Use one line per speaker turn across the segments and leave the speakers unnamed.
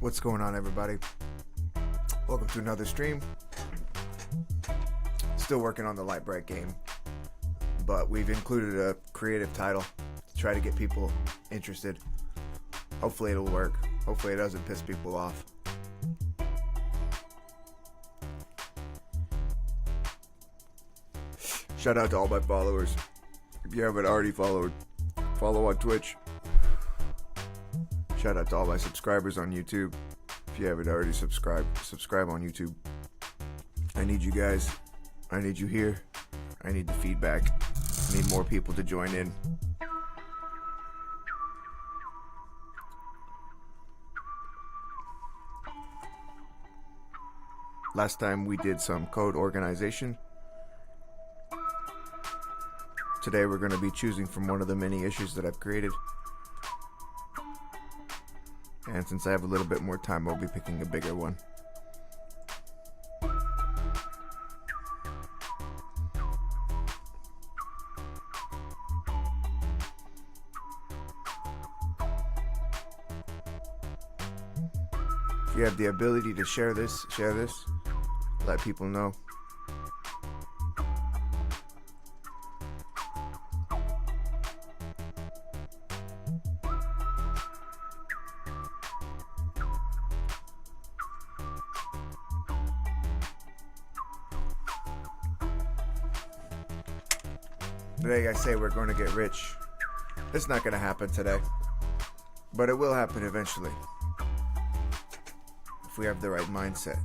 What's going on, everybody? Welcome to another stream. Still working on the Light Bright game, but we've included a creative title to try to get people interested. Hopefully it'll work. Hopefully it doesn't piss people off. Shout out to all my followers. If you haven't already followed, follow on Twitch. Shout out to all my subscribers on YouTube. If you haven't already subscribe on YouTube. I need you guys. I need you here. I need the feedback. I need more people to join in. Last time we did some code organization. Today we're going to be choosing from one of the many issues that I've created. And since I have a little bit more time, I'll be picking a bigger one. If you have the ability to share this, let people know. Today I say we're going to get rich. It's not going to happen today, but it will happen eventually if we have the right mindset.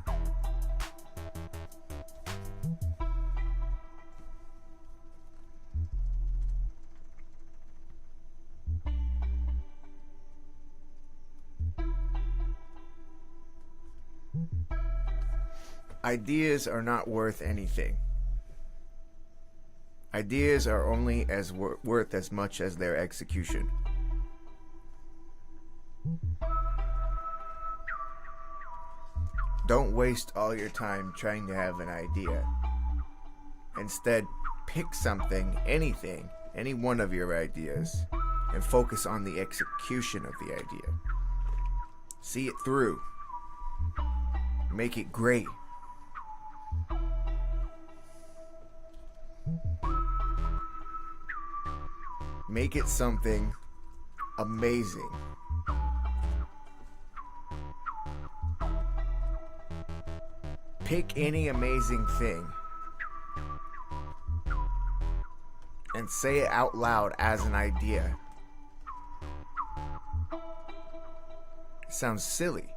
Ideas are not worth anything. Ideas are only as worth as much as their execution. Don't waste all your time trying to have an idea. Instead, pick something, anything, any one of your ideas, and focus on the execution of the idea. See it through. Make it great. Make it something amazing. Pick any amazing thing and say it out loud as an idea. It sounds silly.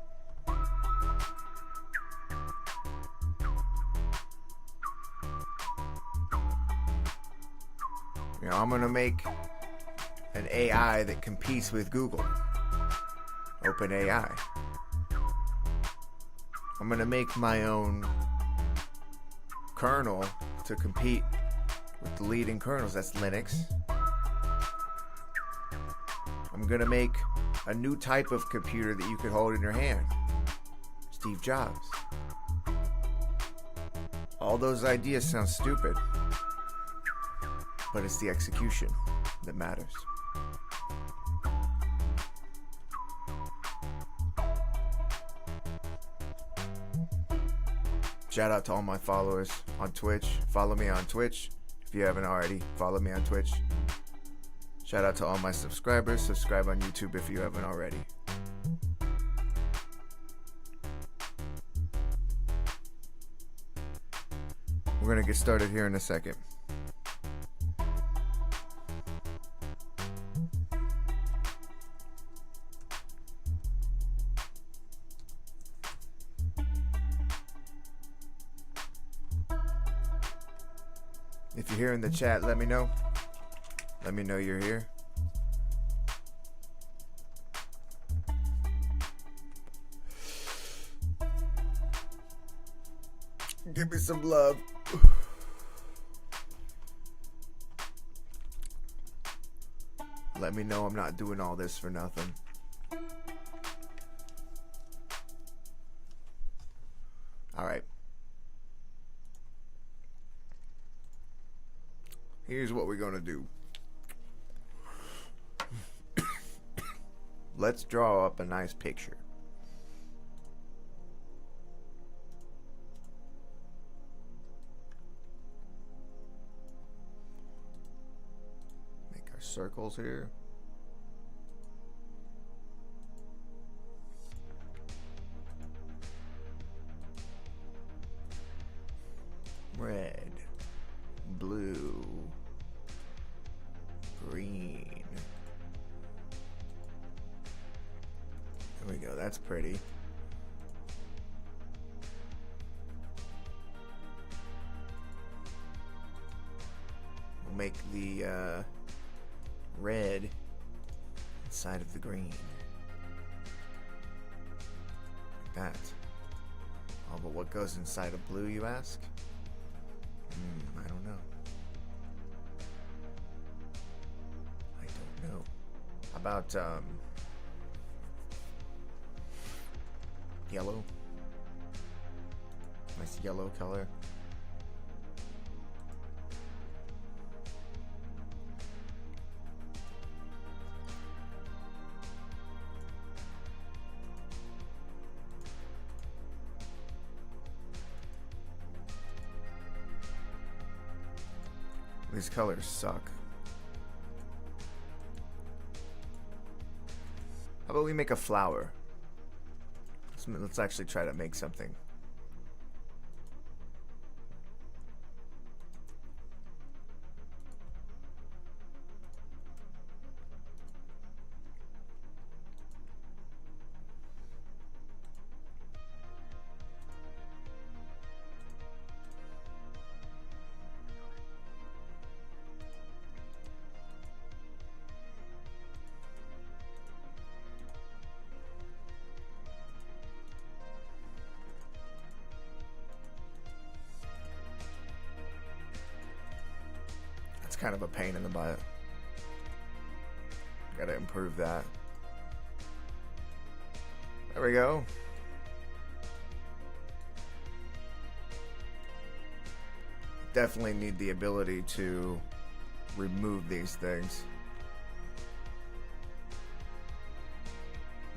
You know, I'm gonna make an AI that competes with Google. OpenAI. I'm gonna make my own kernel to compete with the leading kernels. That's Linux. I'm gonna make a new type of computer that you could hold in your hand. Steve Jobs. All those ideas sound stupid, but it's the execution that matters. Shout out to all my followers on Twitch. Follow me on Twitch if you haven't already. Follow me on Twitch. Shout out to all my subscribers. Subscribe on YouTube if you haven't already. We're gonna get started here in a second. If you're here in the chat, let me know. Let me know you're here. Give me some love. Let me know I'm not doing all this for nothing. All right. Here's what we're going to do. Let's draw up a nice picture. circles here. Red, blue, green. There we go, that's pretty. We'll make the red inside of the green. Like that. Oh, but what goes inside of blue, you ask? I don't know. I don't know. How about yellow? Nice yellow color. These colors suck. How about we make a flower? Let's actually try to make something. Kind of a pain in the butt. Gotta improve that. There we go. Definitely need the ability to remove these things.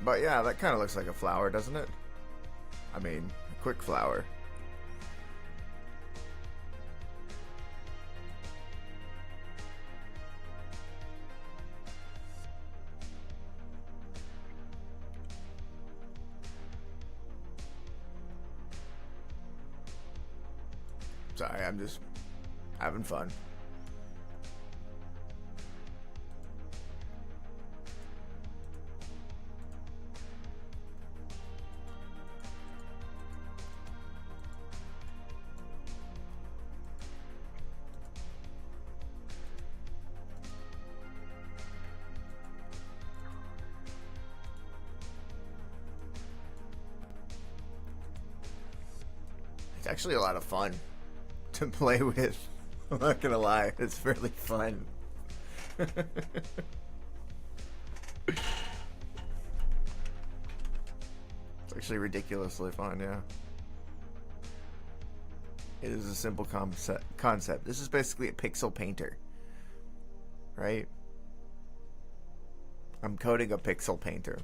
But yeah, that kind of looks like a flower, doesn't it? I mean, a quick flower. Sorry, I'm just having fun. It's actually a lot of fun to play with. I'm not gonna lie, it's really fun. It's actually ridiculously fun, yeah. It is a simple concept. This is basically a pixel painter, right? I'm coding a pixel painter.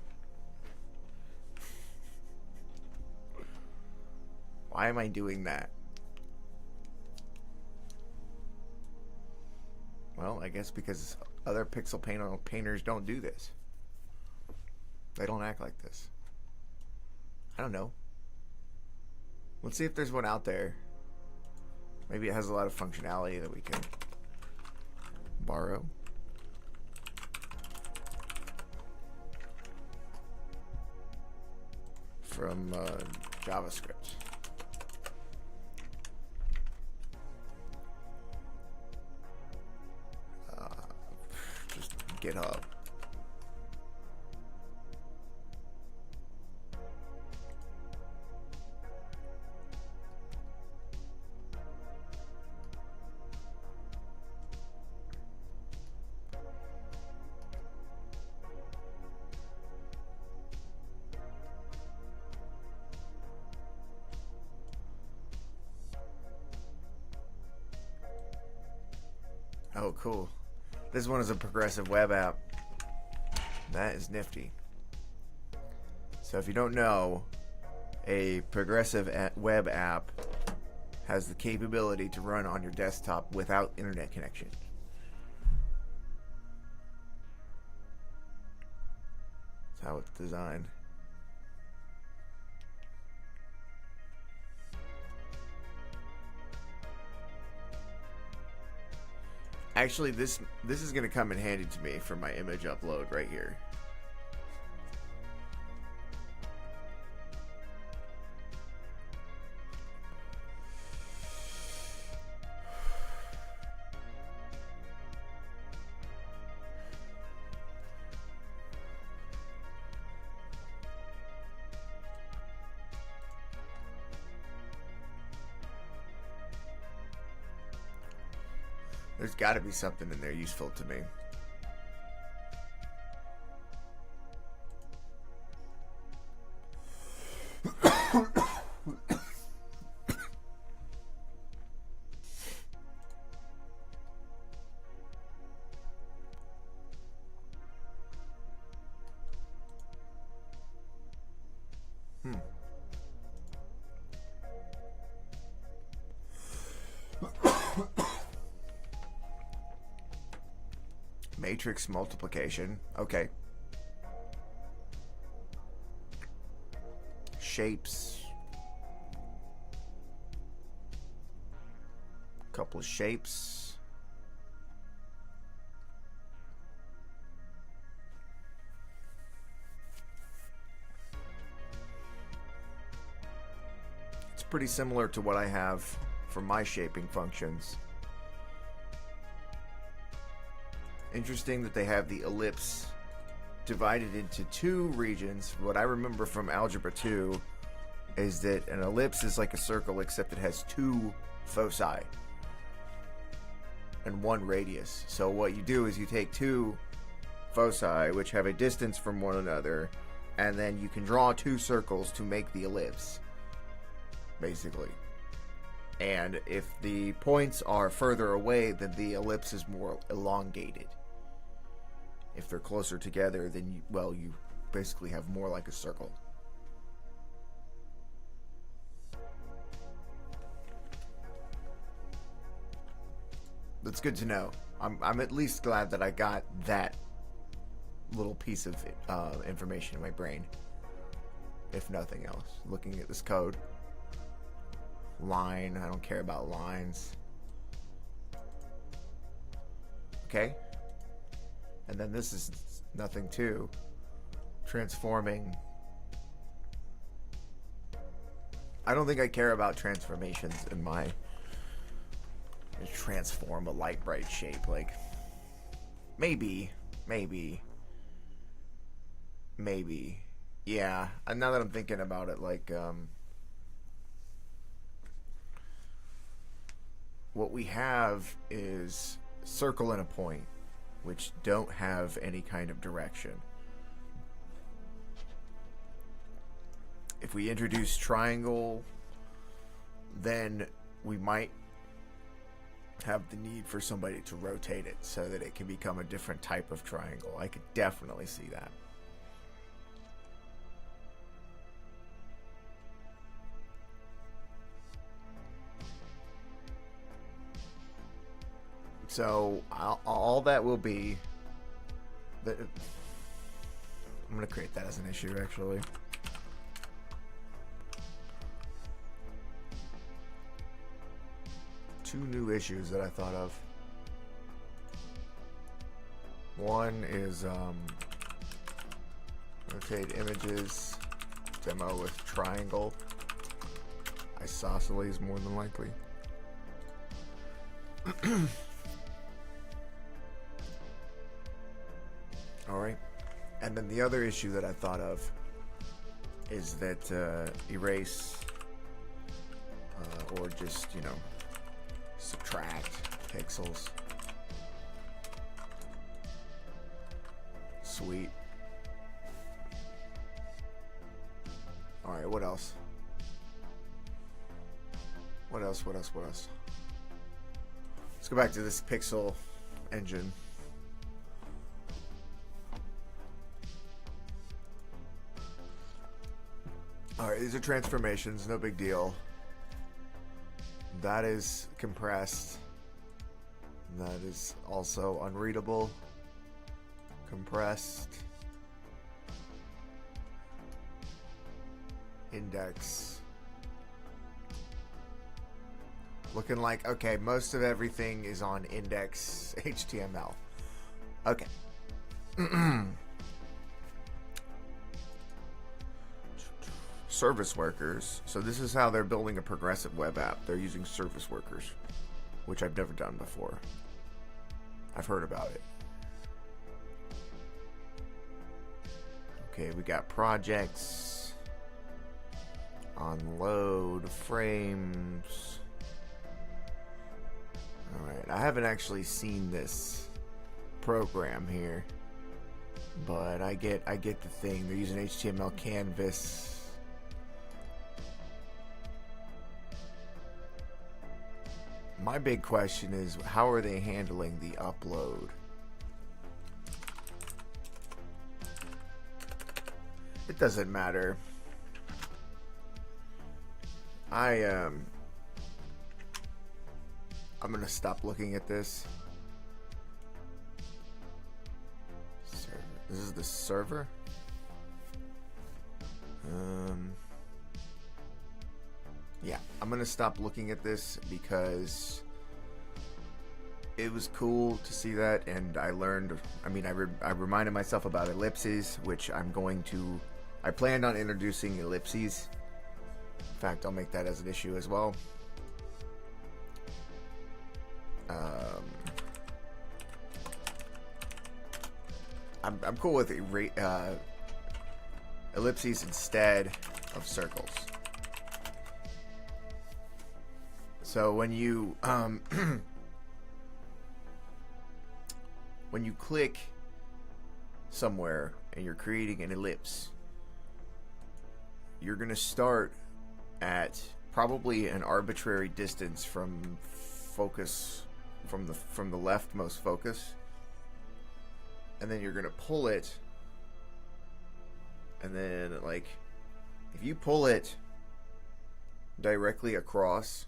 Why am I doing that? Well, I guess because other pixel painters don't do this. They don't act like this. I don't know. Let's see if there's one out there. Maybe it has a lot of functionality that we can borrow. From JavaScript. Just GitHub. Oh, cool. This one is a progressive web app. That is nifty. So if you don't know, a progressive web app has the capability to run on your desktop without internet connection. how it's designed. Actually, this is going to come in handy to me for my image upload right here. There's got to be something in there useful to me. Matrix multiplication. Okay. Shapes. Couple of shapes. It's pretty similar to what I have for my shaping functions. Interesting that they have the ellipse divided into two regions. What I remember from Algebra 2 is that an ellipse is like a circle, except it has two foci and one radius. So what you do is you take two foci, which have a distance from one another, and then you can draw two circles to make the ellipse, basically. And if the points are further away, then the ellipse is more elongated. If they're closer together, then you basically have more like a circle. That's good to know. I'm at least glad that I got that little piece of information in my brain, if nothing else. Looking at this code. Line, I don't care about lines. Okay. And then this is nothing too. Transforming. I don't think I care about transformations in my transform a light bright shape. Like maybe. Yeah. And now that I'm thinking about it, like what we have is circle and a point, which don't have any kind of direction. If we introduce triangle, then we might have the need for somebody to rotate it so that it can become a different type of triangle. I could definitely see that. So all that will be that I'm going to create that as an issue, actually. Two new issues that I thought of. One is rotate images, demo with triangle, isosceles more than likely. Alright, and then the other issue that I thought of is that erase or just, subtract pixels. Sweet. Alright, what else? What else? Let's go back to this pixel engine. Alright, these are transformations, no big deal. That is compressed. That is also unreadable. Compressed. index. Looking like, okay, most of everything is on index HTML. Okay. Service workers. So this is how they're building a progressive web app. They're using service workers, which I've never done before. I've heard about it. Okay, we got projects. Unload frames. Alright, I haven't actually seen this program here, but I get the thing. They're using HTML canvas. My big question is, how are they handling the upload? It doesn't matter. I'm gonna stop looking at this. Server. This is the server. Yeah, I'm gonna stop looking at this because it was cool to see that, and I learned. I mean, I reminded myself about ellipses, which I planned on introducing ellipses. In fact, I'll make that as an issue as well. I'm cool with ellipses instead of circles. So when you when you click somewhere and you're creating an ellipse, you're gonna start at probably an arbitrary distance from focus, from the leftmost focus, and then you're gonna pull it, and then, like, if you pull it directly across,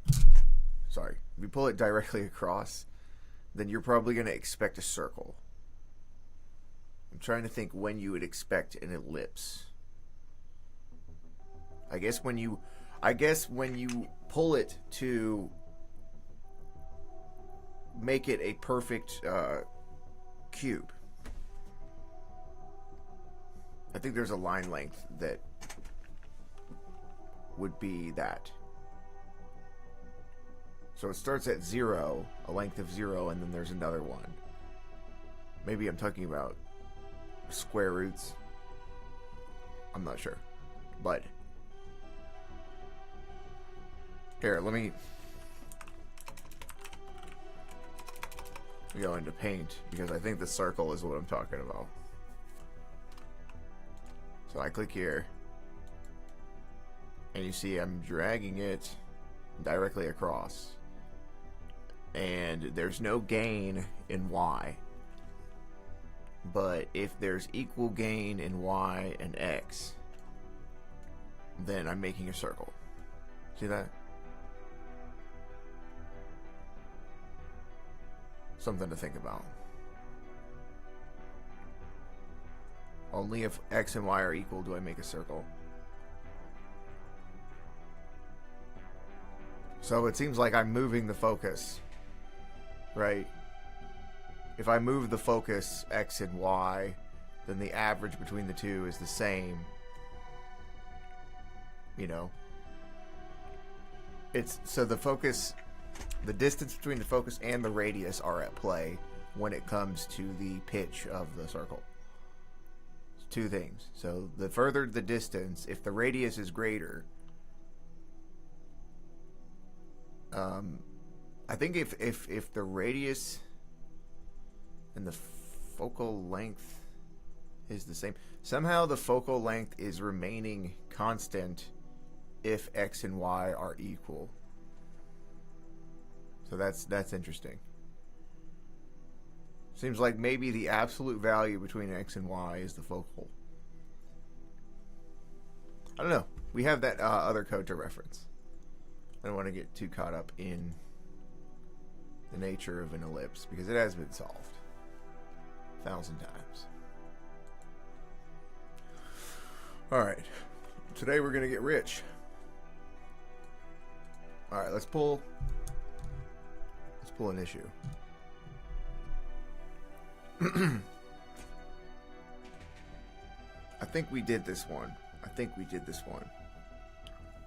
if you pull it directly across, then you're probably gonna expect a circle. I'm trying to think when you would expect an ellipse. I guess when you pull it to make it a perfect cube. I think there's a line length that would be that. So it starts at 0, a length of 0, and then there's another one. Maybe I'm talking about square roots. I'm not sure. But here, let me go into Paint, because I think the circle is what I'm talking about. So I click here, and you see I'm dragging it directly across, and there's no gain in Y, but if there's equal gain in Y and X, then I'm making a circle. See that? Something to think about. Only if X and Y are equal do I make a circle. So it seems like I'm moving the focus, right? If I move the focus X and Y, then the average between the two is the same. You know? So the focus, the distance between the focus and the radius are at play when it comes to the pitch of the circle. Two things. So the further the distance, if the radius is greater, I think if the radius and the focal length is the same, somehow the focal length is remaining constant if X and Y are equal. So that's interesting. Seems like maybe the absolute value between X and Y is the focal. I don't know. We have that other code to reference. I don't want to get too caught up in the nature of an ellipse because it has been solved 1,000 times. Alright. Today we're gonna get rich. Alright, let's pull an issue. I think we did this one.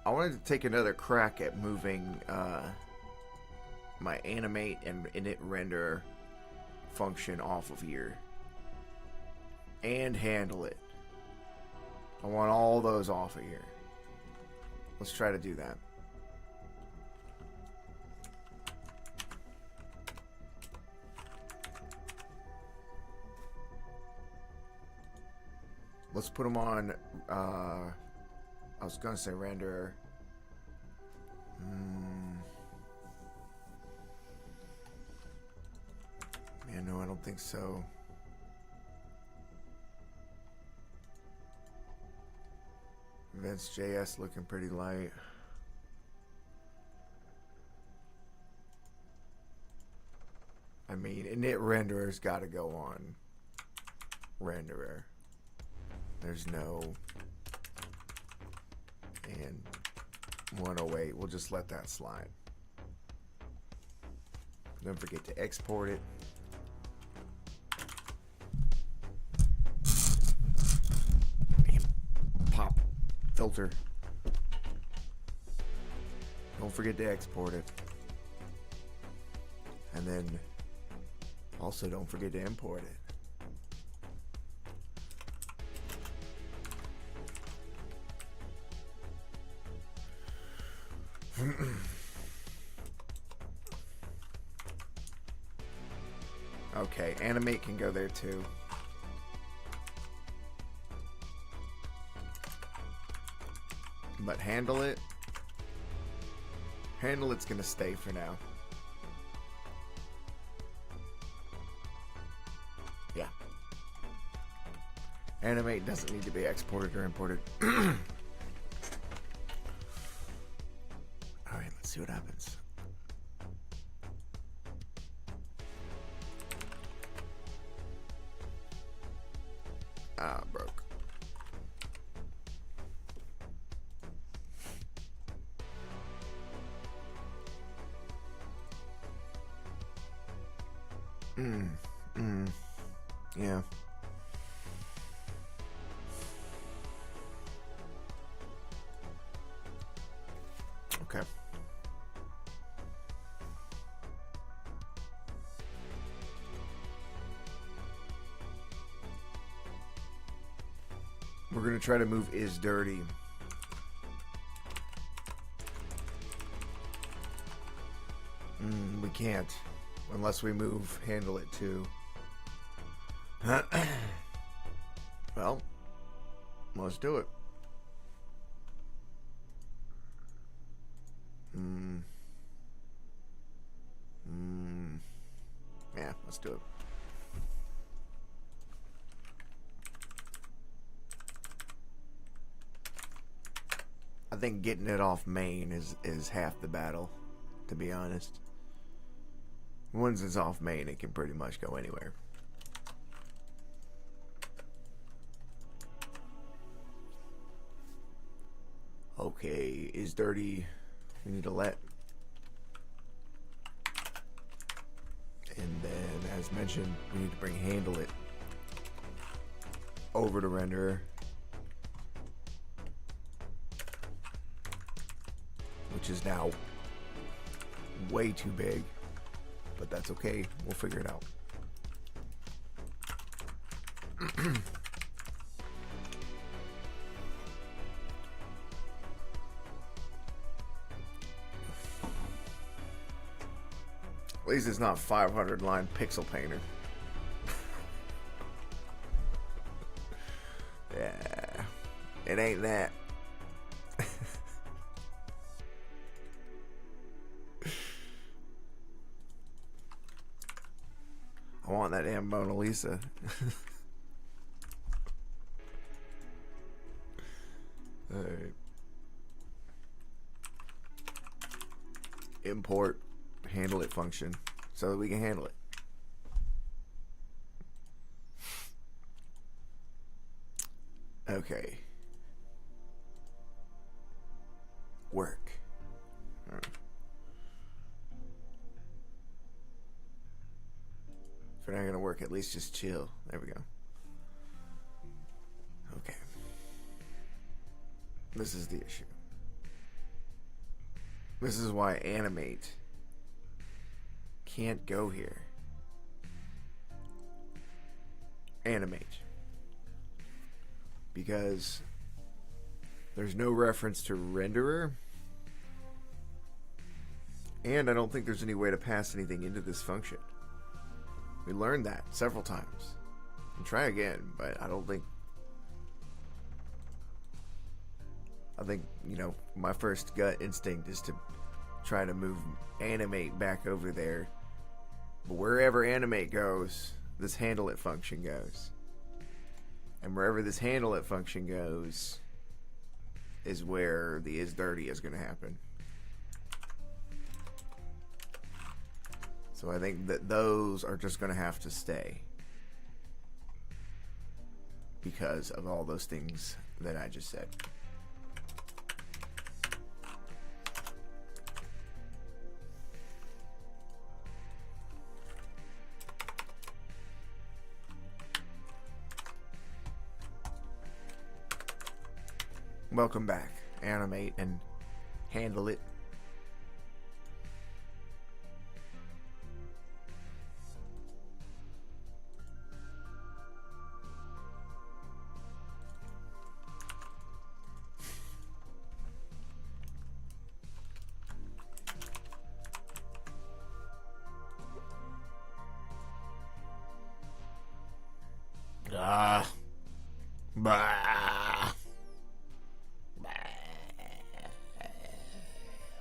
I wanted to take another crack at moving my animate and init render function off of here. And handle it. I want all those off of here. Let's try to do that. Let's put them on, I was gonna say render. Man, no, I don't think so. Events.js looking pretty light. I mean, init renderer's gotta go on renderer. There's no, and 108, we'll just let that slide. Don't forget to export it. Pop filter. Don't forget to export it. And then also don't forget to import it. Okay, animate can go there too. But handle it's gonna stay for now. Yeah. Animate doesn't need to be exported or imported. Alright, let's see what happens. Ah, broke. Yeah. Okay. We're going to try to move is dirty. We can't unless we move handle it too. Well, let's do it. Yeah, let's do it. I think getting it off main is half the battle, to be honest. Once it's off main, it can pretty much go anywhere. Okay, is dirty. We need to let. And then, as mentioned, we need to bring handle it over to renderer, which is now way too big, but that's okay. We'll figure it out. At least it's not 500 line pixel painter. Yeah, it ain't that. I want that damn Mona Lisa. Alright. Import handle it function so that we can handle it. Okay. work. If we're not going to work, at least just chill. There we go. Okay. This is the issue. This is why animate can't go here. Animate. Because there's no reference to renderer. And I don't think there's any way to pass anything into this function. We learned that several times. And try again, but I don't think... I think, you know, my first gut instinct is to try to move animate back over there. But wherever animate goes, this handle it function goes. And wherever this handle it function goes is where the isDirty is going to happen. So I think that those are just going to have to stay because of all those things that I just said. Welcome back. Animate and handle it.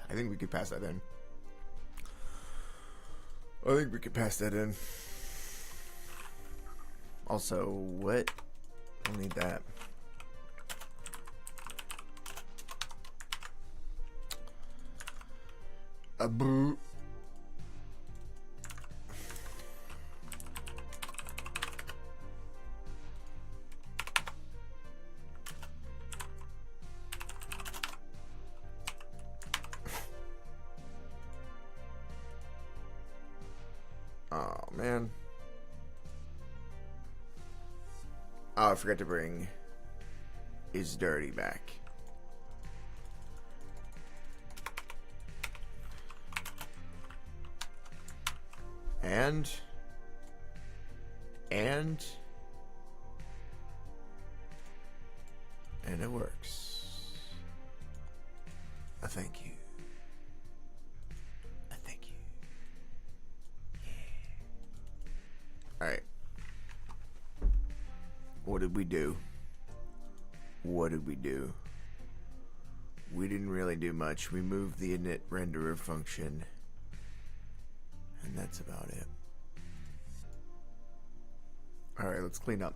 I think we could pass that in. I think we could pass that in. Also, what? I need that. A boo. Oh, man. Oh, I forgot to bring isDirty back. And it works. I thank you. I thank you. Yeah. Alright. What did we do? What did we do? We didn't really do much. We moved the init renderer function. And that's about it. Alright, let's clean up.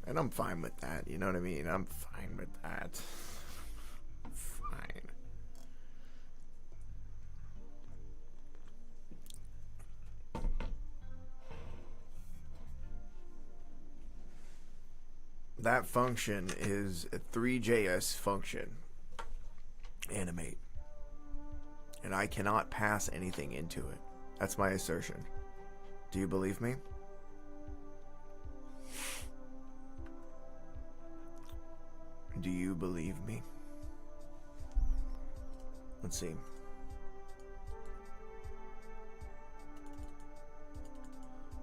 And I'm fine with that, you know what I mean? I'm fine with that. Fine. That function is a THREE.JS function. Animate. And I cannot pass anything into it. That's my assertion. Do you believe me? Do you believe me? Let's see.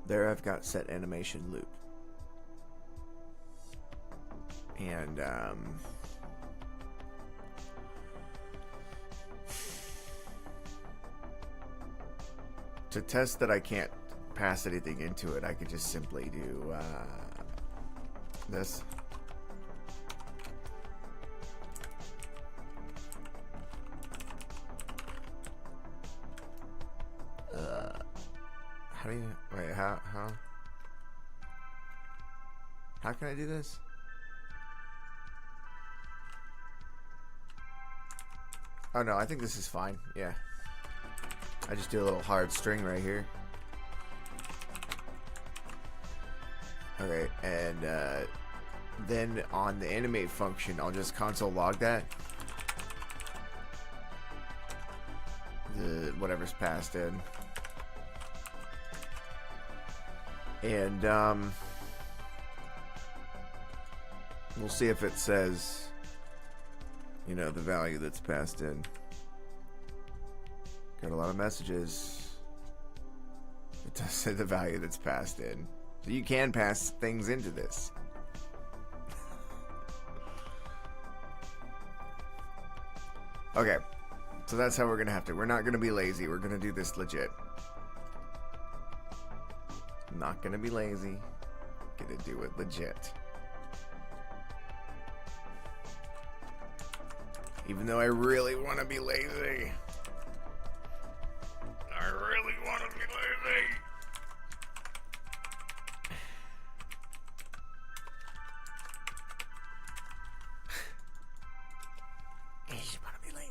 There I've got set animation loop. And to test that I can't pass anything into it, I could just simply do this. How do you wait? How can I do this? Oh no, I think this is fine. Yeah. I just do a little hard string right here. Okay, and then on the animate function, I'll just console log that. Whatever's passed in. And we'll see if it says, you know, the value that's passed in. Got a lot of messages. It does say the value that's passed in. So you can pass things into this. Okay. So that's how we're going to have to. We're not going to be lazy. We're going to do this legit. Not going to be lazy. Going to do it legit. Even though I really want to be lazy. I really want to be lazy. I just want to be lazy.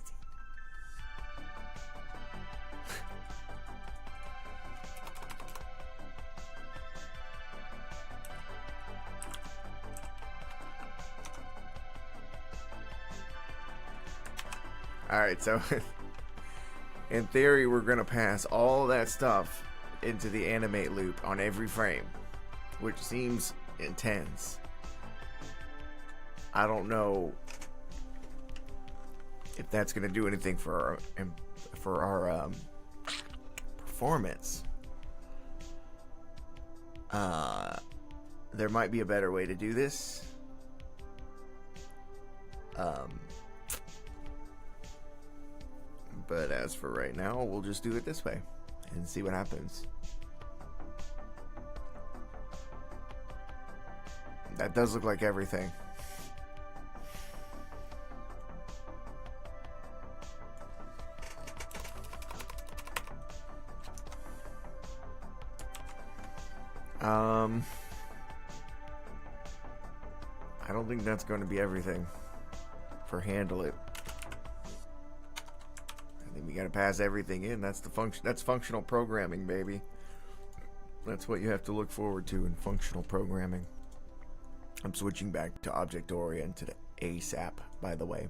Alright, so in theory, we're going to pass all that stuff into the animate loop on every frame, which seems intense. I don't know if that's going to do anything for our performance. There might be a better way to do this. But as for right now, we'll just do it this way and see what happens. That does look like everything. I don't think that's going to be everything for handle it. I think we got to pass everything in. That's the function. That's functional programming, baby. That's what you have to look forward to in functional programming. I'm switching back to object-oriented ASAP, by the way.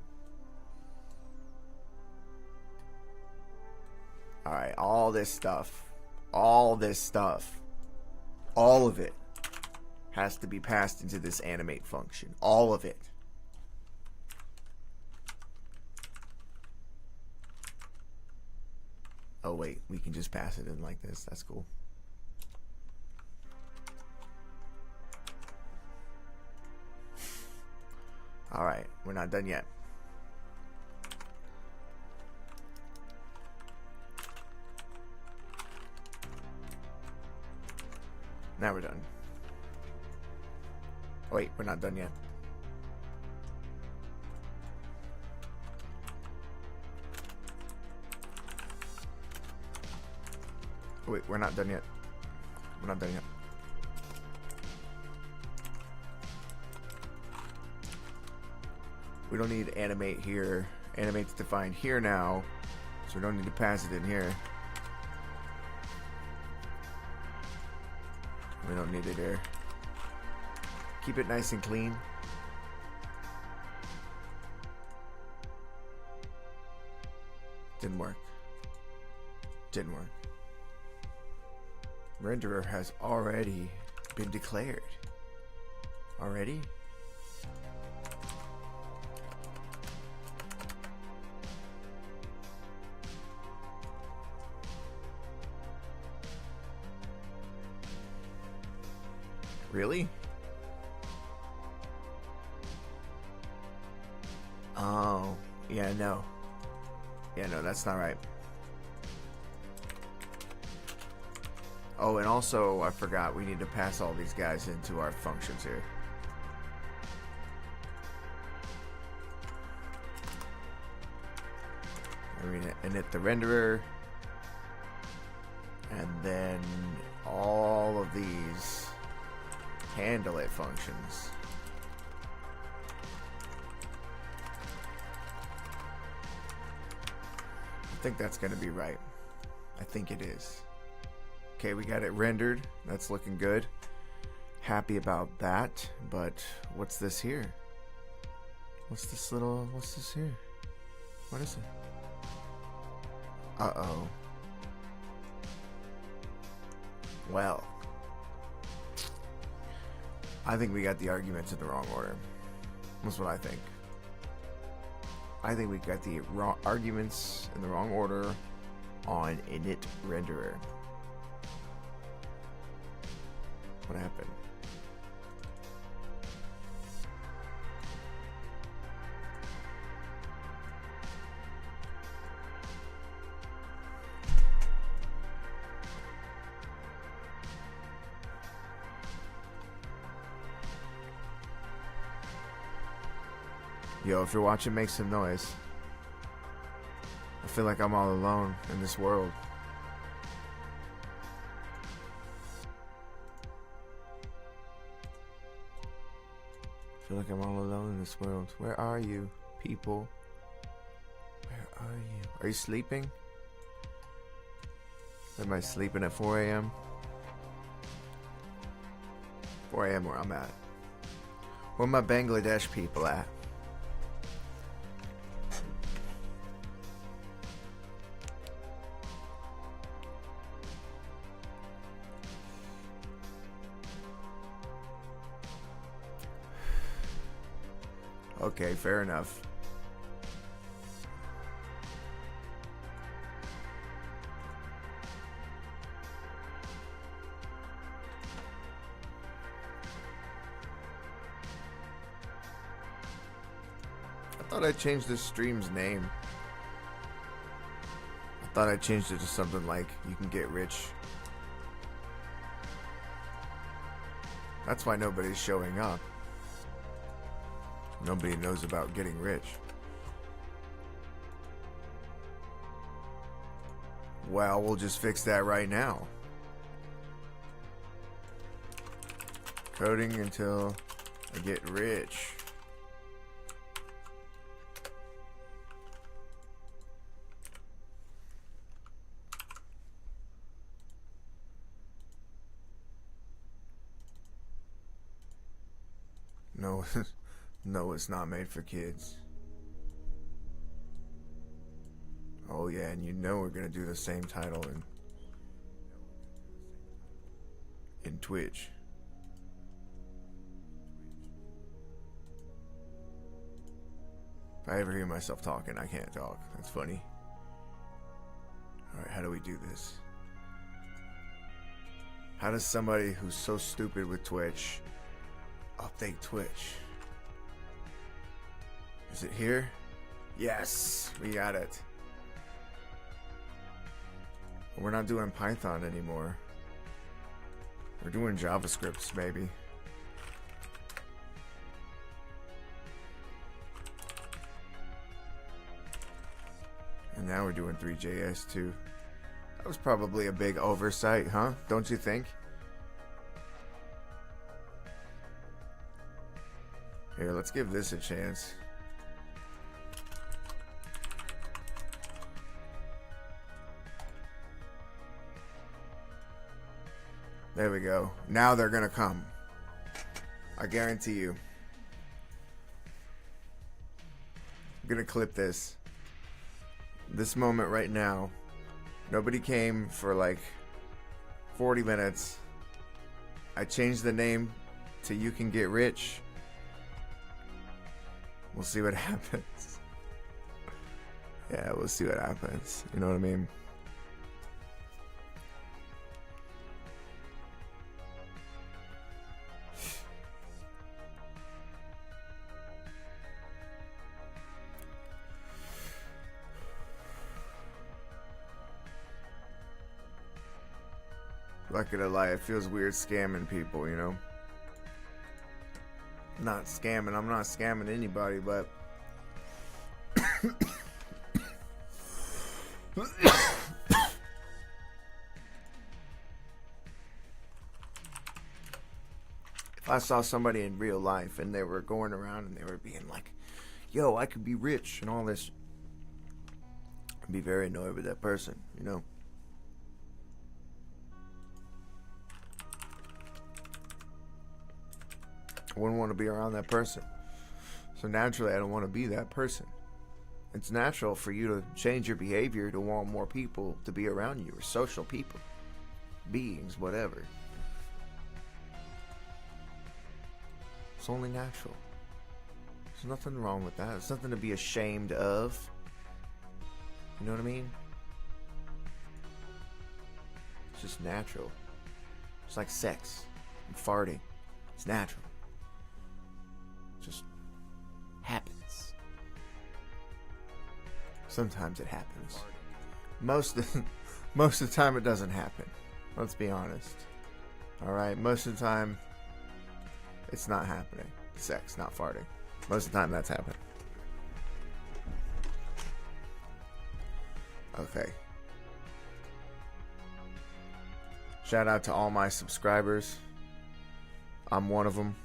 Alright, all this stuff, all of it has to be passed into this animate function. All of it. Oh wait, we can just pass it in like this. That's cool. Alright, we're not done yet. Now we're done. Oh, wait, we're not done yet. Oh, wait, we're not done yet. We're not done yet. We don't need animate here. Animate's defined here now, so we don't need to pass it in here. We don't need it here. Keep it nice and clean. Didn't work. Didn't work. Renderer has already been declared. Already? Really? Oh, yeah, no. Yeah, no, that's not right. Oh, and also, I forgot, we need to pass all these guys into our functions here. Init the renderer. And then all of these handle it functions. I think that's going to be right. I think it is. Okay, we got it rendered. That's looking good. happy about that, but what's this here? What's this here? What is it? Uh-oh. Well, I think we got the arguments in the wrong order. That's what I think. I think we got the wrong arguments in the wrong order on init renderer. What happened? Yo, if you're watching, make some noise. I feel like I'm all alone in this world. I feel like I'm all alone in this world. Where are you, people? Where are you? Are you sleeping? Am I sleeping at 4 a.m.? 4 a.m. where I'm at. Where my Bangladesh people at? Okay, fair enough. I thought I changed this stream's name. I thought I changed it to something like "You can get rich." That's why nobody's showing up. Nobody knows about getting rich. Well, we'll just fix that right now. Coding until I get rich. No, no, it's not made for kids. Oh yeah, and you know we're gonna do the same title in Twitch. If I ever hear myself talking, I can't talk. That's funny. Alright, how do we do this? How does somebody who's so stupid with Twitch update Twitch? Is it here? Yes, we got it. We're not doing Python anymore. We're doing JavaScript, maybe. And now we're doing THREE.JS too. That was probably a big oversight, huh? Don't you think? Here, let's give this a chance. There we go. Now they're gonna come. I guarantee you. I'm gonna clip this. This moment right now. Nobody came for like 40 minutes. I changed the name to "You Can Get Rich." We'll see what happens. Yeah, we'll see what happens. You know what I mean? Not gonna lie, it feels weird scamming people, you know? Not scamming, I'm not scamming anybody, but if I saw somebody in real life and they were going around and they were being like, yo, I could be rich and all this, I'd be very annoyed with that person, you know? I wouldn't want to be around that person. So naturally, I don't want to be that person. It's natural for you to change your behavior to want more people to be around you, or social people, beings, whatever. It's only natural. There's nothing wrong with that. It's nothing to be ashamed of. You know what I mean? It's just natural. It's like sex and farting. It's natural. It just happens. Sometimes it happens. Most of the time it doesn't happen. Let's be honest. Alright, most of the time it's not happening. Sex, not farting. Most of the time that's happening. Okay. Shout out to all my subscribers. I'm one of them.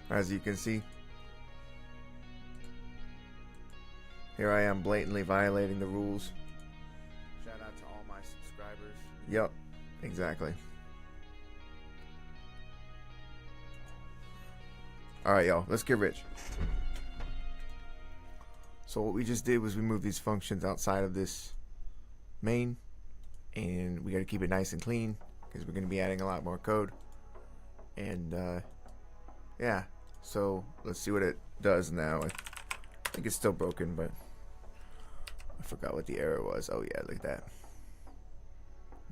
As you can see, here I am blatantly violating the rules. Shout out to all my subscribers. Yep, exactly. Alright, y'all, let's get rich. So what we just did was we moved these functions outside of this main, and we got to keep it nice and clean because we're going to be adding a lot more code. And yeah, so let's see what it does now. I think it's still broken, but I forgot what the error was. Oh yeah, look at that.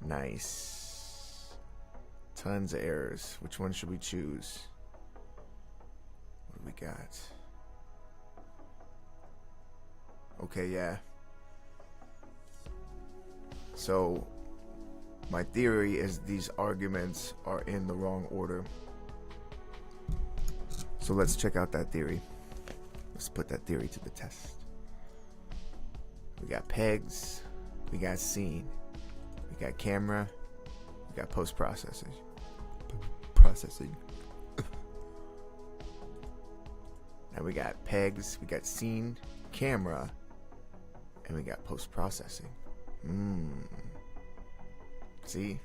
Nice. Tons of errors. Which one should we choose? What do we got? Okay, yeah. So my theory is these arguments are in the wrong order. So let's check out that theory. Let's put that theory to the test. We got pegs, we got scene, we got camera, we got post-processing. Now we got pegs, we got scene, camera, and we got post-processing. See?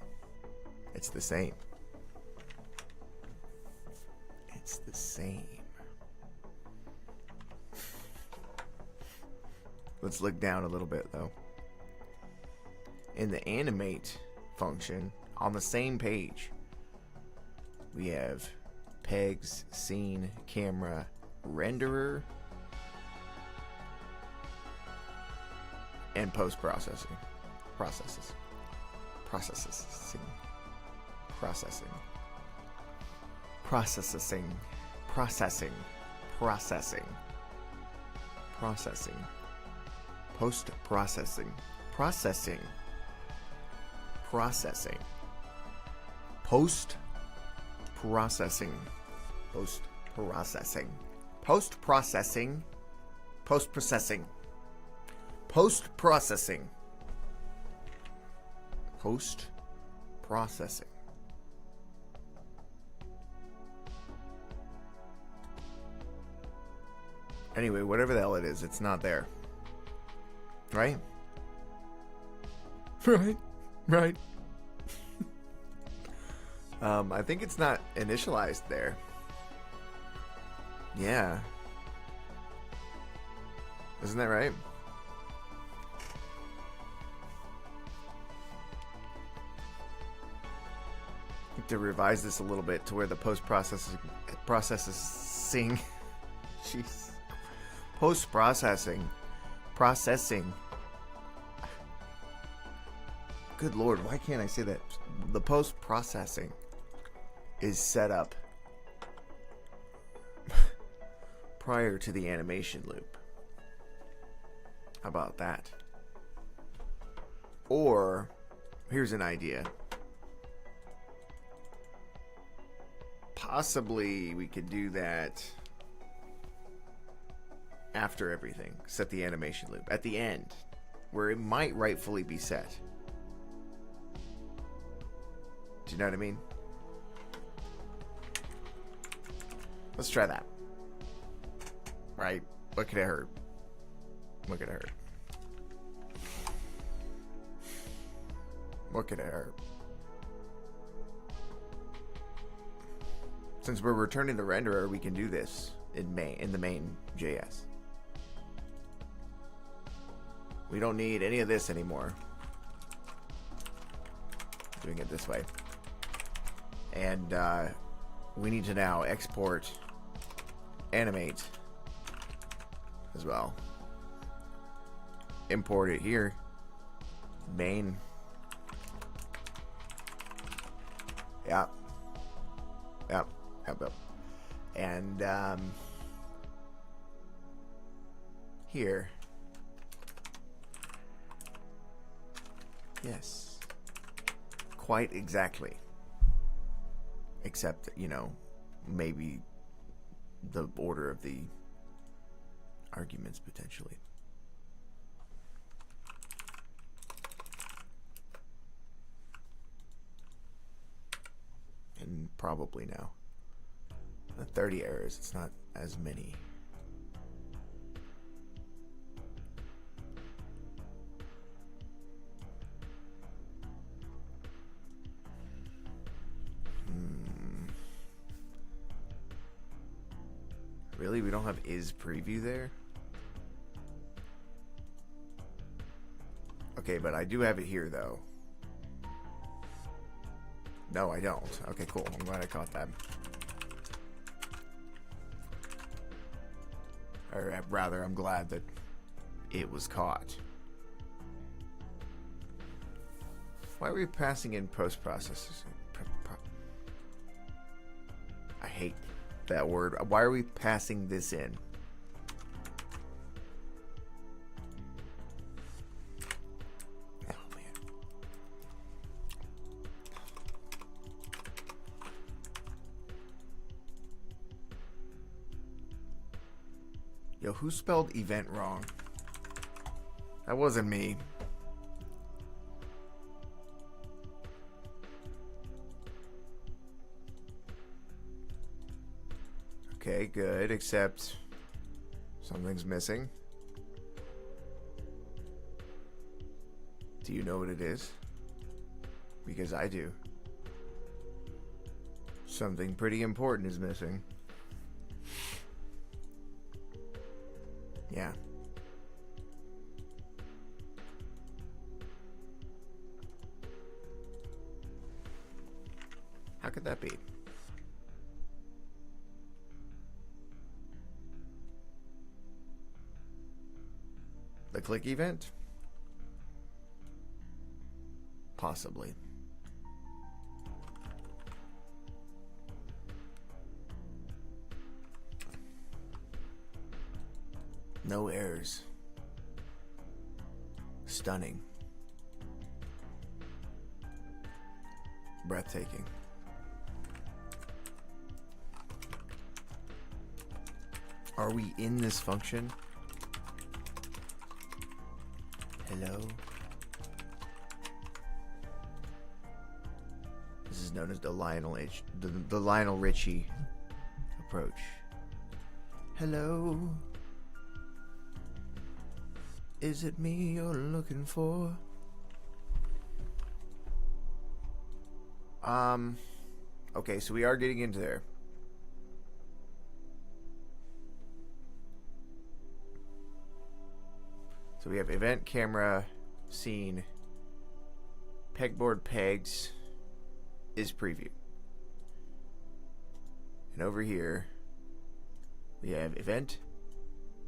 It's the same. It's the same. Let's look down a little bit though. In the animate function, on the same page, we have pegs, scene, camera, renderer, and post-processing. Processes. Post-processing. Anyway, whatever the hell it is, it's not there. Right? Right. I think it's not initialized there. Yeah. Isn't that right? To revise this a little bit to where the post-processing jeez, processing, good lord, why can't I say that? The post-processing is set up prior to the animation loop. How about that? Or here's an idea. Possibly we could do that after everything. Set the animation loop at the end, where it might rightfully be set. Do you know what I mean? Let's try that. Right? What could it hurt? What could it hurt? What could it hurt? Since we're returning the renderer, we can do this in the main JS. We don't need any of this anymore. Doing it this way. And we need to now export animate as well. Import it here. Main. Yep. Yep. Yep. And here. Yes. Quite exactly. Except, you know, maybe the order of the arguments potentially. And probably now. 30 errors, it's not as many. Really? We don't have is preview there? Okay, but I do have it here though. No, I don't. Okay, cool. I'm glad I caught that. Or rather, I'm glad that it was caught. Why are we passing in post-processors? I hate that word. Why are we passing this in? Oh, man. Yo, who spelled event wrong? That wasn't me. Okay, good, except something's missing. Do you know what it is? Because I do. Something pretty important is missing. Yeah. How could that be? The click event? Possibly. No errors. Stunning. Breathtaking. Are we in this function? Hello? This is known as the Lionel Richie approach. Hello? Is it me you're looking for? Okay, so we are getting into there. So we have event, camera, scene, pegboard, pegs, is preview. And over here, we have event,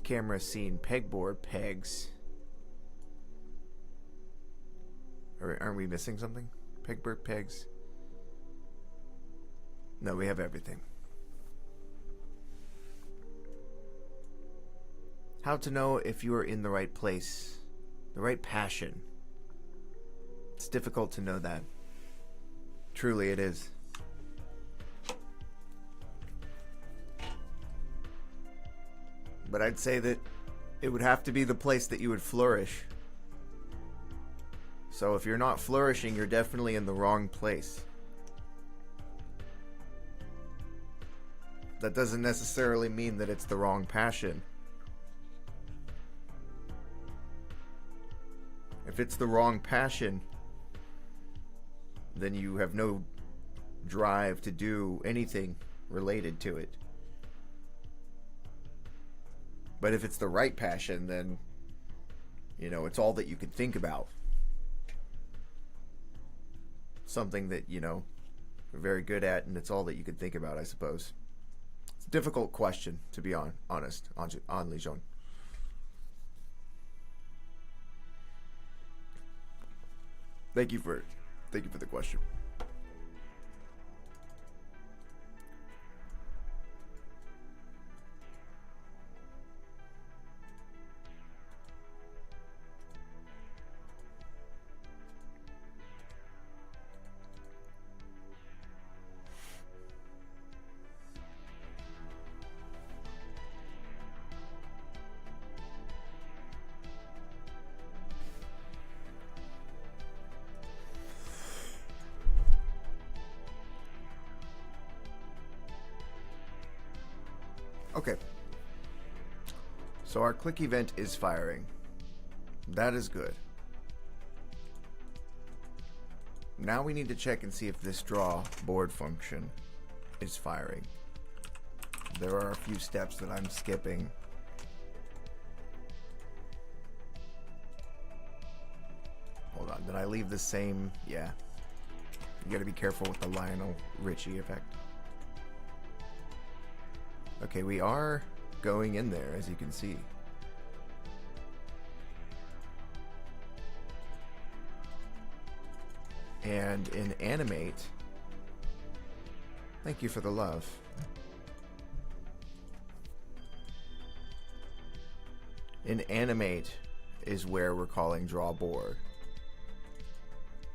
camera, scene, pegboard, pegs. Or aren't we missing something? Pegboard, pegs. No, we have everything. How to know if you are in the right place, the right passion. It's difficult to know that. Truly it is. But I'd say that it would have to be the place that you would flourish. So if you're not flourishing, you're definitely in the wrong place. That doesn't necessarily mean that it's the wrong passion. If it's the wrong passion, then you have no drive to do anything related to it. But if it's the right passion, then, you know, it's all that you can think about. Something that, you know, you're very good at, and it's all that you can think about, I suppose. It's a difficult question, to be honest, on Legion. Thank you for the question. Okay. So our click event is firing. That is good. Now we need to check and see if this draw board function is firing. There are a few steps that I'm skipping. Hold on, did I leave the same? Yeah. You gotta be careful with the Lionel Richie effect. Okay, we are going in there, as you can see. And in animate, thank you for the love. In animate is where we're calling draw board.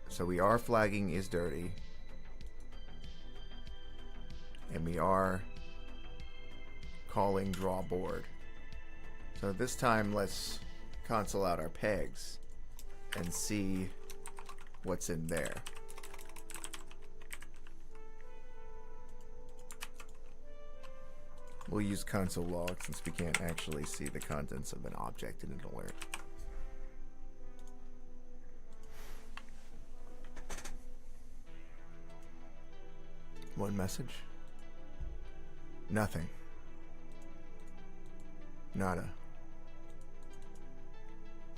So we are flagging is dirty. And we are calling draw board. So this time let's console out our pegs and see what's in there. We'll use console log since we can't actually see the contents of an object in an alert. One message. Nothing. Nada.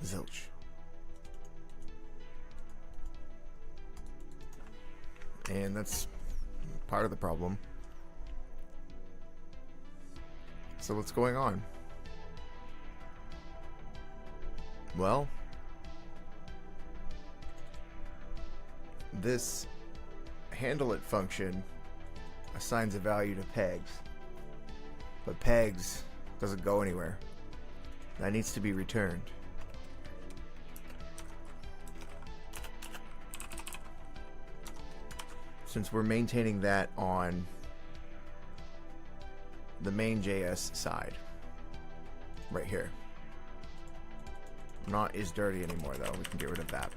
Zilch. And that's part of the problem. So what's going on? Well, this handle it function assigns a value to pegs, but pegs doesn't go anywhere. That needs to be returned. Since we're maintaining that on the main JS side, right here. Not is dirty anymore though, we can get rid of that.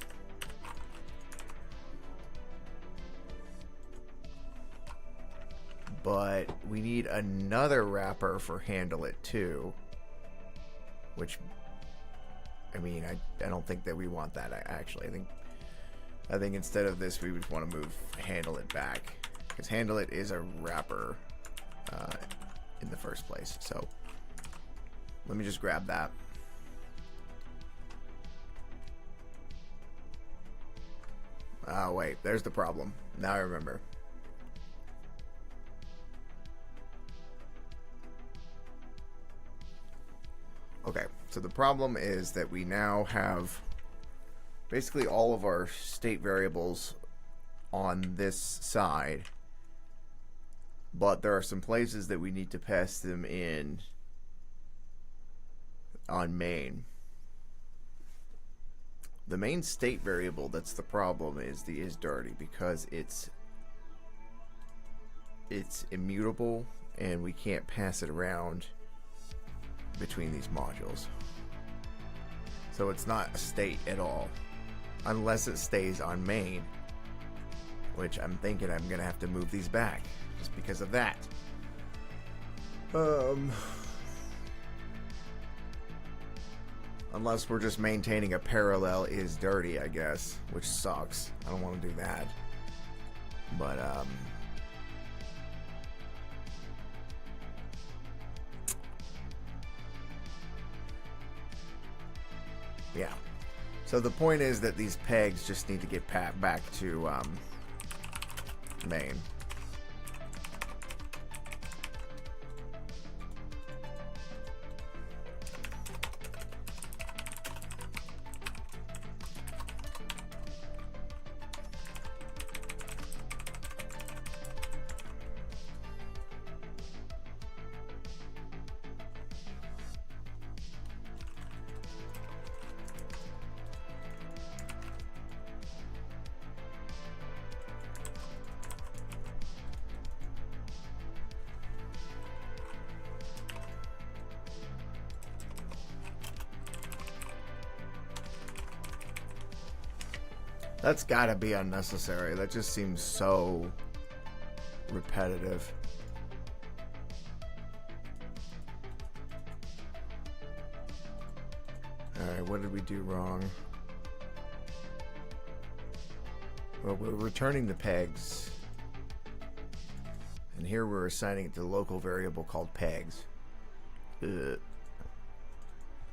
But we need another wrapper for handle it too, which, I mean, I don't think that we want that actually. I think instead of this we would want to move handle it back, because handle it is a wrapper in the first place. So let me just grab that. Oh wait, there's the problem. Now I remember. Okay, so the problem is that we now have basically all of our state variables on this side, but there are some places that we need to pass them in on main. The main state variable that's the problem is the isDirty, because it's immutable and we can't pass it around between these modules. So it's not a state at all unless it stays on main, which I'm thinking I'm gonna have to move these back just because of that. Unless we're just maintaining a parallel isDirty, I guess, which sucks. I don't want to do that. But Yeah. So the point is that these pegs just need to get back to main. That's gotta be unnecessary. That just seems so repetitive. Alright, what did we do wrong? Well, we're returning the pegs. And here we're assigning it to the local variable called pegs. Ugh.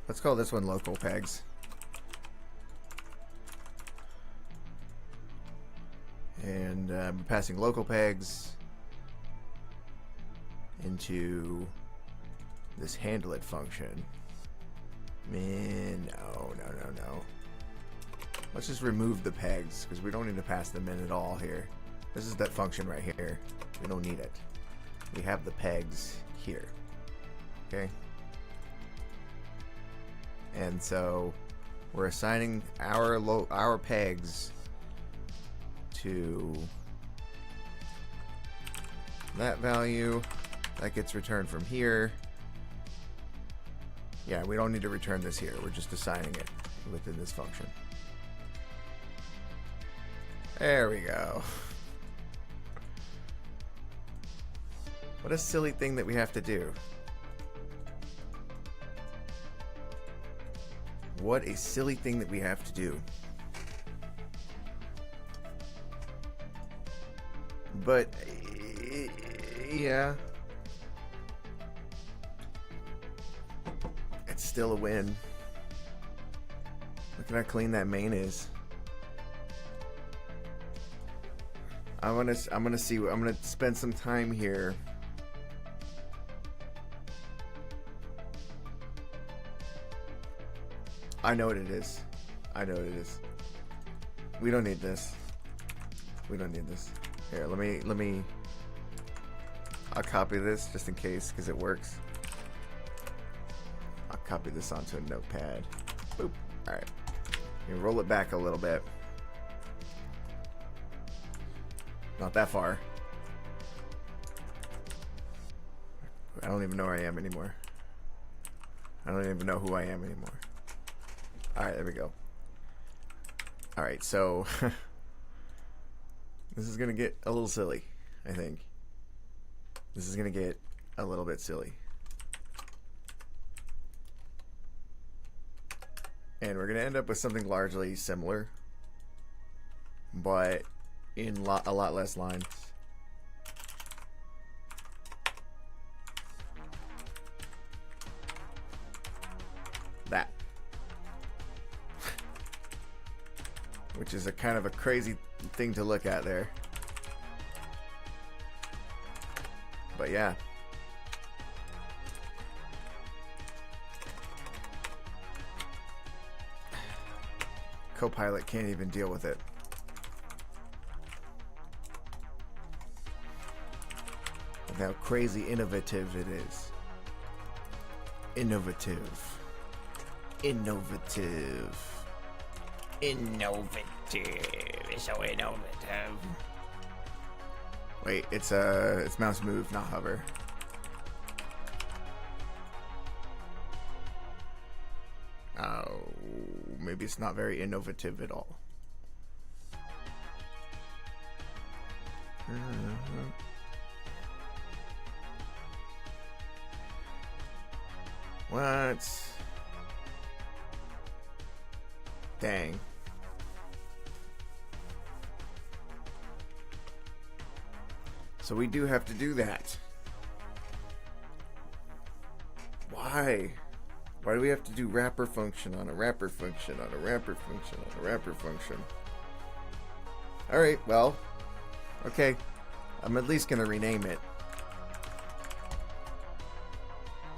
Let's call this one local pegs. And passing local pegs into this handle it function. Man, no. Let's just remove the pegs because we don't need to pass them in at all here. This is that function right here. We don't need it. We have the pegs here. Okay? And so we're assigning our pegs to that value. That gets returned from here. Yeah, we don't need to return this here. We're just assigning it within this function. There we go. What a silly thing that we have to do. What a silly thing that we have to do. But yeah, it's still a win. Look at how clean that main is. I'm gonna spend some time here. I know what it is. We don't need this. Here, let me I'll copy this just in case because it works. I'll copy this onto a notepad. Boop. Alright. You roll it back a little bit. Not that far. I don't even know where I am anymore. I don't even know who I am anymore. Alright, there we go. Alright, so this is gonna get a little silly, I think. This is gonna get a little bit silly. And we're gonna end up with something largely similar, but in a lot less lines. That. Which is a kind of a crazy thing to look at there. But yeah. Copilot can't even deal with it. With how crazy innovative it is. Innovative. It's so innovative. Wait, it's mouse move, not hover. Oh, maybe it's not very innovative at all. What? Dang. So we do have to do that. Why? Why do we have to do wrapper function on a wrapper function on a wrapper function on a wrapper function? Alright, well, okay. I'm at least going to rename it.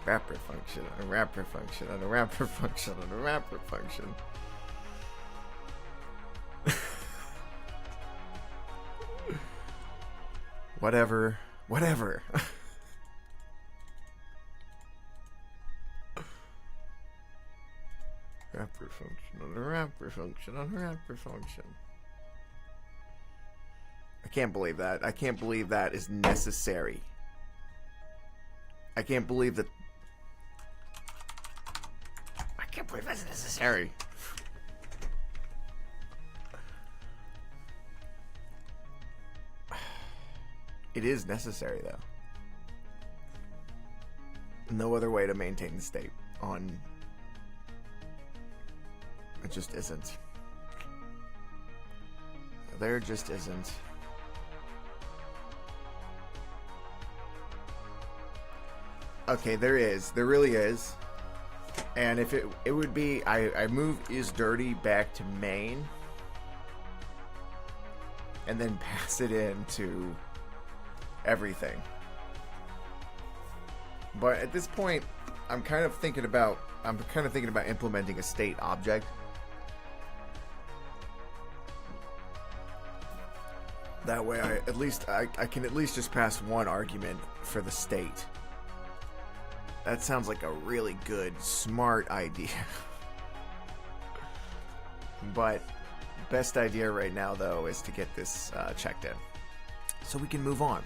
Wrapper function on a wrapper function on a wrapper function on a wrapper function. Whatever. Whatever. Wrapper function on a wrapper function on a wrapper function. I can't believe that. I can't believe that is necessary. I can't believe that. I can't believe that's necessary. It is necessary, though. No other way to maintain the state on. It just isn't. There just isn't. Okay, there is. There really is. And if it would be, I move is dirty back to main. And then pass it into everything. But at this point, I'm kind of thinking about implementing a state object. That way I can at least just pass one argument for the state. That sounds like a really good, smart idea. But best idea right now, though, is to get this checked in, so we can move on.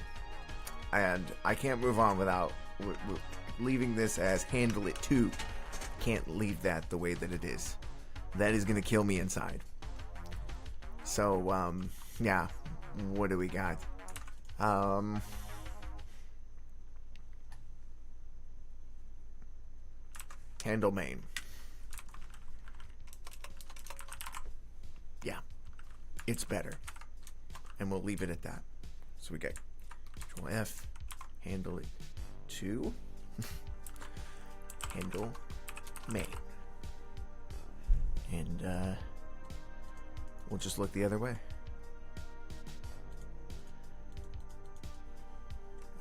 And I can't move on without leaving this as handle it too. Can't leave that the way that it is. That is going to kill me inside. So, yeah. What do we got? Handle main. Yeah. It's better. And we'll leave it at that. So we get Control F, handle it to handle main. And we'll just look the other way.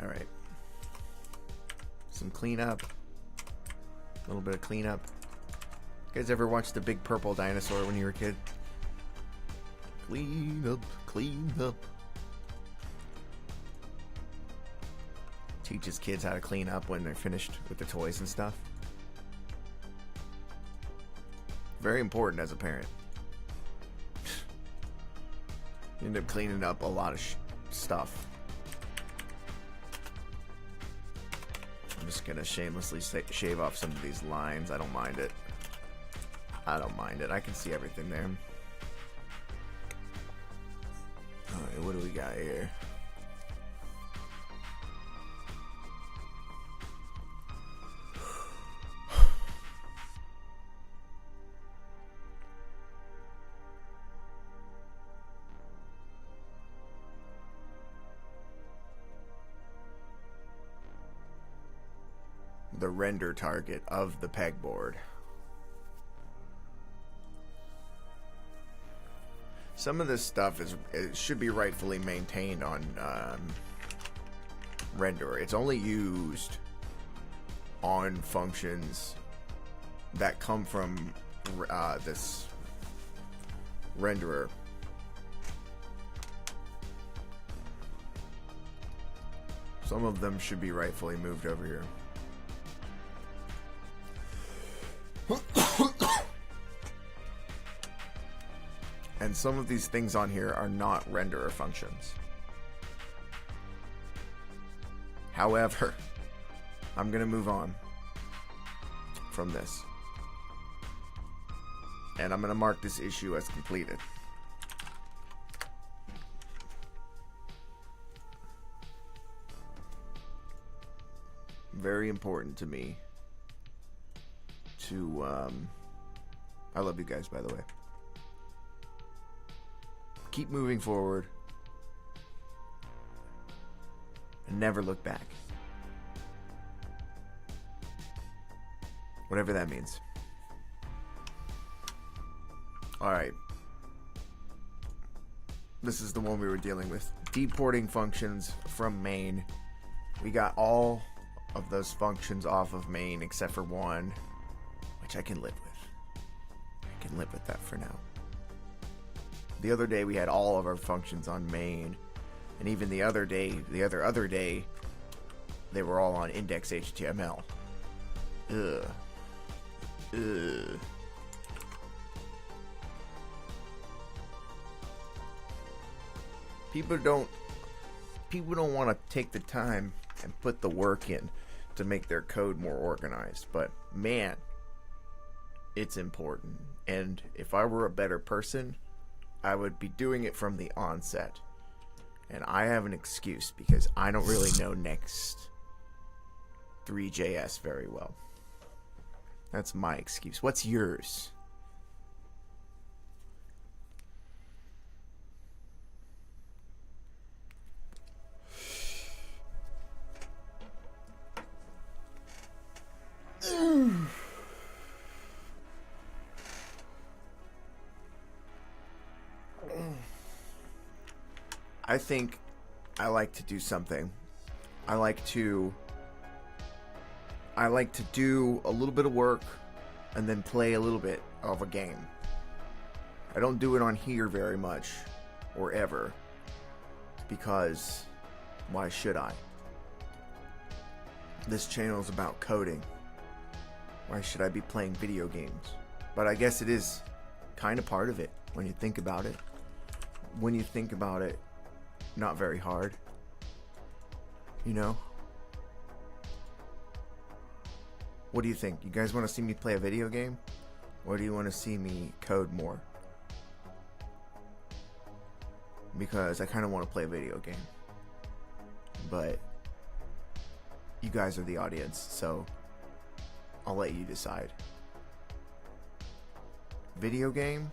Alright. Some cleanup. A little bit of cleanup. You guys ever watch The Big Purple Dinosaur when you were a kid? Clean up, clean up. Teaches kids how to clean up when they're finished with the toys and stuff. Very important as a parent. You end up cleaning up a lot of stuff. I'm just gonna shamelessly shave off some of these lines. I don't mind it. I don't mind it. I can see everything there. Alright, what do we got here? The render target of the pegboard. Some of this stuff it should be rightfully maintained on renderer. It's only used on functions that come from this renderer. Some of them should be rightfully moved over here. And some of these things on here are not renderer functions. However, I'm going to move on from this. And I'm going to mark this issue as completed. Very important to me to, I love you guys, by the way. Keep moving forward and never look back. Whatever that means. Alright. This is the one we were dealing with. Deporting functions from main. We got all of those functions off of main except for one, which I can live with. I can live with that for now. The other day we had all of our functions on main, and even the other day, they were all on index.html. Ugh. Ugh. People don't want to take the time and put the work in to make their code more organized, but man, it's important. And if I were a better person, I would be doing it from the onset. And I have an excuse because I don't really know next THREE.JS very well. That's my excuse. What's yours? I think I like to do something. I like to do a little bit of work and then play a little bit of a game. I don't do it on here very much or ever because why should I? This channel is about coding. Why should I be playing video games? But I guess it is kind of part of it when you think about it. When you think about it, not very hard. You know? What do you think? You guys want to see me play a video game? Or do you want to see me code more? Because I kind of want to play a video game. But you guys are the audience, so I'll let you decide. Video game?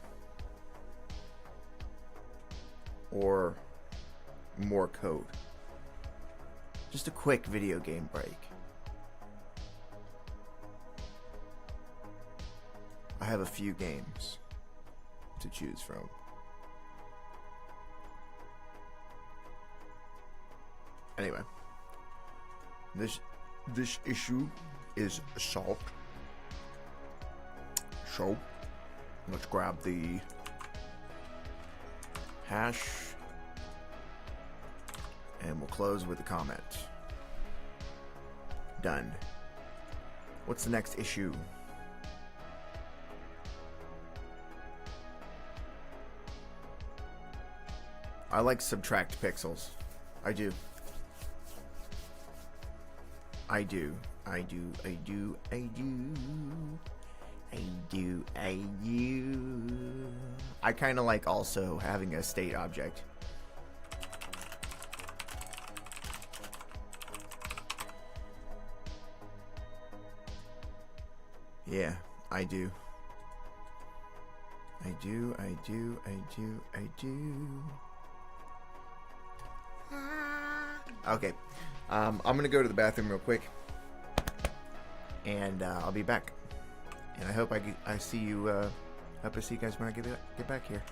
Or more code? Just a quick video game break. I have a few games to choose from. Anyway, this issue is solved. So let's grab the hash and we'll close with a comment. Done. What's the next issue? I like subtract pixels. I do. I do. I do. I do. I do. I do. I do. I kind of like also having a state object. Yeah, I do. I do. I do. I do. I do. Okay, I'm gonna go to the bathroom real quick, and I'll be back. And I hope I see you. Hope I see you guys when I get back here.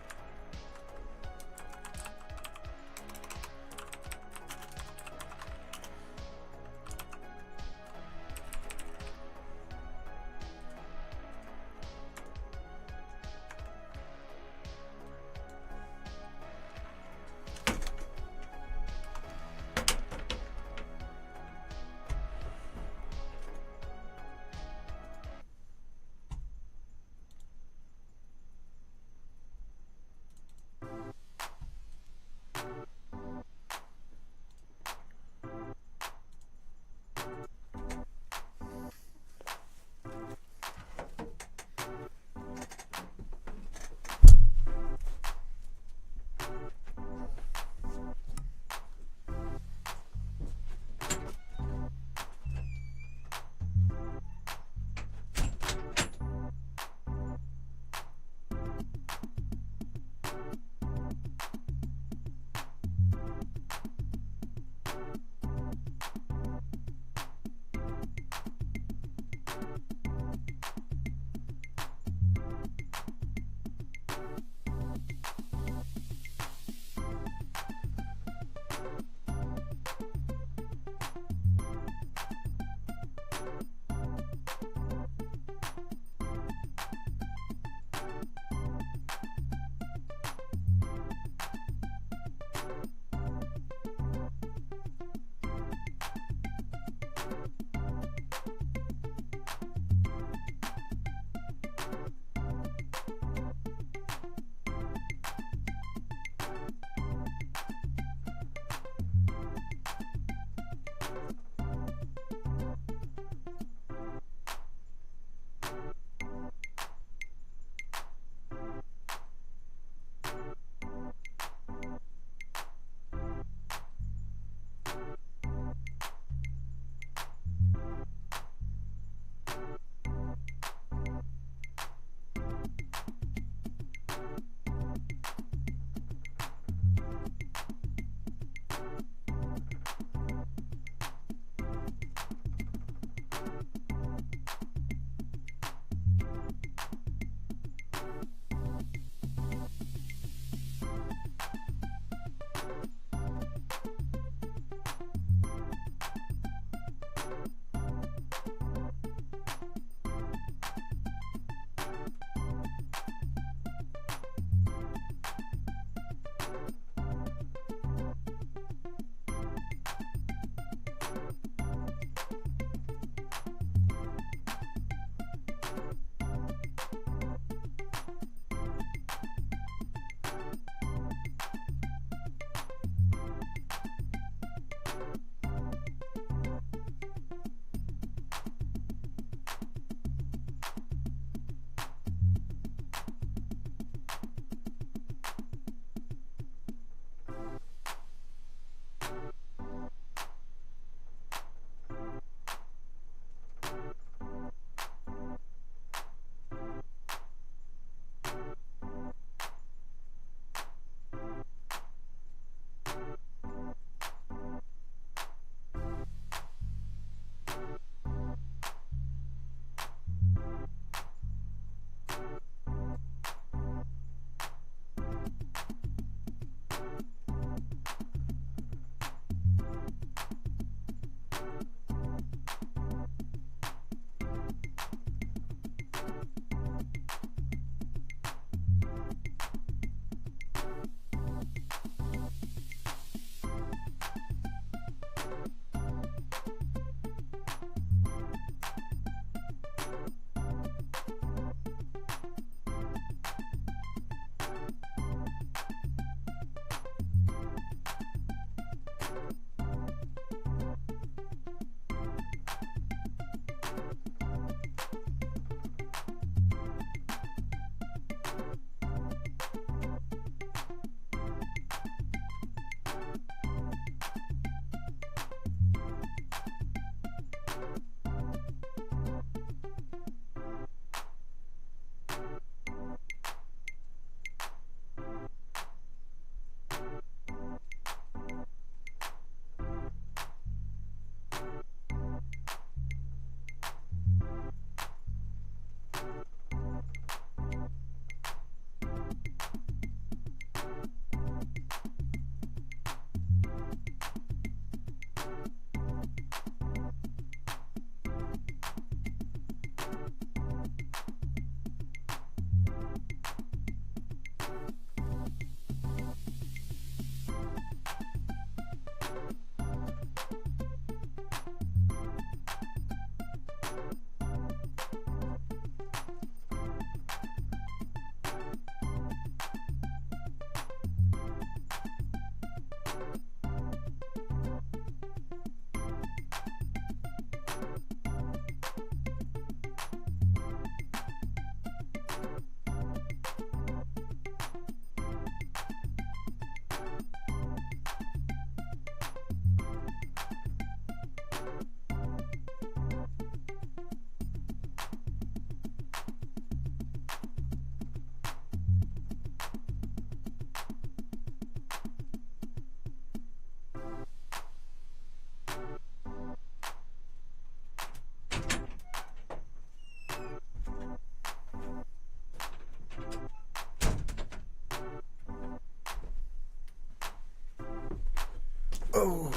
Oh.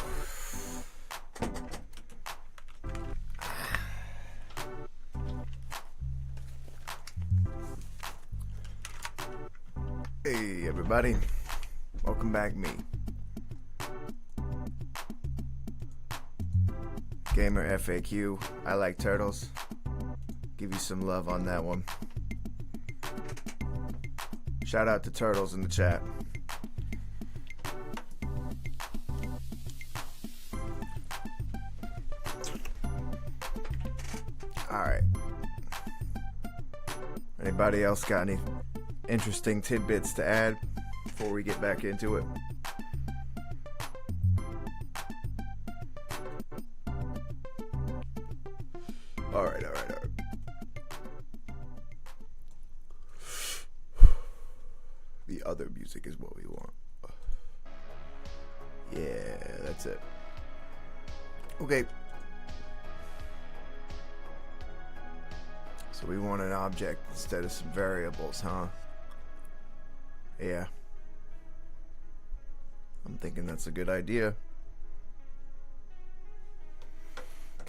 Hey everybody, welcome back me. Gamer FAQ, I like turtles. Give you some love on that one. Shout out to Turtles in the chat. Alright. Anybody else got any interesting tidbits to add before we get back into it? Alright. The other music is what we want. Yeah, that's it. Okay. So we want an object instead of some variables, huh? Yeah. I'm thinking that's a good idea.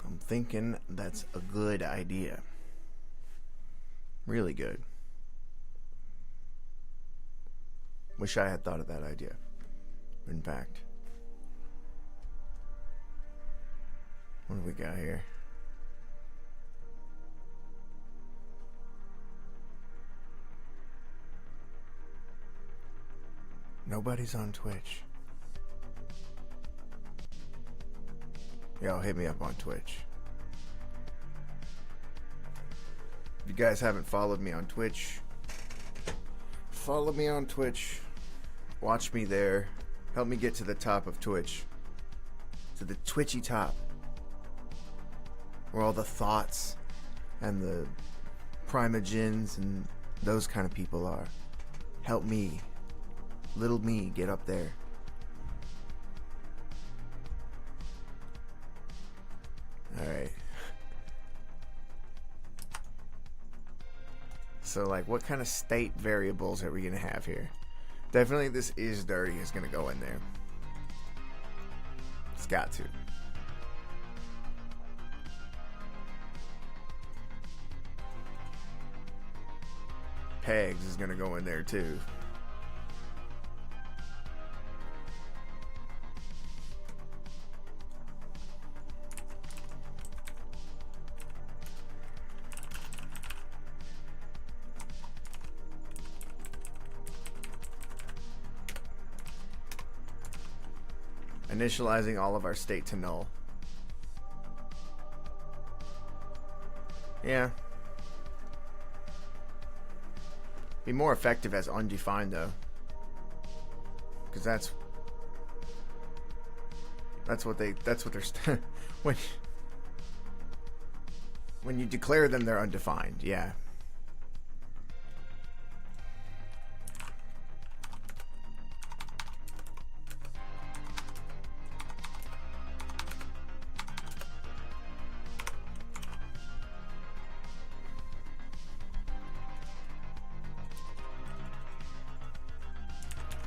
I'm thinking that's a good idea. Really good. Wish I had thought of that idea. In fact. What do we got here? Nobody's on Twitch. Yo, hit me up on Twitch. If you guys haven't followed me on Twitch, follow me on Twitch. Watch me there. Help me get to the top of Twitch. To the twitchy top. Where all the thoughts and the primogens and those kind of people are. Help me. Little me get up there. Alright. So like what kind of state variables are we gonna have here? Definitely this is dirty is gonna go in there. It's got to. Pegs is gonna go in there too. Initializing all of our state to null. Yeah. Be more effective as undefined though. Because that's what they're when you declare them they're undefined, yeah.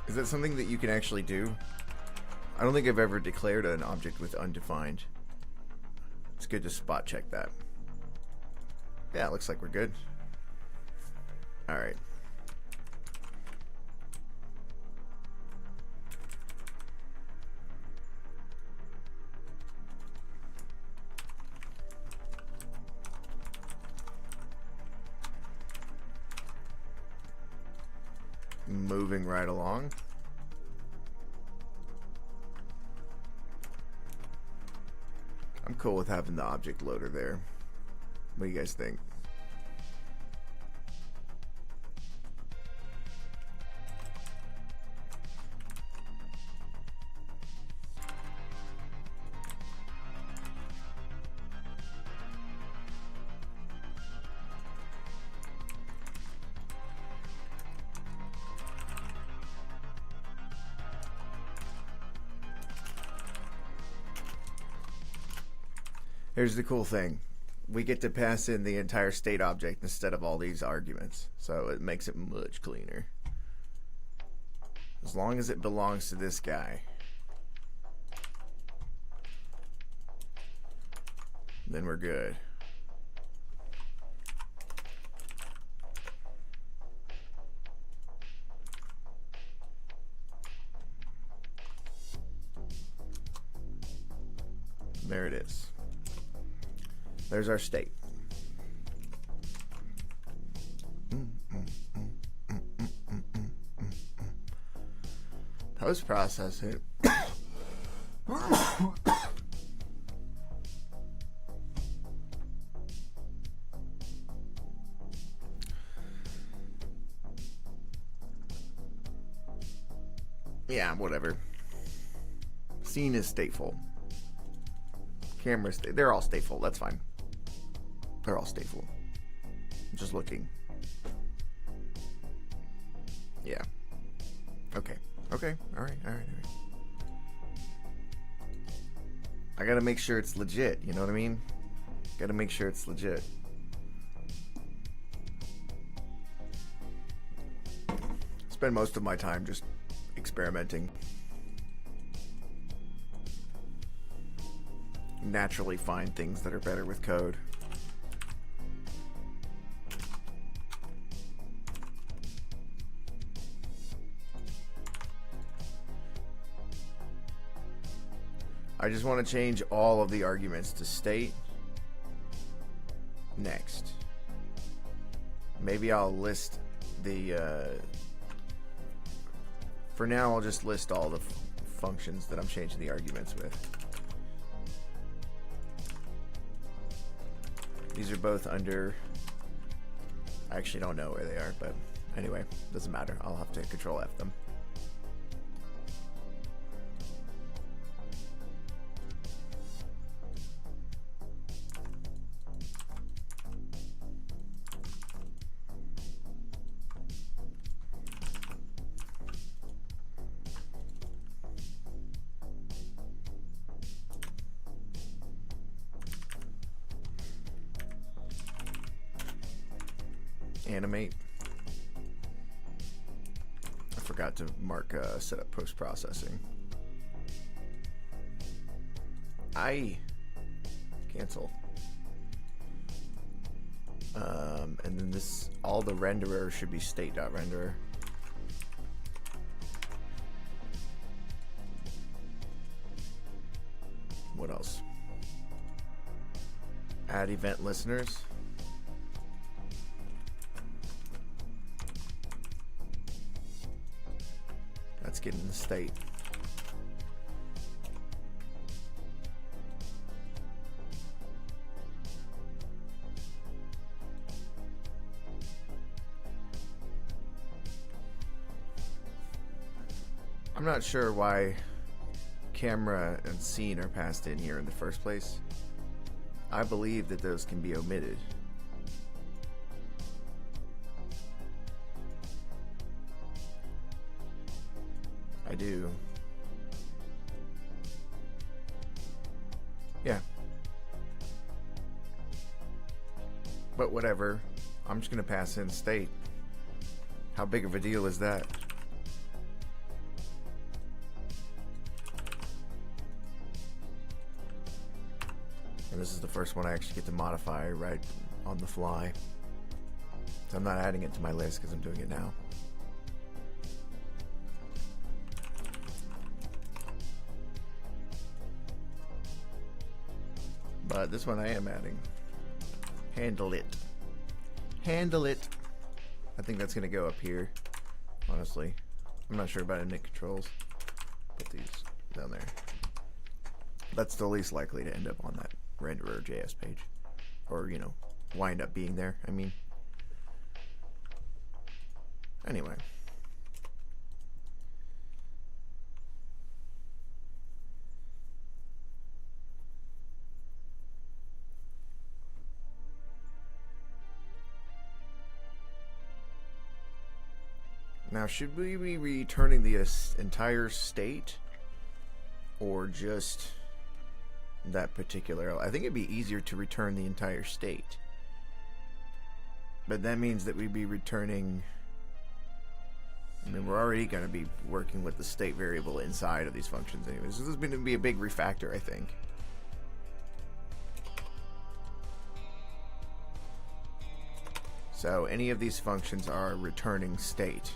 Is that something that you can actually do? I don't think I've ever declared an object with undefined. It's good to spot check that. Yeah, it looks like we're good. Alright. Moving right along. I'm cool with having the object loader there. What do you guys think? Here's the cool thing. We get to pass in the entire state object instead of all these arguments. So it makes it much cleaner. As long as it belongs to this guy. Then we're good. There it is. There's our state. Post processing. Yeah, whatever. Scene is stateful. Cameras, they're all stateful. That's fine. They're all stateful. I'm just looking. Yeah. Okay. Okay. All right. I gotta make sure it's legit. You know what I mean? Gotta make sure it's legit. spend most of my time just experimenting. Naturally find things that are better with code. I just want to change all of the arguments to state. Next. Maybe I'll list the... for now, I'll just list all the functions that I'm changing the arguments with. These are both under... I actually don't know where they are, but anyway, doesn't matter. I'll have to Control F them. Animate. I forgot to mark setup post-processing. Cancel. And then this, all the renderer should be state.renderer. What else? Add event listeners. Let's get in the state. I'm not sure why camera and scene are passed in here in the first place. I believe that those can be omitted. I do. Yeah. But whatever. I'm just gonna pass in state. How big of a deal is that? And this is the first one I actually get to modify right on the fly. So I'm not adding it to my list because I'm doing it now. But this one I am adding. Handle it. Handle it. I think that's going to go up here, honestly. I'm not sure about init controls. Put these down there. That's the least likely to end up on that renderer.js page. Or, you know, wind up being there, I mean. Anyway. Now, should we be returning the entire state, or just that particular? I think it'd be easier to return the entire state, but that means that we'd be returning. I mean, we're already going to be working with the state variable inside of these functions, anyways. So this is going to be a big refactor, I think. So any of these functions are returning state.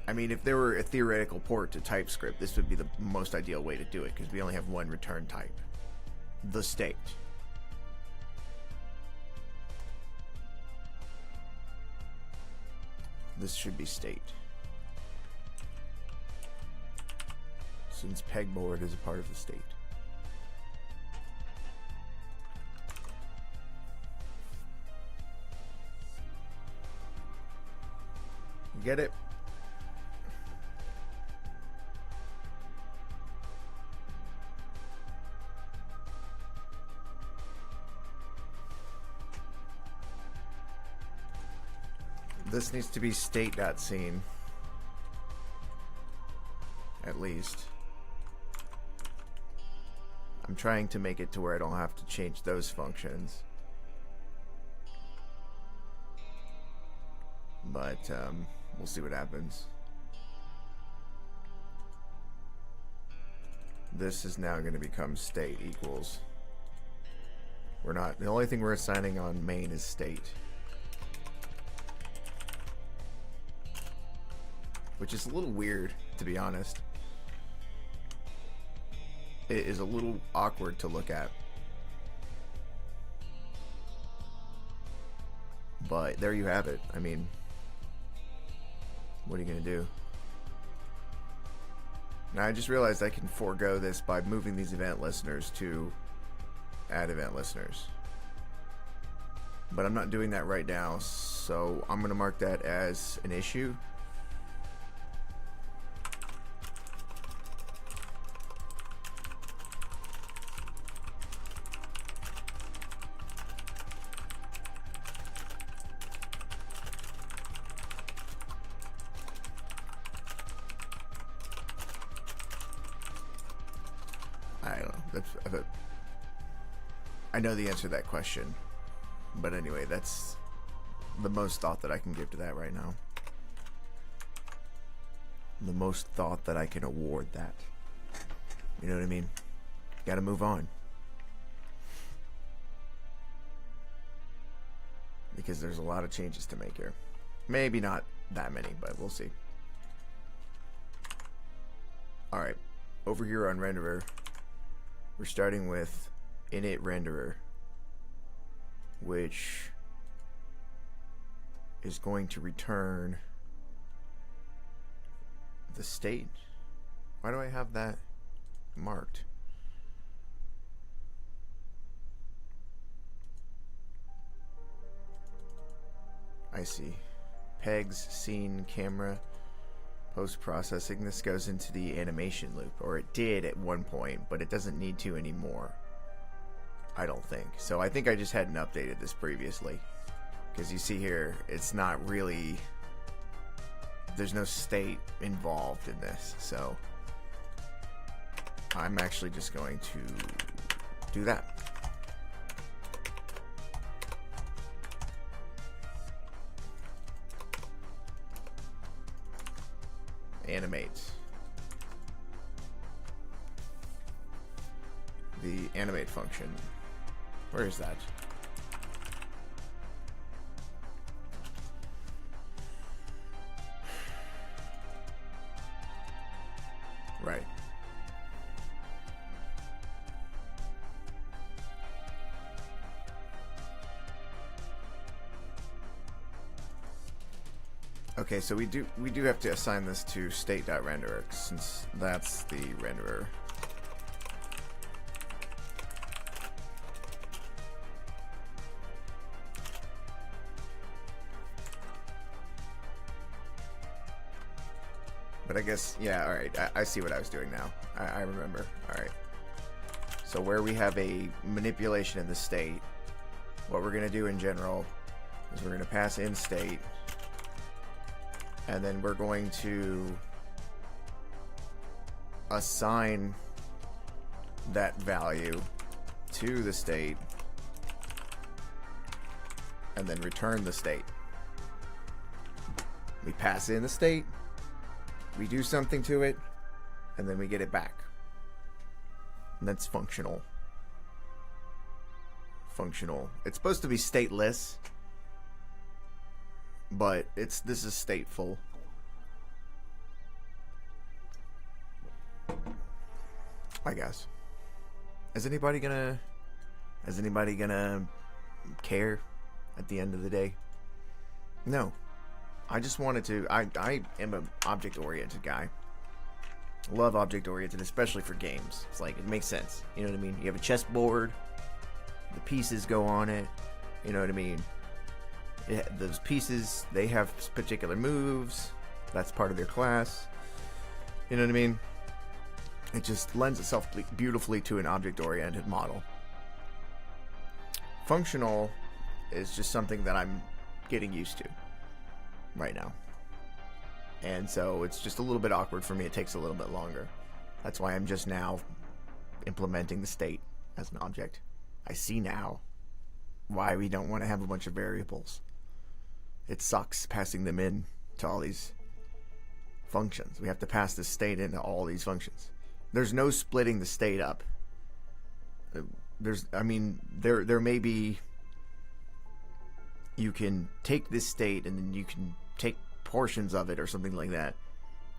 I mean, if there were a theoretical port to TypeScript, this would be the most ideal way to do it, because we only have one return type. The state. This should be state. Since pegboard is a part of the state. Get it? This needs to be state.scene. At least. I'm trying to make it to where I don't have to change those functions. But, We'll see what happens. This is now going to become state equals. We're not, the only thing we're assigning on main is state. Which is a little weird, to be honest. It is a little awkward to look at. But there you have it. I mean, what are you going to do? Now I just realized I can forego this by moving these event listeners to add event listeners. But I'm not doing that right now, so I'm going to mark that as an issue. I don't know. I know the answer to that question. But anyway, that's the most thought that I can give to that right now. The most thought that I can award that. You know what I mean? Gotta move on. Because there's a lot of changes to make here. Maybe not that many, but we'll see. Alright, over here on renderer, we're starting with init renderer, which is going to return the state. Why do I have that marked? I see. Pegs, scene, camera, post-processing. This goes into the animation loop, or it did at one point, but it doesn't need to anymore. I don't think. So I think I just hadn't updated this previously. Because you see here, it's not really... There's no state involved in this, so... I'm actually just going to do that. Animate. The animate function. Where is that? Right. Okay, so we do have to assign this to state.renderer since that's the renderer. But I guess, yeah, alright, I see what I was doing now. I remember. Alright. So where we have a manipulation in the state, what we're going to do in general is we're going to pass in state, and then we're going to assign that value to the state, and then return the state. We pass in the state, we do something to it, and then we get it back. And that's functional. Functional. It's supposed to be stateless, but this is stateful. I guess. Is anybody gonna care at the end of the day? No. I just wanted to, I am an object-oriented guy. Love object-oriented, especially for games. It's like, it makes sense. You know what I mean? You have a chessboard, the pieces go on it, you know what I mean? Those pieces, they have particular moves, that's part of their class. You know what I mean? It just lends itself beautifully to an object-oriented model. Functional is just something that I'm getting used to right now. And so it's just a little bit awkward for me. It takes a little bit longer. That's why I'm just now implementing the state as an object. I see now why we don't want to have a bunch of variables. It sucks passing them in to all these functions. We have to pass this state into all these functions. There's no splitting the state up. There may be, you can take this state and then you can take portions of it or something like that.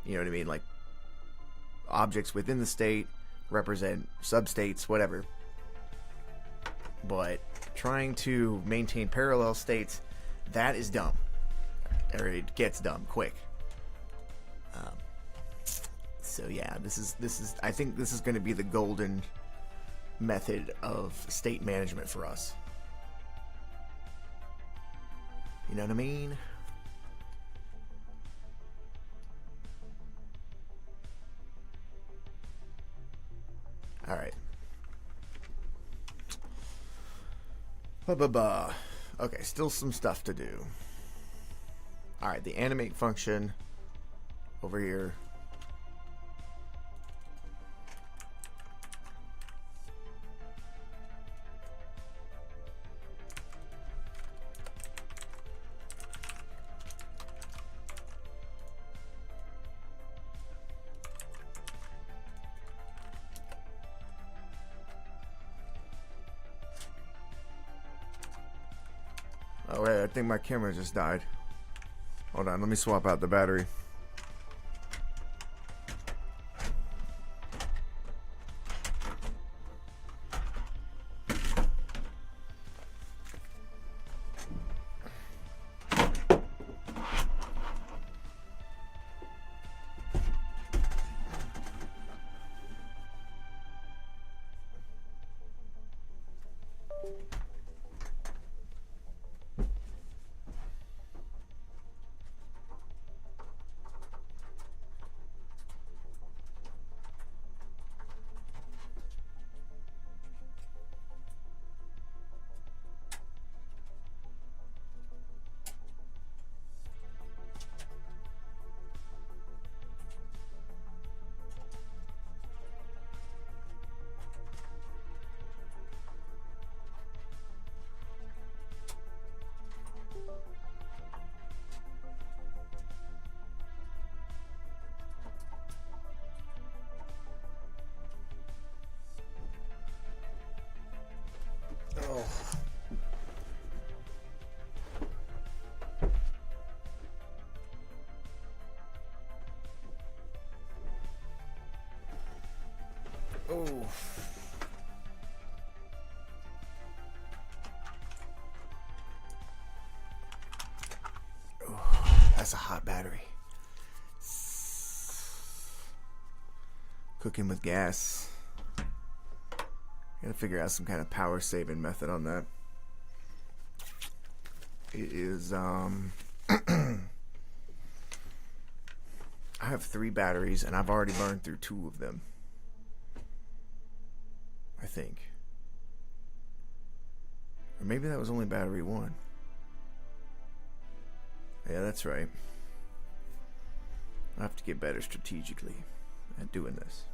You know what I mean? Like objects within the state represent substates, whatever. But trying to maintain parallel states, that is dumb. Or it gets dumb quick. So yeah, this is I think this is going to be the golden method of state management for us. You know what I mean? All right. Okay, still some stuff to do. All right, the animate function over here. Oh wait, I think my camera just died. Hold on, let me swap out the battery. Oh. That's a hot battery. Cooking with gas. Gotta figure out some kind of power saving method on that. It is I have 3 batteries and I've already burned through 2 of them. I think. Or maybe that was only battery 1. Yeah, that's right. I have to get better strategically at doing this.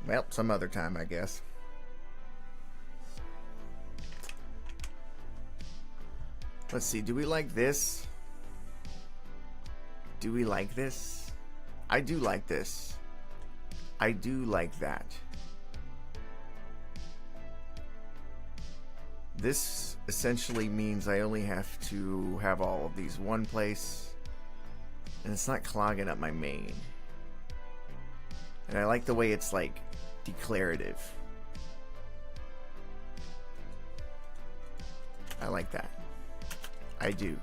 Well, some other time, I guess. Let's see, do we like this? Do we like this? I do like this. I do like that. This essentially means I only have to have all of these one place, and it's not clogging up my main. And I like the way it's like declarative. I like that. I do.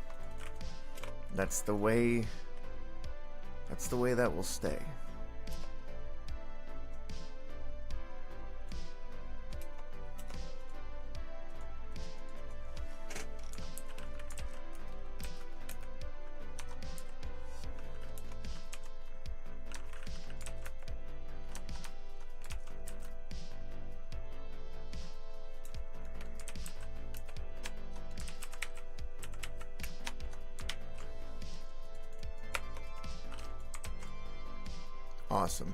That's the way that will stay. Awesome.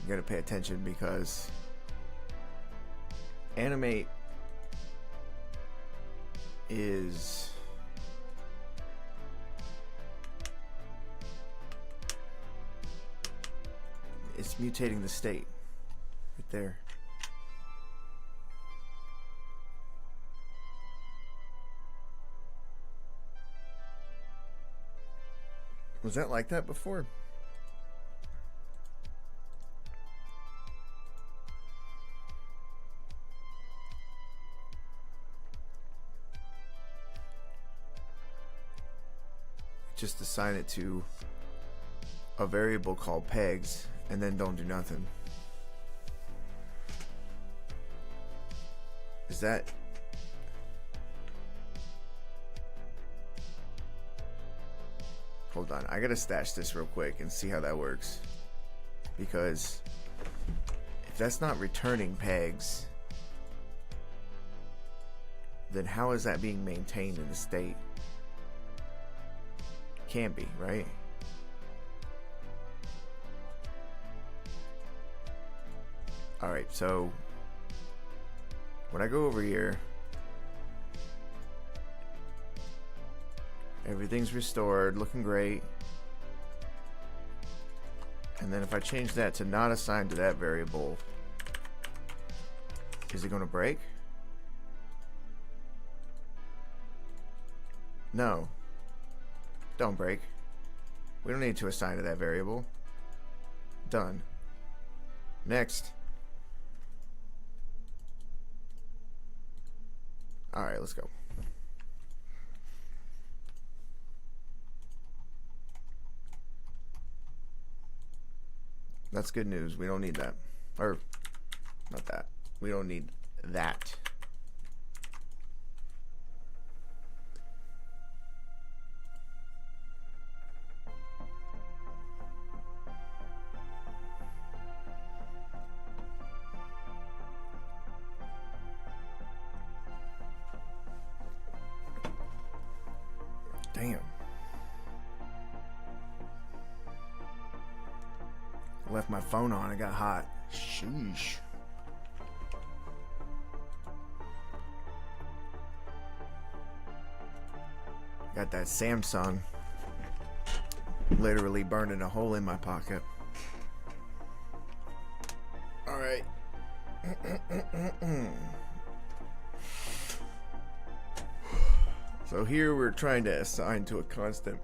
You gotta pay attention because animate is it's mutating the state right there. Was that like that before? Just assign it to a variable called pegs and then don't do nothing. Is that hold on, I gotta stash this real quick and see how that works, because if that's not returning pegs, then how is that being maintained in the state? Can't be, right? Alright, so when I go over here, everything's restored, looking great. And then if I change that to not assigned to that variable, is it going to break? No. Don't break. We don't need to assign to that variable. Done. Next. Alright, let's go. That's good news. We don't need that. Or, not that. We don't need that. Damn. Left my phone on, it got hot. Sheesh. Got that Samsung literally burning a hole in my pocket. Alright. So here we're trying to assign to a constant,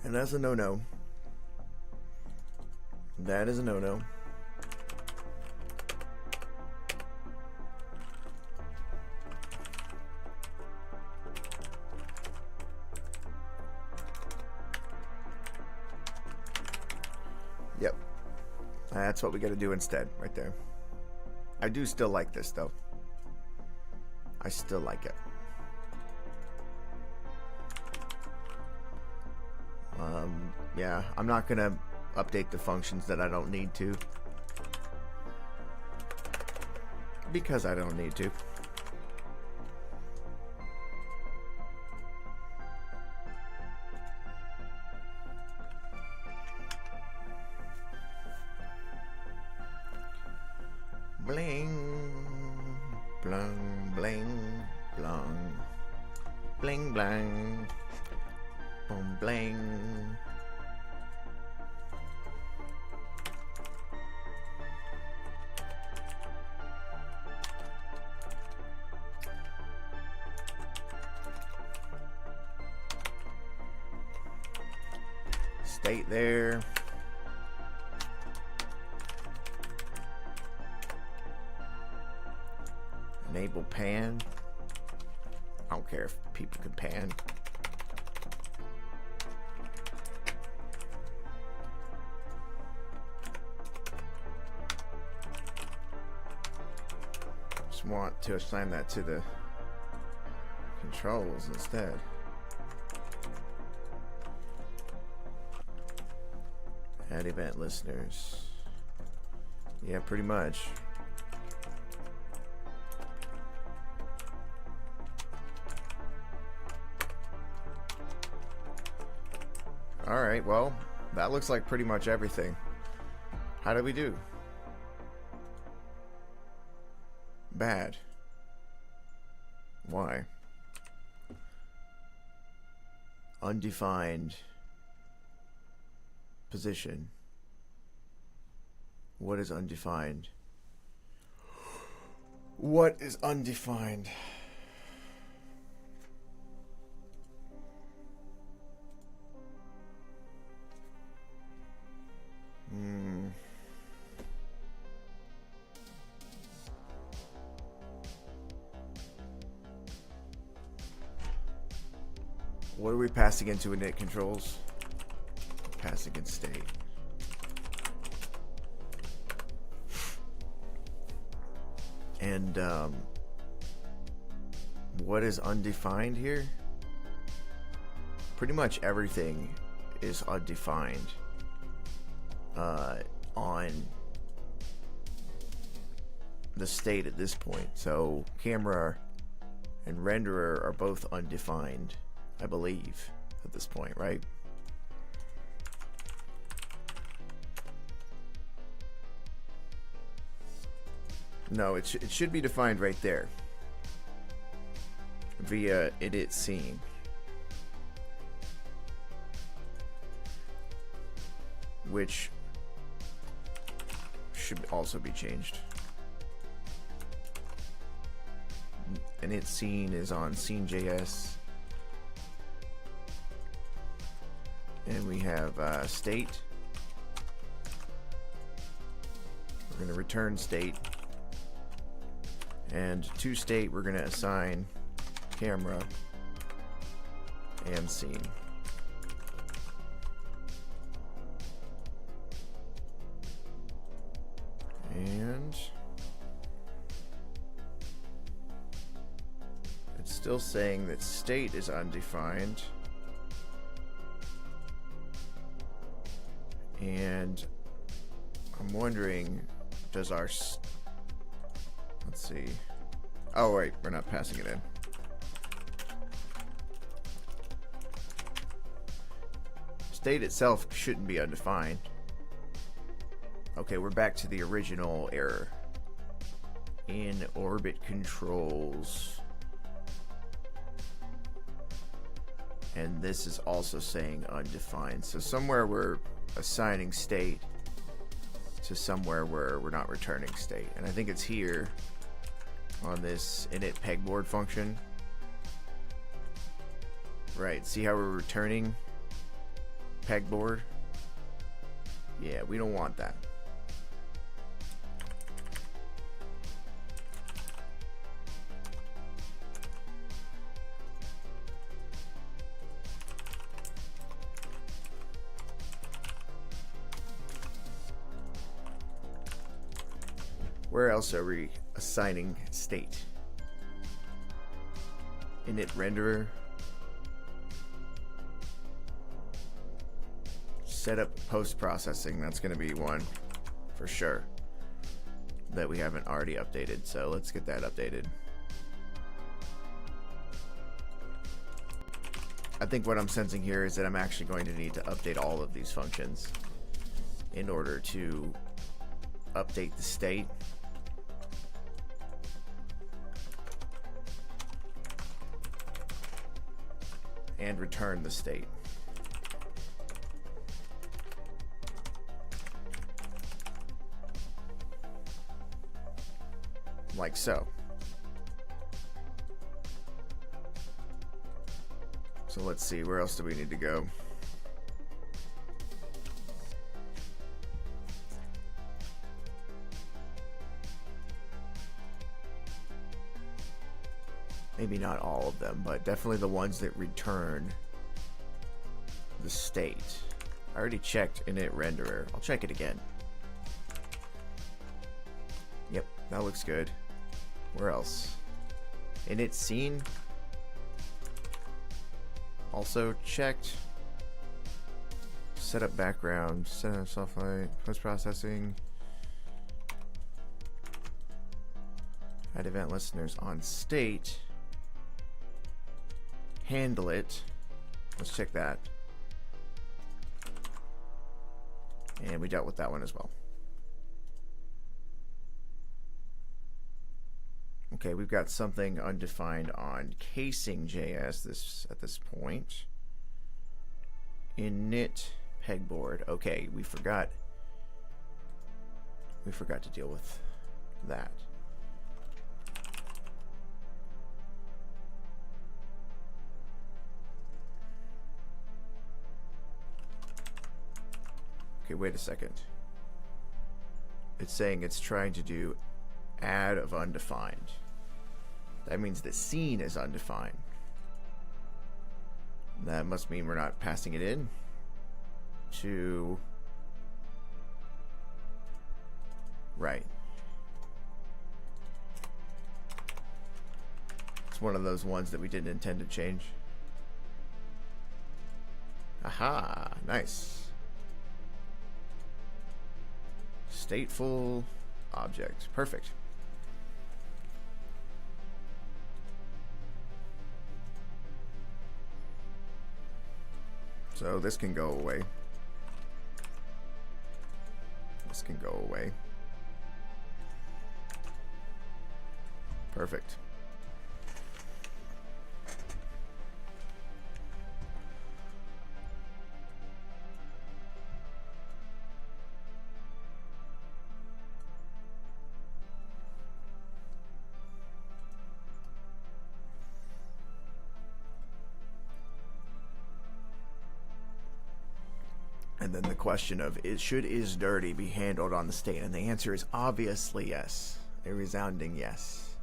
and that's a no-no. That is a no-no. Yep. That's what we got to do instead, right there. I do still like this, though. I still like it. Yeah, I'm not going to update the functions that I don't need to, because I don't need to. Bling, blung, bling, blung, bling, blang, boom, bling. State there. Enable pan. I don't care if people can pan. Just want to assign that to the controls instead. Add event listeners. Yeah, pretty much. Alright, well, that looks like pretty much everything. How did we do? Bad. Why? Undefined position. What is undefined? What is undefined? What are we passing into init controls? Passing in state. And what is undefined here? Pretty much everything is undefined on the state at this point. So camera and renderer are both undefined, I believe, at this point, right? No, it should be defined right there via init scene. Which should also be changed. Init scene is on scene.js. And we have state. We're going to return state. And to state, we're going to assign camera and scene. And it's still saying that state is undefined. And I'm wondering, does our... Let's see. Oh, wait, we're not passing it in. State itself shouldn't be undefined. Okay, we're back to the original error. In orbit controls. And this is also saying undefined. So somewhere we're assigning state to somewhere where we're not returning state. And I think it's here on this init pegboard function. Right, see how we're returning pegboard? Yeah, we don't want that. Where else are we assigning state? Init renderer. Setup post-processing, that's going to be one for sure that we haven't already updated, so let's get that updated. I think what I'm sensing here is that I'm actually going to need to update all of these functions in order to update the state. And return the state. Like so. So let's see, where else do we need to go? Maybe not all of them, but definitely the ones that return the state. I already checked init renderer. I'll check it again. Yep, that looks good. Where else? Init scene. set up background, set up software, post-processing. Add event listeners on state. Handle it. Let's check that. And we dealt with that one as well. Okay, we've got something undefined on casing.js at this point. Init pegboard. Okay, we forgot to deal with that. Okay, wait a second. It's saying it's trying to do add of undefined. That means the scene is undefined. That must mean we're not passing it in to... Right. It's one of those ones that we didn't intend to change. Aha, nice. Stateful object. Perfect. So this can go away. This can go away. Perfect. And then the question of should is dirty be handled on the state? And the answer is obviously yes. A resounding yes.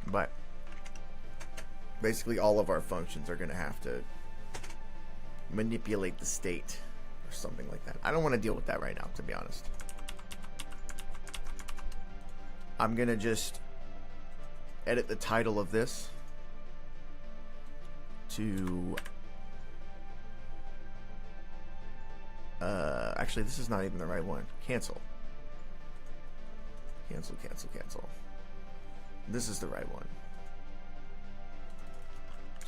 But basically all of our functions are going to have to manipulate the state or something like that. I don't want to deal with that right now, to be honest. I'm going to just edit the title of this to actually this is not even the right one. Cancel. Cancel, cancel, cancel. This is the right one.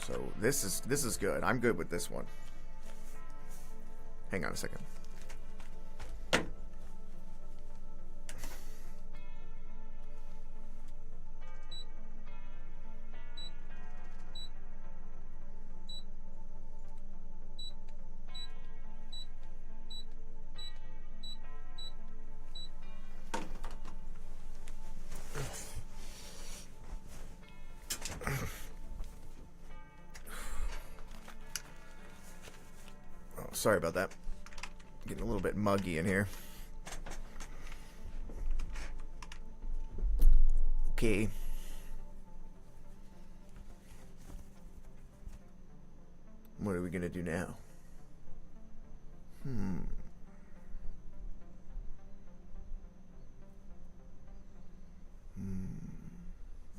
So this is good. I'm good with this one. Hang on a second. Sorry about that. Getting a little bit muggy in here. Okay. What are we gonna do now?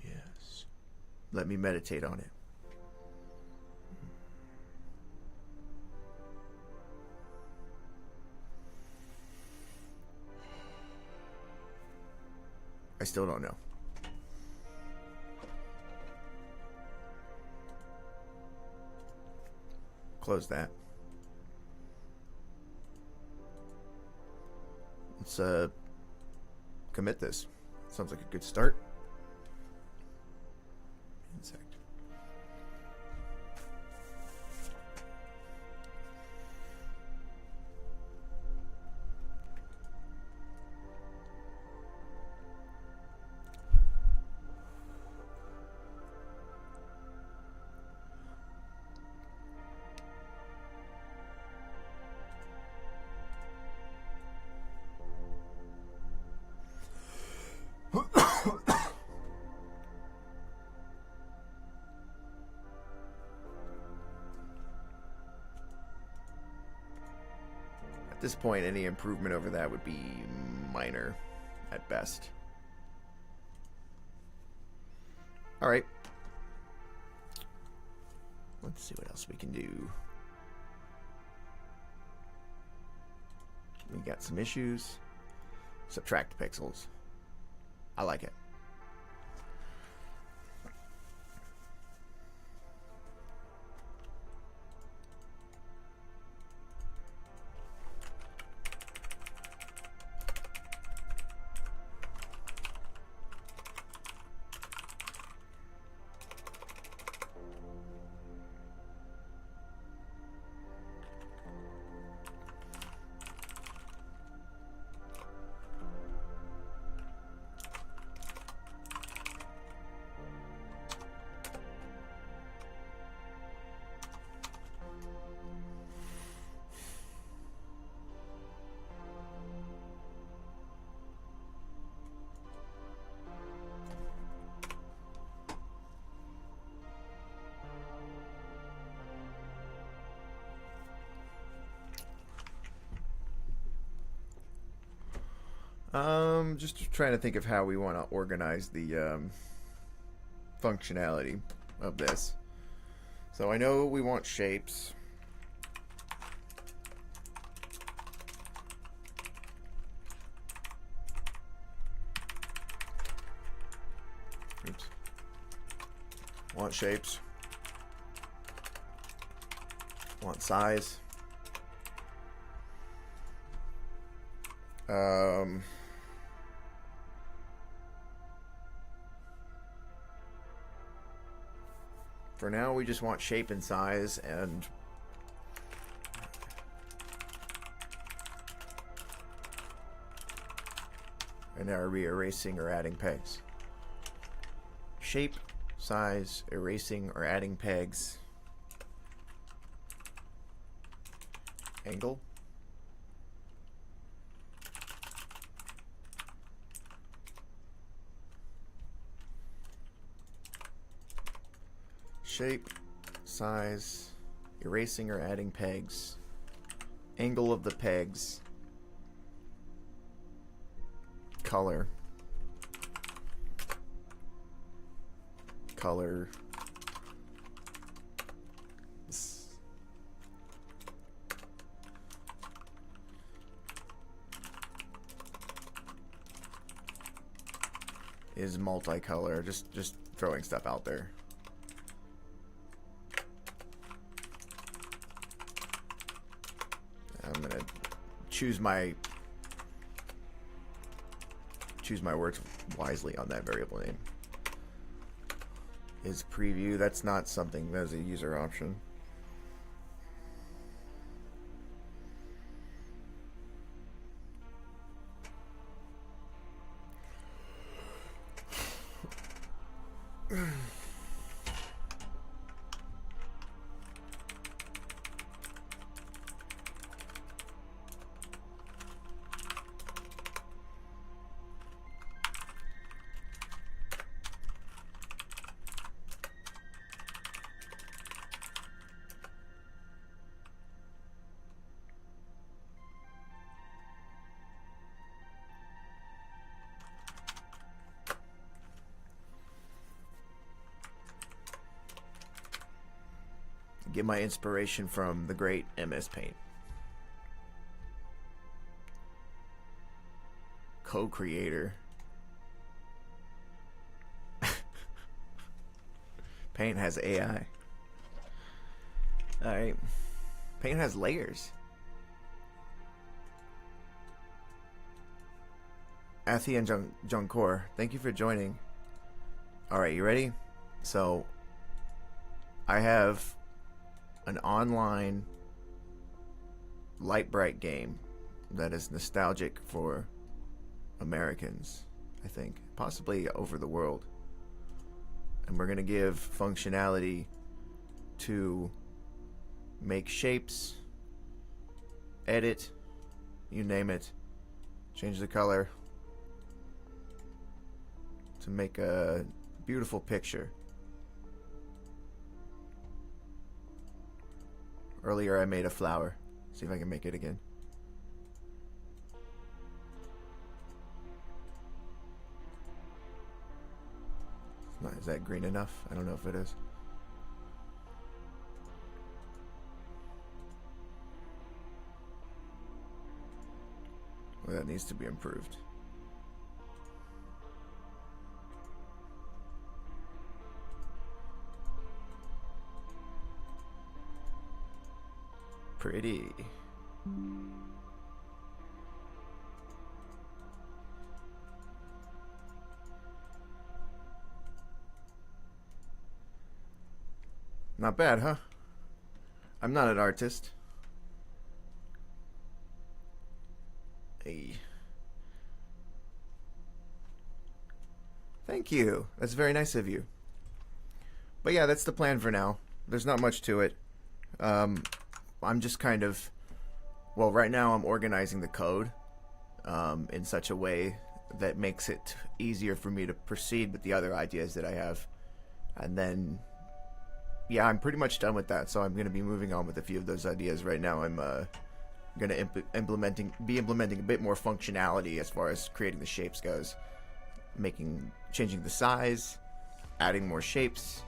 Yes. Let me meditate on it. I still don't know. Close that. Let's commit this. Sounds like a good start. Insect. this point, any improvement over that would be minor at best. Alright. Let's see what else we can do. We got some issues. Subtract pixels. I like it. Just trying to think of how we want to organize the functionality of this. So I know we want shapes. Oops. Want shapes. Want size. For now, we just want shape and size, and are we erasing or adding pegs? Shape, size, erasing or adding pegs. Angle. Shape, size, erasing or adding pegs, angle of the pegs, color, is multicolor, just throwing stuff out there. I'm gonna choose my words wisely on that variable name. Is preview, that's not something, that's a user option. Get my inspiration from the great MS Paint. Co-creator. Paint has AI. Alright. Paint has layers. Athi and Junkor, thank you for joining. Alright, you ready? So, I have an online light bright game that is nostalgic for Americans, I think, possibly over the world. And we're going to give functionality to make shapes, edit, you name it, change the color to make a beautiful picture. Earlier I made a flower. See if I can make it again. Is that green enough? I don't know if it is. Well, that needs to be improved. Pretty. Not bad, huh? I'm not an artist. Hey. Thank you. That's very nice of you. But yeah, that's the plan for now. There's not much to it. I'm just kind of... Well, right now I'm organizing the code in such a way that makes it easier for me to proceed with the other ideas that I have. And then... Yeah, I'm pretty much done with that, so I'm going to be moving on with a few of those ideas right now. I'm going to be implementing a bit more functionality as far as creating the shapes goes, changing the size, adding more shapes,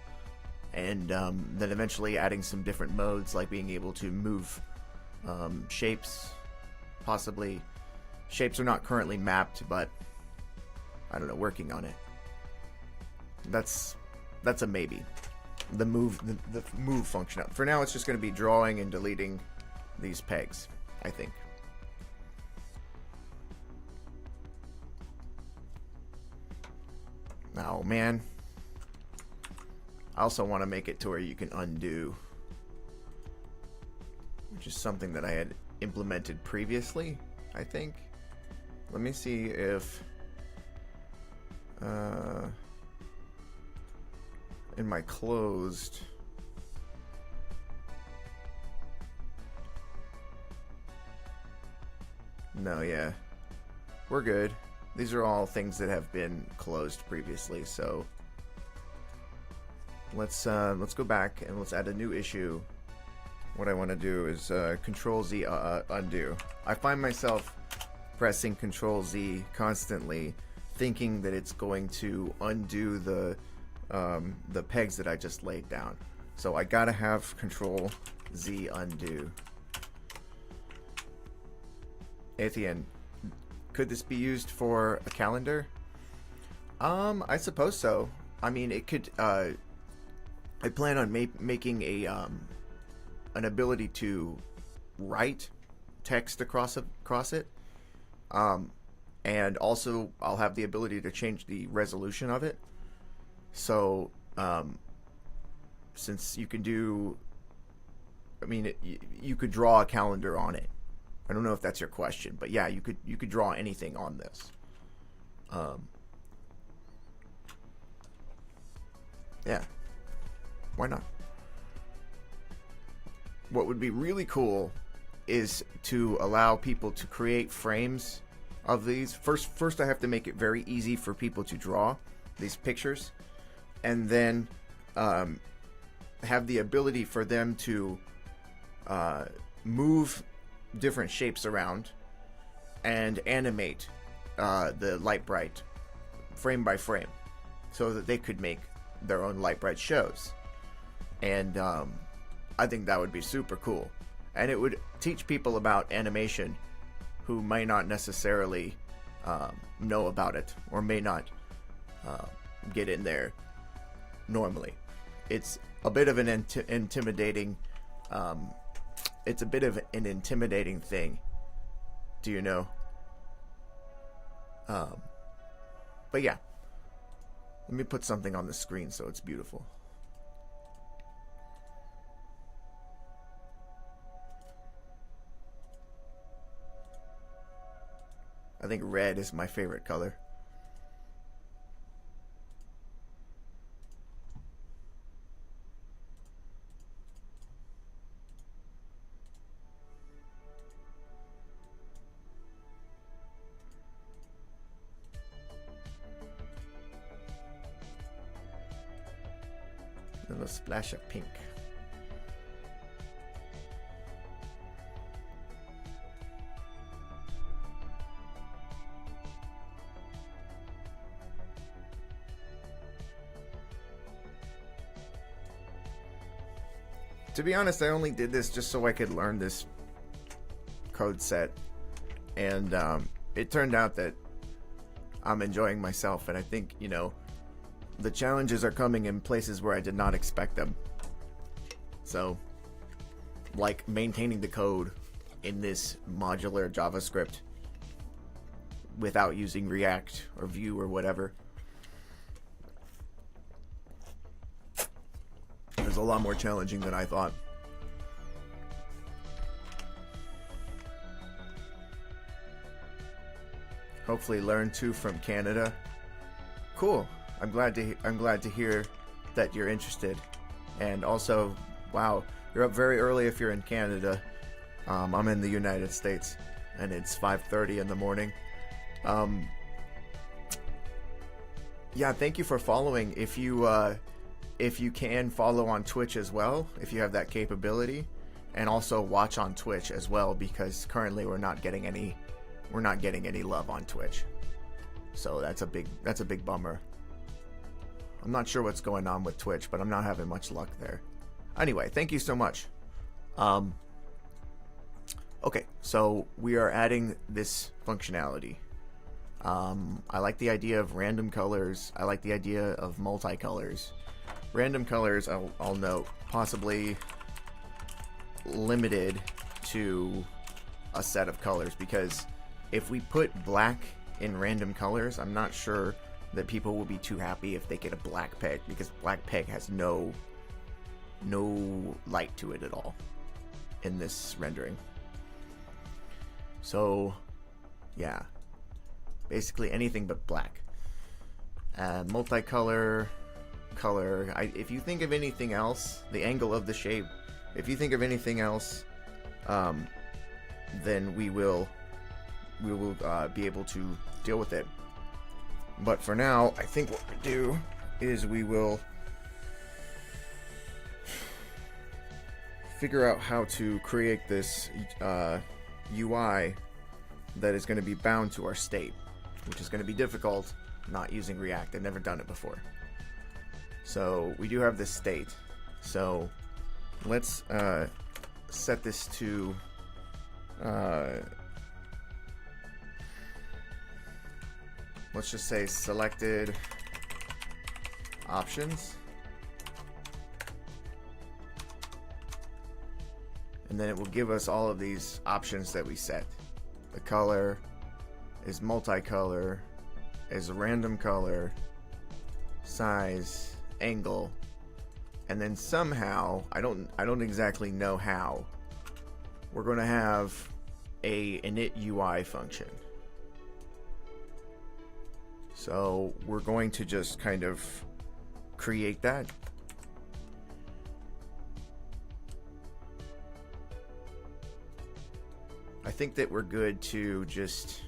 and then eventually adding some different modes, like being able to move shapes. Possibly, shapes are not currently mapped, but I don't know, working on it. That's a maybe. The move function. For now, it's just going to be drawing and deleting these pegs, I think. Oh man, I also want to make it to where you can undo, which is something that I had implemented previously, I think. Let me see if in my closed, no, yeah, we're good. These are all things that have been closed previously, so let's go back and let's add a new issue. What I want to do is Control Z undo. I find myself pressing Control Z constantly, thinking that it's going to undo the pegs that I just laid down. So I gotta have Control Z undo. Athean, could this be used for a calendar? I suppose so. I mean, it could. I plan on making a an ability to write text across it, and also I'll have the ability to change the resolution of it. So, since you can do, I mean, you could draw a calendar on it. I don't know if that's your question, but yeah, you could draw anything on this. Yeah, why not? What would be really cool is to allow people to create frames of these. First, I have to make it very easy for people to draw these pictures, and then have the ability for them to move different shapes around and animate the light bright frame by frame, so that they could make their own light bright shows. And I think that would be super cool, and it would teach people about animation who may not necessarily know about it, or may not get in there normally. It's a bit of an intimidating it's a bit of an intimidating thing, do you know? But yeah, let me put something on the screen so it's beautiful. I think red is my favorite color. A little splash of pink. To be honest, I only did this just so I could learn this code set, and it turned out that I'm enjoying myself, and I think, you know, the challenges are coming in places where I did not expect them. So, like maintaining the code in this modular JavaScript without using React or Vue or whatever. It was a lot more challenging than I thought. Hopefully learn too from Canada. Cool. I'm glad to hear that you're interested. And also, wow, you're up very early if you're in Canada. I'm in the United States, and it's 5:30 in the morning. Yeah, thank you for following. If you can follow on Twitch as well, if you have that capability, and also watch on Twitch as well, because currently we're not getting any love on Twitch. So that's a big bummer. I'm not sure what's going on with Twitch, but I'm not having much luck there. Anyway, thank you so much. Okay, so we are adding this functionality. I like the idea of random colors. I like the idea of multicolors. Random colors, I'll note, possibly limited to a set of colors, because if we put black in random colors, I'm not sure that people will be too happy if they get a black peg, because black peg has no light to it at all in this rendering. So yeah, basically anything but black. Multicolor, color. If you think of anything else, the angle of the shape, if you think of anything else, then we will be able to deal with it. But for now, I think what we do is we will figure out how to create this UI that is going to be bound to our state, which is going to be difficult not using React. I've never done it before. So we do have this state. So let's set this to let's just say selected options, and then it will give us all of these options that we set. The color is multicolor, is a random color, size, angle, and then somehow, I don't exactly know how, we're going to have a init UI function. So we're going to just kind of create that. I think that we're good to just,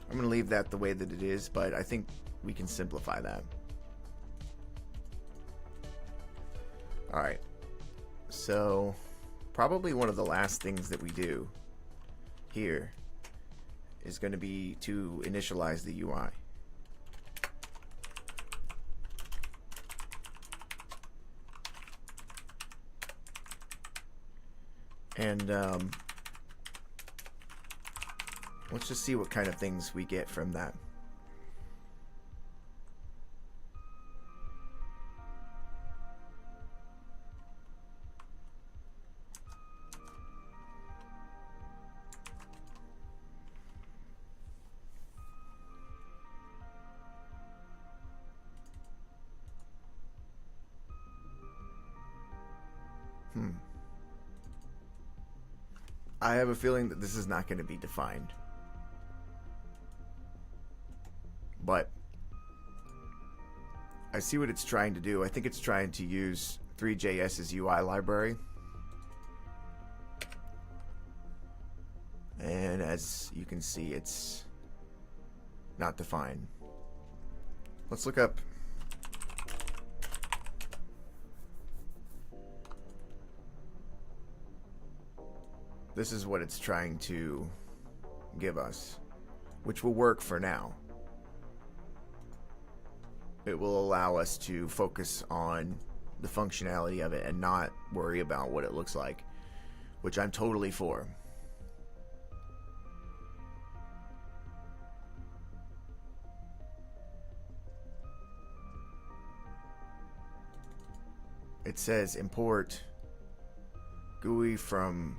I'm going to leave that the way that it is, but I think we can simplify that. Alright, so probably one of the last things that we do here is going to be to initialize the UI. And let's just see what kind of things we get from that. I have a feeling that this is not going to be defined. But I see what it's trying to do. I think it's trying to use THREE.JS's UI library. And as you can see, it's not defined. Let's look up. This is what it's trying to give us, which will work for now. It will allow us to focus on the functionality of it and not worry about what it looks like, which I'm totally for. It says import GUI from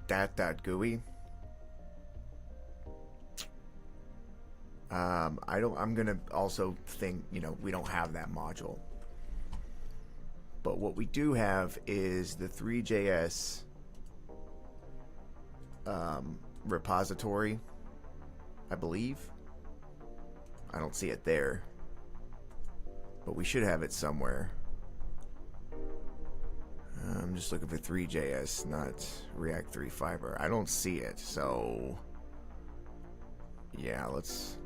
dat.gui. I'm gonna also think, we don't have that module. But what we do have is the THREE.JS repository, I believe. I don't see it there, but we should have it somewhere. I'm just looking for THREE.JS, not React 3 Fiber. I don't see it, so yeah, let's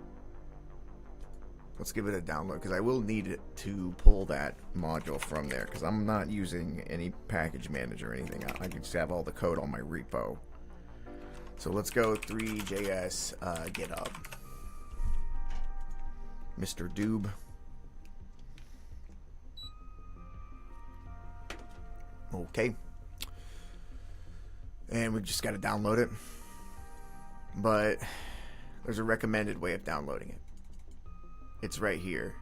give it a download, because I will need it to pull that module from there, because I'm not using any package manager or anything. I can just have all the code on my repo. So let's go THREE.JS GitHub. Mr. Doob. Okay. And we just got to download it. But there's a recommended way of downloading it. It's right here.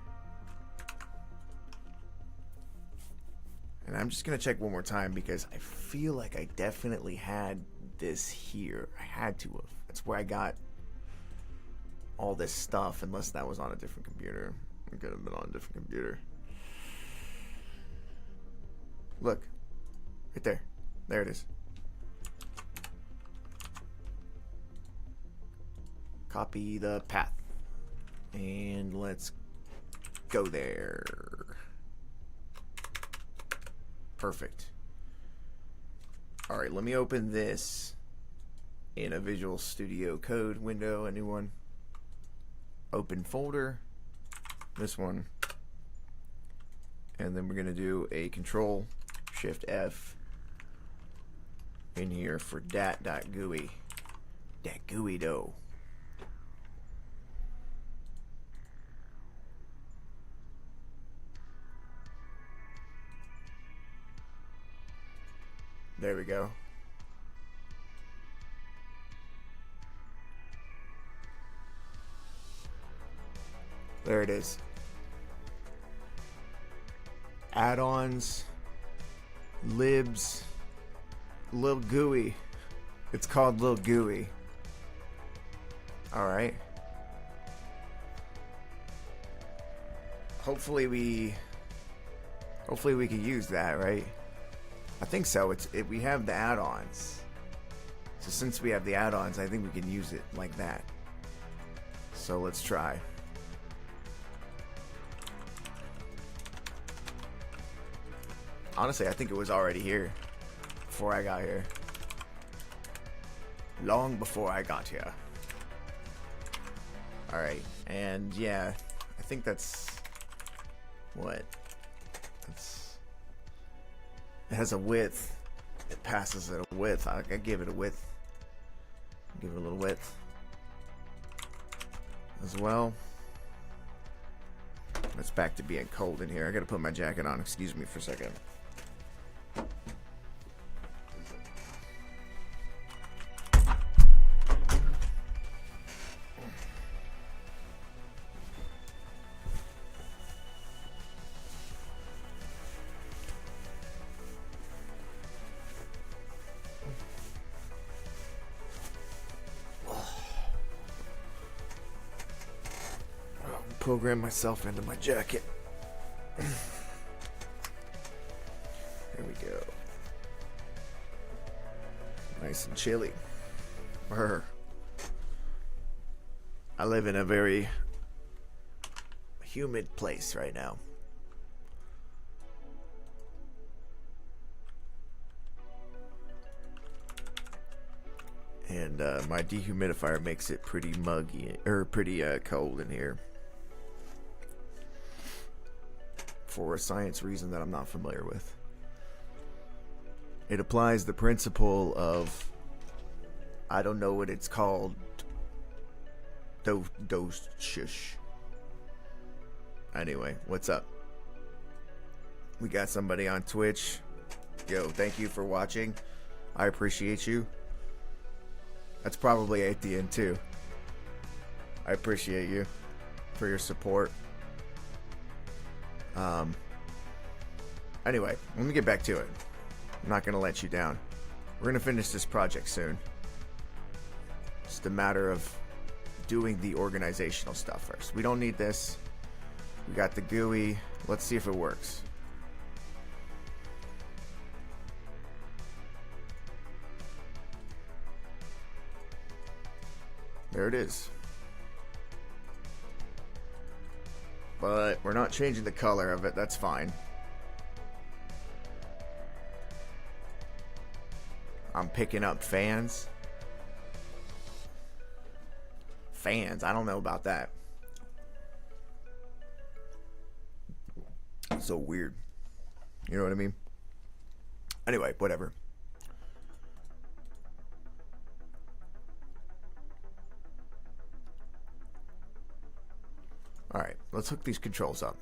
And I'm just going to check one more time because I feel like I definitely had this here. I had to have. That's where I got all this stuff, unless that was on a different computer. It could have been on a different computer. Look. Right there. There it is. Copy the path. And let's go there. Perfect. Alright, let me open this in a Visual Studio Code window, a new one. Open folder. This one. And then we're going to do a Control Shift F in here for dat.gui. Dat GUI though. There we go. There it is. Add-ons, libs, Lil GUI. It's called Lil GUI. Alright. Hopefully we can use that, right? I think so. We have the add-ons. So since we have the add-ons, I think we can use it like that. So let's try. Honestly, I think it was already here before I got here. Long before I got here. Alright, and yeah, I think that's what? It has a width. It passes at a width. I give it a width. Give it a little width as well. It's back to being cold in here. I gotta put my jacket on. Excuse me for a second. Program myself into my jacket. There we go. Nice and chilly. Brr. I live in a very humid place right now. And my dehumidifier makes it pretty muggy, or pretty cold in here. For a science reason that I'm not familiar with. It applies the principle of, I don't know what it's called, dose shush. Anyway, what's up? We got somebody on Twitch. Yo, thank you for watching. I appreciate you. That's probably at the end too. I appreciate you for your support. Anyway, let me get back to it. I'm not gonna let you down. We're gonna finish this project soon. It's just a matter of doing the organizational stuff first. We don't need this. We got the GUI. Let's see if it works. There it is. But we're not changing the color of it. That's fine. I'm picking up fans. Fans, I don't know about that. So weird. You know what I mean? Anyway, whatever. Alright, let's hook these controls up.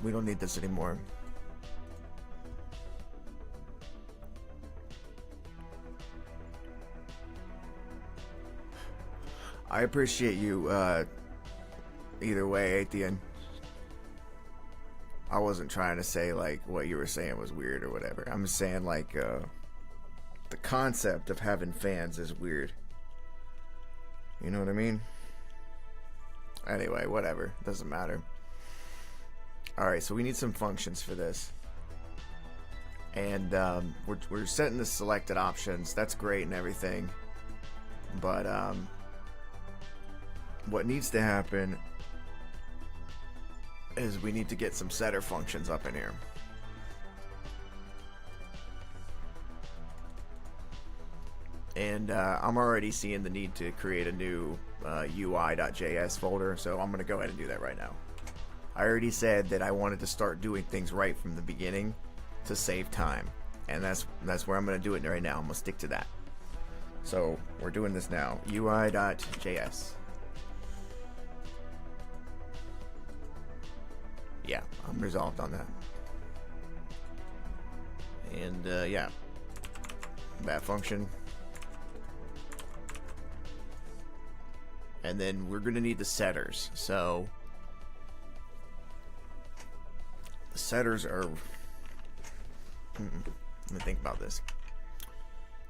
We don't need this anymore. I appreciate you either way, Athian. I wasn't trying to say like what you were saying was weird or whatever. I'm just saying like the concept of having fans is weird. You know what I mean? Anyway, whatever. Doesn't matter. Alright, so we need some functions for this. And we're setting the selected options. That's great and everything. But what needs to happen is we need to get some setter functions up in here. And I'm already seeing the need to create a new UI.js folder, so I'm going to go ahead and do that right now. I already said that I wanted to start doing things right from the beginning to save time, and that's where I'm going to do it right now. I'm going to stick to that. So we're doing this now. UI.js. Yeah, I'm resolved on that. And yeah, that function. And then we're going to need the setters. So the setters are, let me think about this.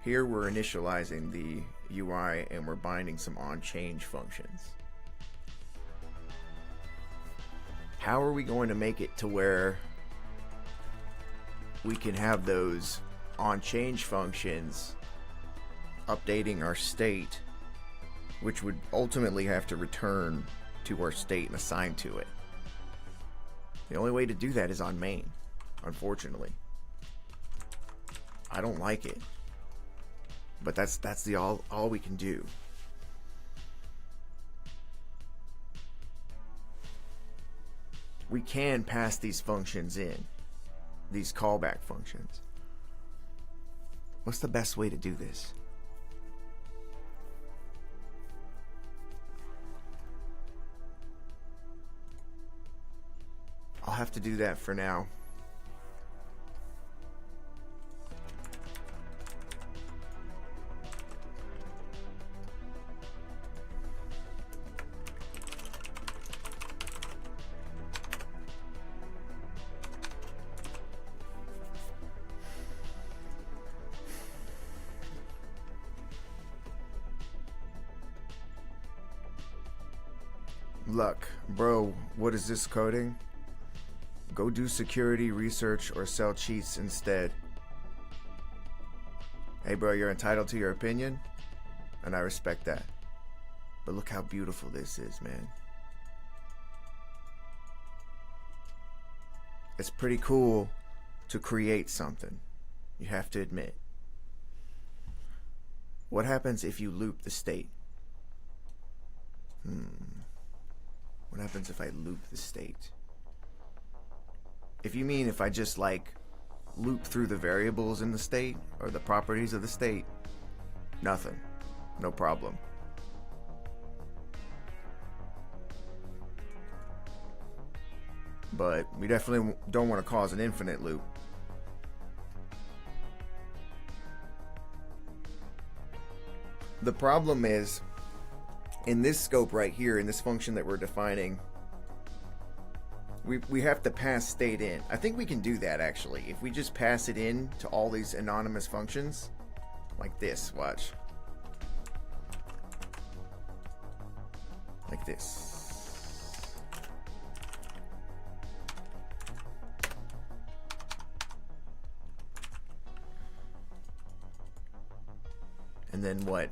Here we're initializing the UI and we're binding some onChange functions. How are we going to make it to where we can have those onChange functions updating our state, which would ultimately have to return to our state and assign to it? The only way to do that is on main, unfortunately. I don't like it, but that's the all we can do. We can pass these functions in, these callback functions. What's the best way to do this? I'll have to do that for now. Luck, bro, what is this coding? Go do security research or sell cheats instead. Hey bro, you're entitled to your opinion, and I respect that. But look how beautiful this is, man. It's pretty cool to create something, you have to admit. What happens if you loop the state? What happens if I loop the state? If you mean if I just like loop through the variables in the state or the properties of the state, Nothing. No problem. But we definitely don't want to cause an infinite loop. The problem is, in this scope right here, in this function that we're defining, we have to pass state in. I think we can do that actually. If we just pass it in to all these anonymous functions, like this, watch. Like this. And then what?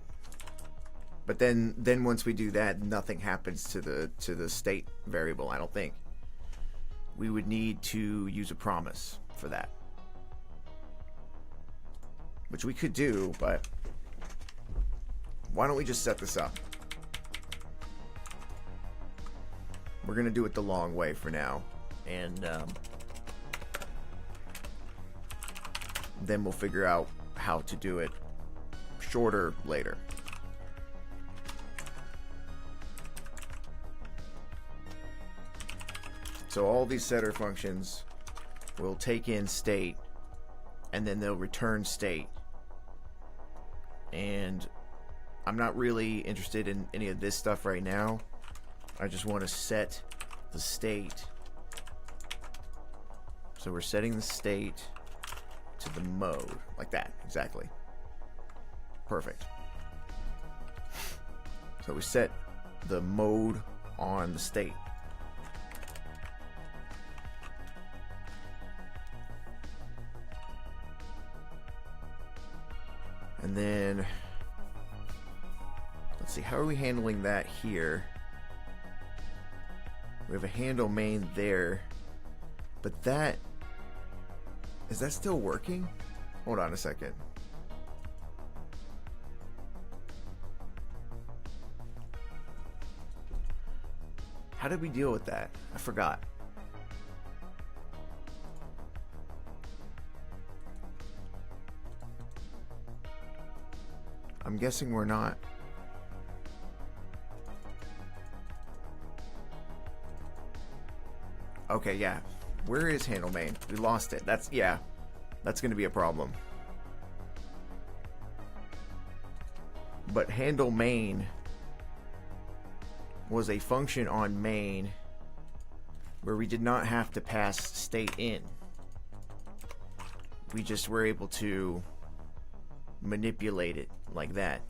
But then once we do that, nothing happens to the state variable, I don't think. We would need to use a promise for that. Which we could do, but why don't we just set this up? We're gonna do it the long way for now, and then we'll figure out how to do it shorter later. So all these setter functions will take in state, and then they'll return state. And I'm not really interested in any of this stuff right now. I just want to set the state. So we're setting the state to the mode, like that, exactly. Perfect. So we set the mode on the state. And then, let's see, how are we handling that here? We have a handle main there, but that, is that still working? Hold on a second. How did we deal with that? I forgot. I'm guessing we're not. Okay, yeah. Where is handle main? We lost it. That's, yeah. That's going to be a problem. But handle main was a function on main where we did not have to pass state in. We just were able to manipulate it like that.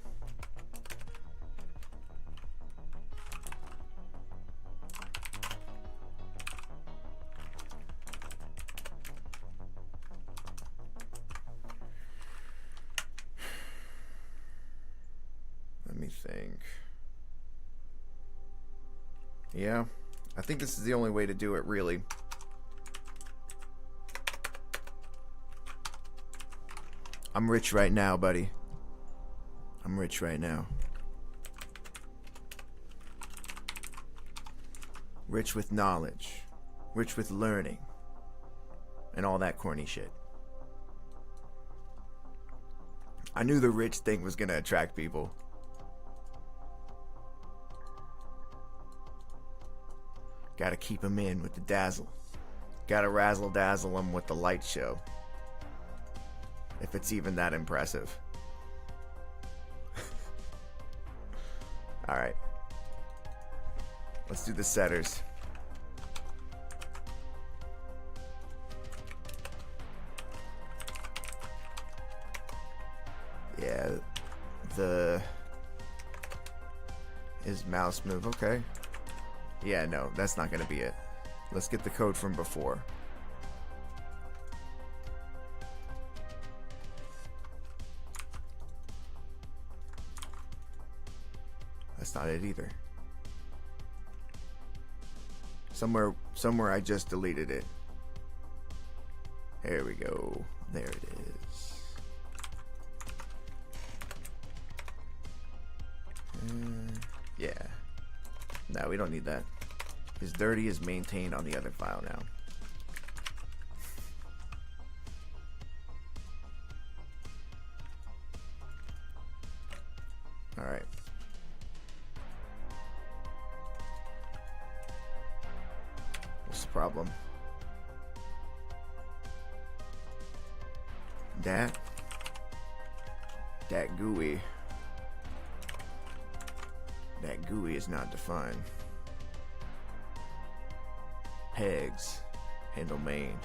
Let me think. Yeah, I think this is the only way to do it, really. I'm rich right now, buddy. I'm rich right now. Rich with knowledge. Rich with learning. And all that corny shit. I knew the rich thing was gonna attract people. Gotta keep them in with the dazzle. Gotta razzle dazzle them with the light show. If it's even that impressive. Alright. Let's do the setters. Yeah, is mouse move, okay. Yeah, no, that's not gonna be it. Let's get the code from before. That's not it either. Somewhere I just deleted it. There we go. There it is. Yeah. No, we don't need that. His dirty is maintained on the other file now. All right. What's the problem? That GUI. That GUI is not defined. Pegs, handle main,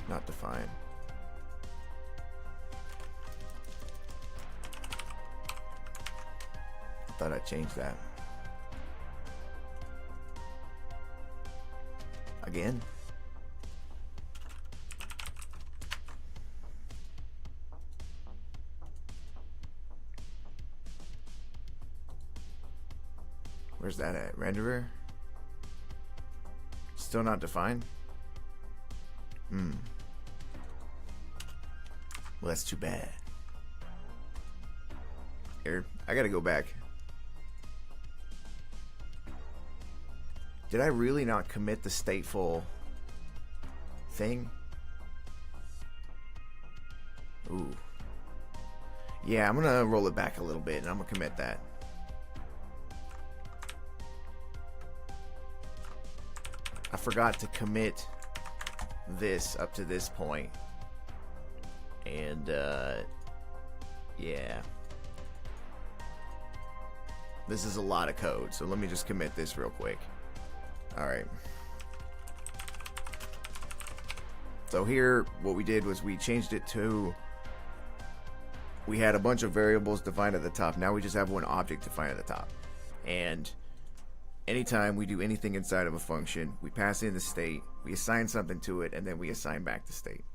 not defined. I thought I changed that. Again. Where's that at? Renderer? Still not defined? Well, that's too bad. Here, I gotta go back. Did I really not commit the stateful thing? Ooh. Yeah, I'm gonna roll it back a little bit and I'm gonna commit that. I forgot to commit this up to this point. And, yeah. This is a lot of code, so let me just commit this real quick. Alright. So here, what we did was we changed it to... We had a bunch of variables defined at the top. Now we just have one object defined at the top. And anytime we do anything inside of a function, we pass in the state, we assign something to it, and then we assign back the state.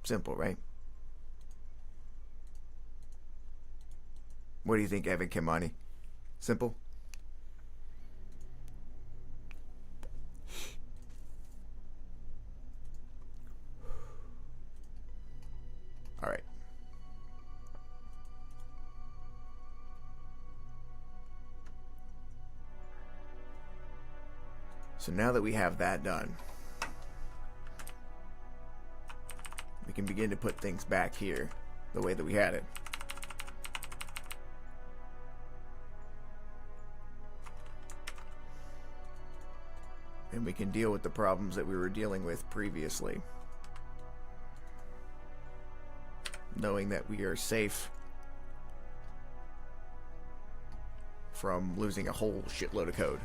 Simple, right? What do you think, Evan Kimani? Simple? All right. So now that we have that done, we can begin to put things back here the way that we had it. And we can deal with the problems that we were dealing with previously, knowing that we are safe from losing a whole shitload of code.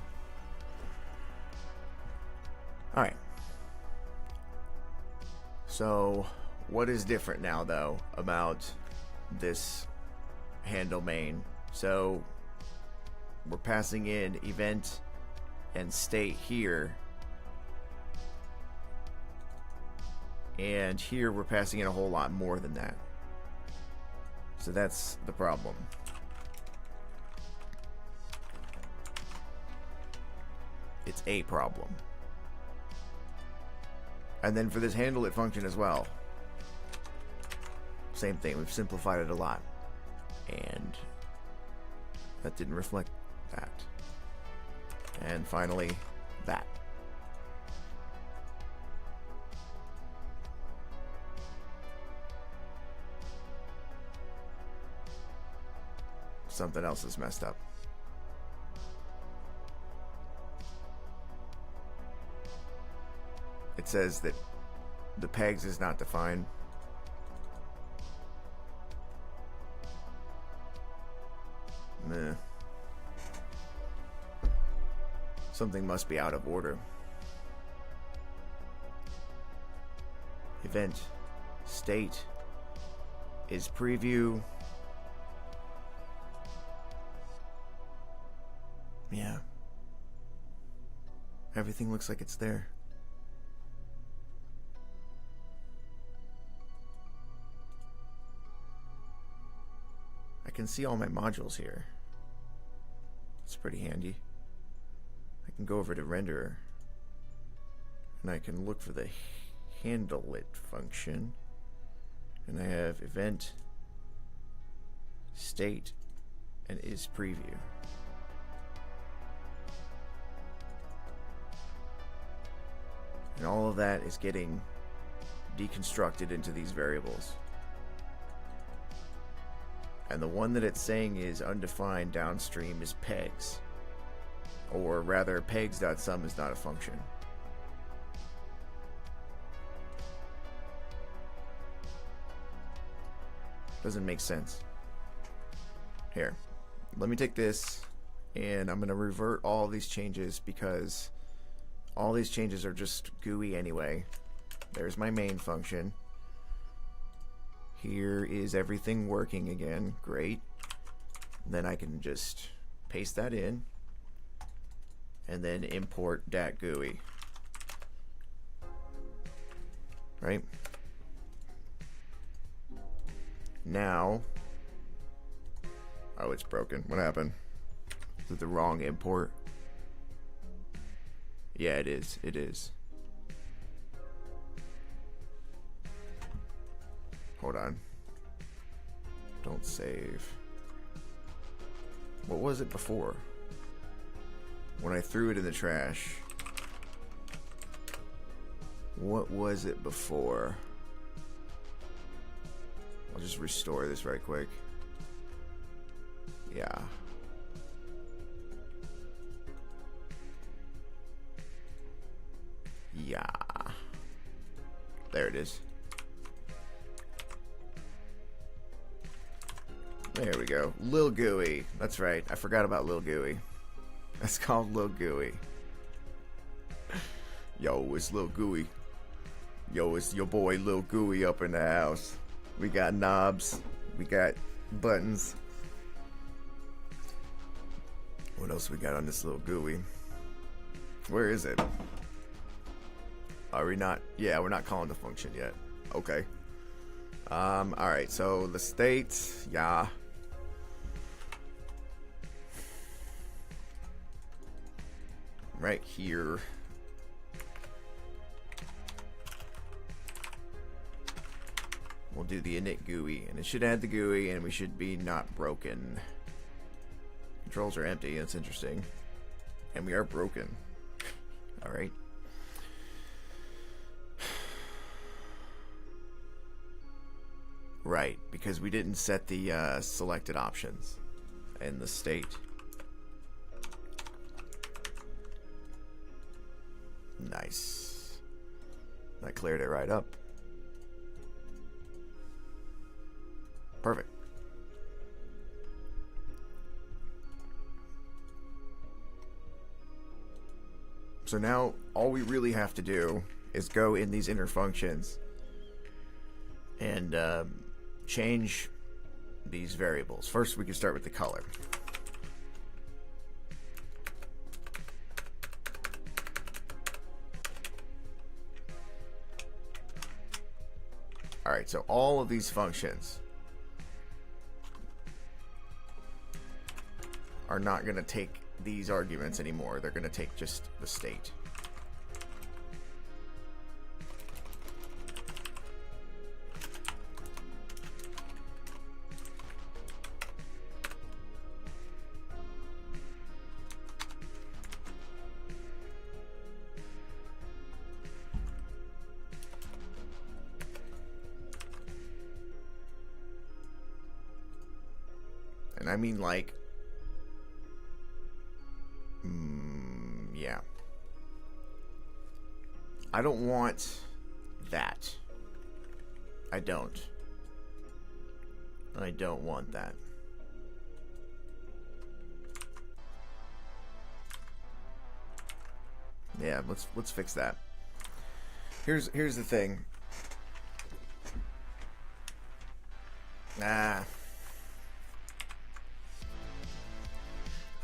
Alright. So, what is different now, though, about this handle main? So, we're passing in event and state here. And here we're passing in a whole lot more than that. So that's the problem. It's a problem. And then for this handle it function as well. Same thing, we've simplified it a lot. And that didn't reflect that. And finally, that. Something else is messed up. It says that the pegs is not defined. Meh. Something must be out of order. Event state is preview. Yeah. Everything looks like it's there. I can see all my modules here. It's pretty handy. I can go over to renderer and I can look for the handle it function, and I have event state and is preview. And all of that is getting deconstructed into these variables. And the one that it's saying is undefined downstream is pegs. Or rather, pegs.sum is not a function. Doesn't make sense. Here, let me take this and I'm going to revert all these changes because all these changes are just GUI anyway. There's my main function. Here is everything working again. Great. And then I can just paste that in and then import dat GUI. Right? Now, oh, it's broken. What happened? Is it the wrong import? Yeah, it is. It is. Hold on. Don't save. What was it before? When I threw it in the trash. What was it before? I'll just restore this right quick. Yeah. Yeah. There it is. There we go. Lil GUI. That's right. I forgot about Lil GUI. That's called Lil GUI. Yo, it's Lil GUI. Yo, it's your boy Lil GUI up in the house. We got knobs. We got buttons. What else we got on this Lil GUI? Where is it? Are we not? Yeah, we're not calling the function yet. Okay. Alright, so the state, yeah. Right here. We'll do the init GUI, and it should add the GUI, and we should be not broken. Controls are empty, that's interesting. And we are broken. Alright. Right, because we didn't set the selected options in the state. Nice. That cleared it right up. Perfect. So now all we really have to do is go in these inner functions and change these variables. First, we can start with the color. All right, so all of these functions are not going to take these arguments anymore. They're going to take just the state. And I mean like, yeah. I don't want that. I don't want that. Yeah, let's fix that. Here's the thing. I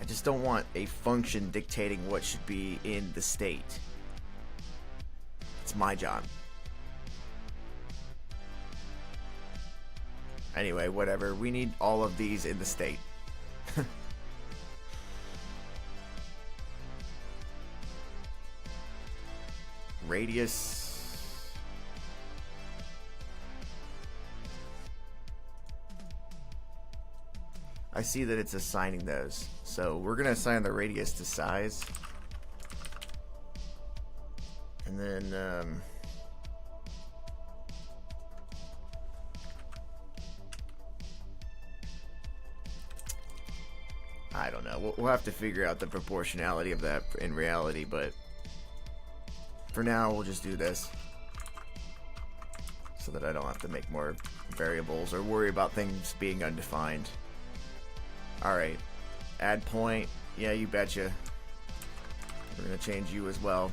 just don't want a function dictating what should be in the state. It's my job. Anyway, whatever. We need all of these in the state. Radius. I see that it's assigning those. So we're going to assign the radius to size. And then I don't know. We'll have to figure out the proportionality of that in reality, but for now, we'll just do this so that I don't have to make more variables or worry about things being undefined. Alright, add point. Yeah, you betcha. We're going to change you as well.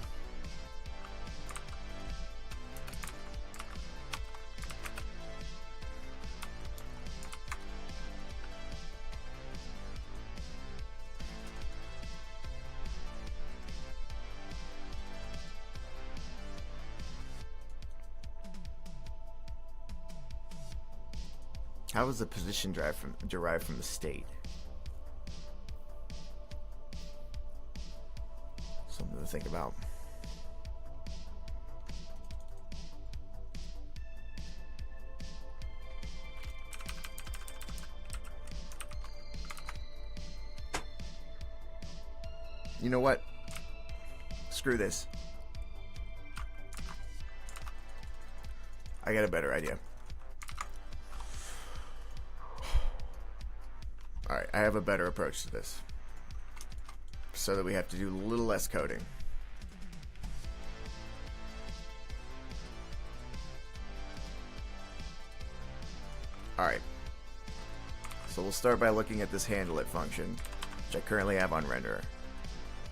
How is the position derived from the state? Something to think about. You know what? Screw this. I got a better idea. Alright, I have a better approach to this, so that we have to do a little less coding. Alright, so we'll start by looking at this handle it function, which I currently have on renderer.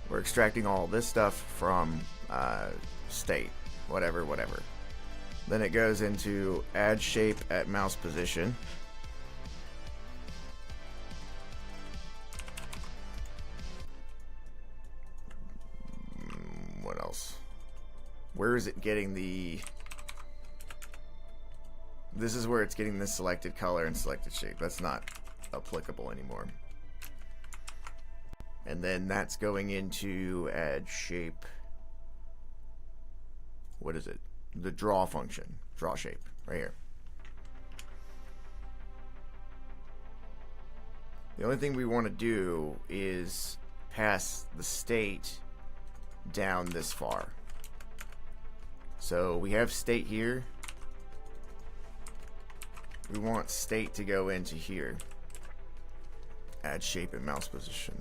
We're extracting all this stuff from state, whatever. Then it goes into add shape at mouse position. What else? Where is it getting the... This is where it's getting the selected color and selected shape. That's not applicable anymore. And then that's going into add shape. What is it? The draw function. Draw shape. Right here. The only thing we want to do is pass the state down this far. So we have state here. We want state to go into here. Add shape and mouse position.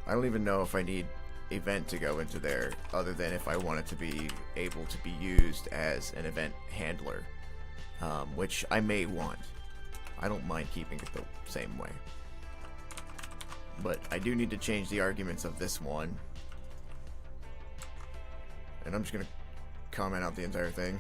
I don't even know if I need event to go into there, other than if I want it to be able to be used as an event handler, which I may want. I don't mind keeping it the same way. But I do need to change the arguments of this one. And I'm just going to comment out the entire thing.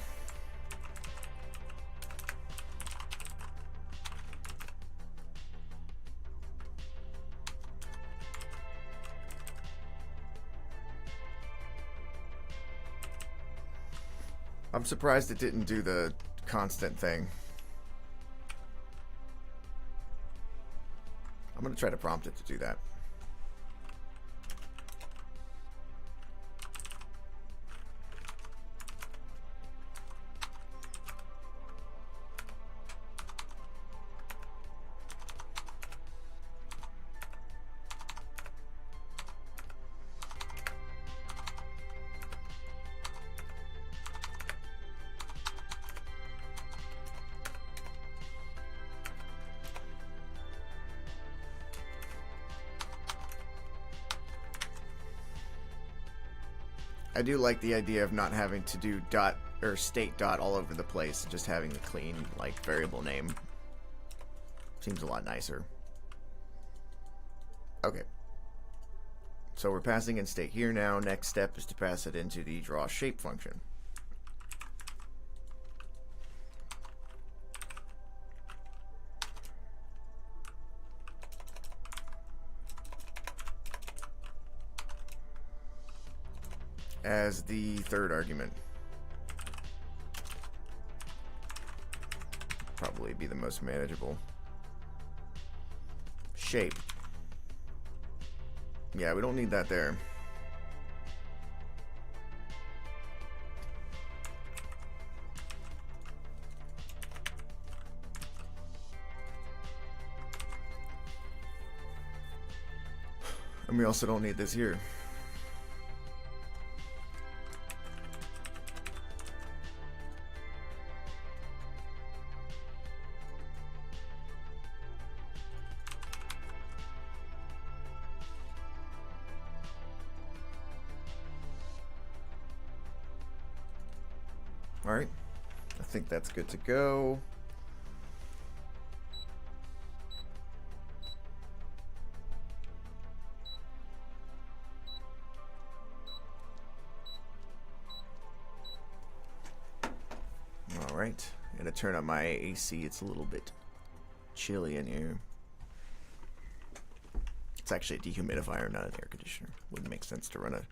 I'm surprised it didn't do the constant thing. I'm going to try to prompt it to do that. I do like the idea of not having to do dot or state dot all over the place, and just having a clean, like, variable name. Seems a lot nicer. Okay. So we're passing in state here now. Next step is to pass it into the draw shape function. As the third argument. Probably be the most manageable. Shape. Yeah, we don't need that there. And we also don't need this here. Alright, I think that's good to go. Alright, I'm gonna turn on my AC. It's a little bit chilly in here. It's actually a dehumidifier, not an air conditioner. Wouldn't make sense to run an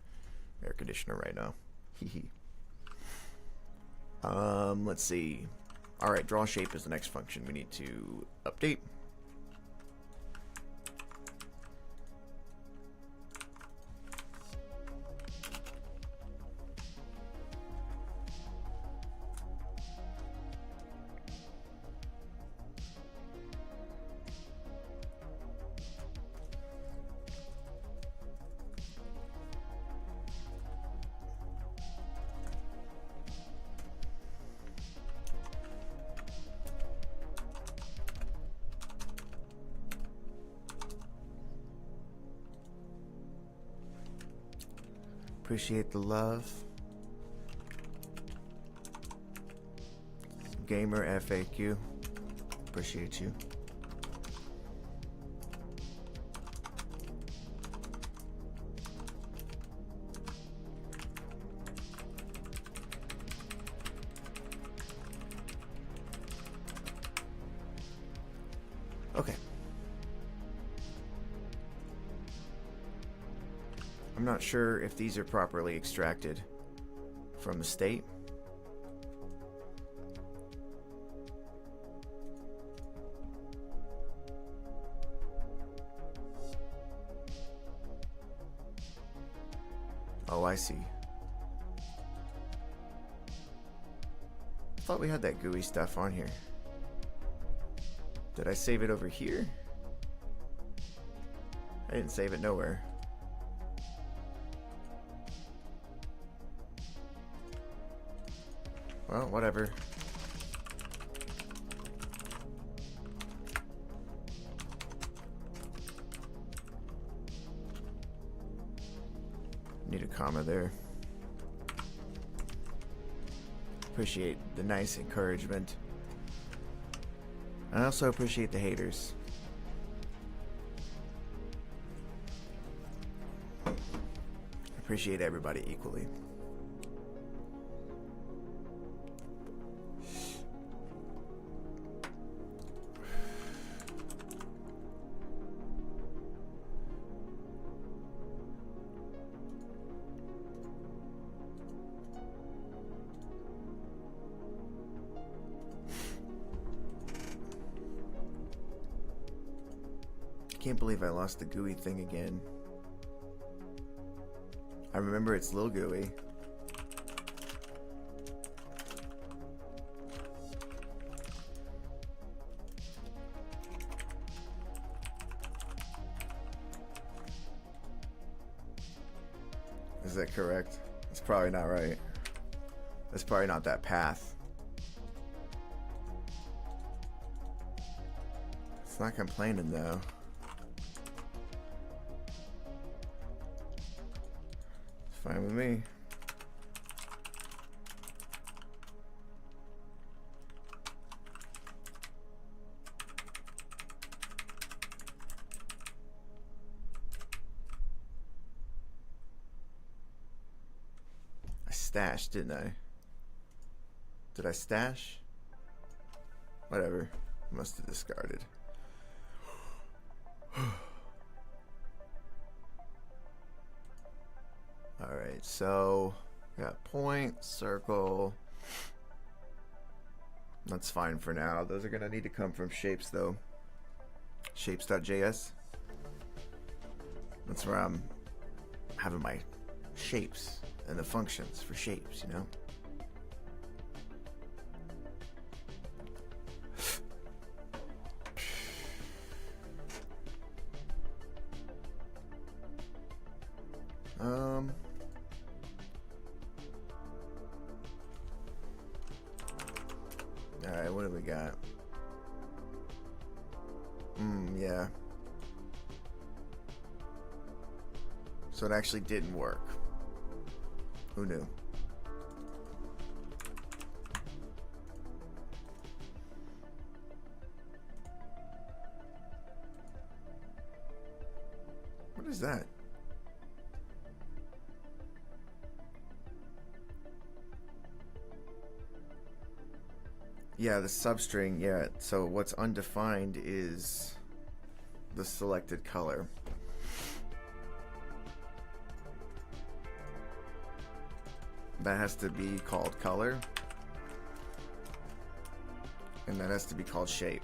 air conditioner right now. Hee. Let's see. Alright, draw shape is the next function we need to update. Appreciate the love. Gamer FAQ. Appreciate you. Okay. I'm not sure if these are properly extracted from the state. Oh, I see. I thought we had that GUI stuff on here. Did I save it over here? I didn't save it nowhere. Well, whatever. Need a comma there. Appreciate the nice encouragement. I also appreciate the haters. Appreciate everybody equally. I can't believe I lost the GUI thing again. I remember it's Lil GUI. Is that correct? It's probably not right. That's probably not that path. It's not complaining though. Fine with me. I stashed, didn't I? Did I stash? Whatever. Must have discarded. Alright, so got point, circle. That's fine for now. Those are gonna need to come from shapes though. Shapes.js. That's where I'm having my shapes and the functions for shapes, you know? Alright, what do we got? Yeah. So it actually didn't work. Who knew? is that? Yeah, the substring, yeah. So what's undefined is the selected color. That has to be called color. And that has to be called shape.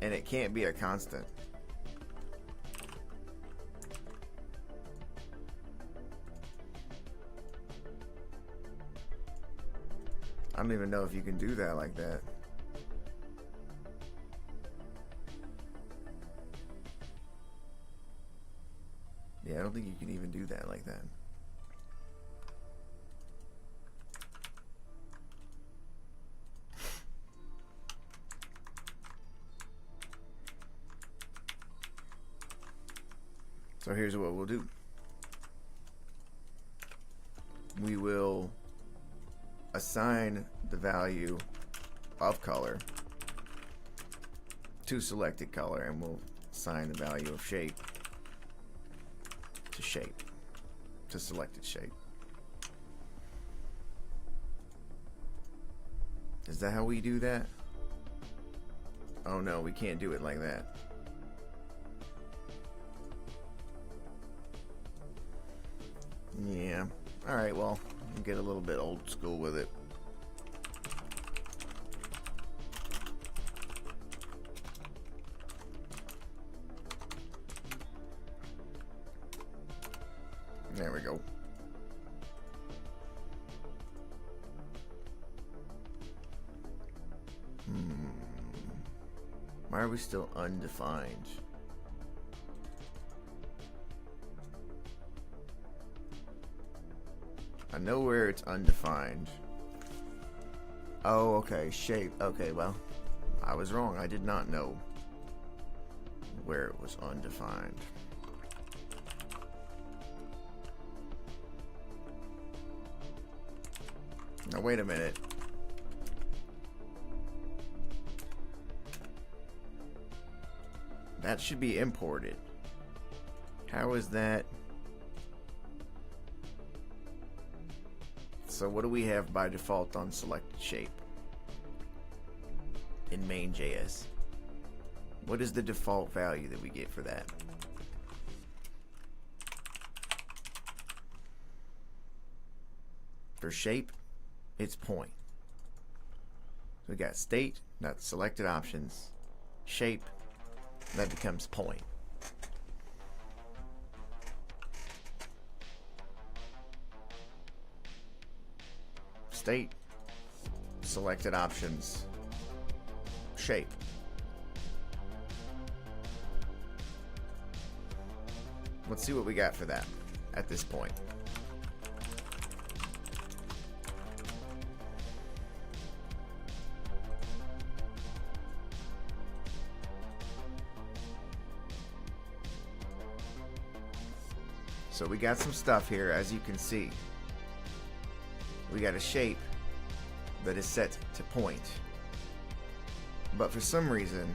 And it can't be a constant. I don't even know if you can do that like that. Yeah, I don't think you can even do that like that. So here's what we'll do. We will assign the value of color to selected color, and we'll assign the value of shape to selected shape. Is that how we do that? Oh no, we can't do it like that. Yeah. Alright, well, we'll get a little bit old school with it. There we go. Why are we still undefined? I know where it's undefined. Oh, okay, shape. Okay, well, I was wrong. I did not know where it was undefined. Now, wait a minute. That should be imported. How is that? So what do we have by default on selected shape in main.js? What is the default value that we get for that? For shape, it's point. So we got state, that's selected options, shape, that becomes point. State, selected options, shape. Let's see what we got for that at this point. So we got some stuff here, as you can see. We got a shape that is set to point. But for some reason,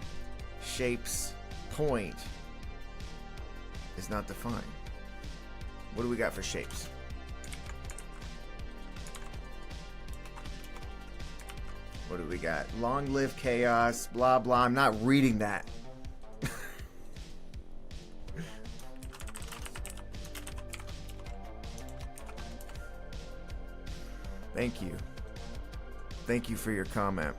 shape's point is not defined. What do we got for shapes? What do we got? Long live chaos, blah blah. I'm not reading that. Thank you. Thank you for your comment.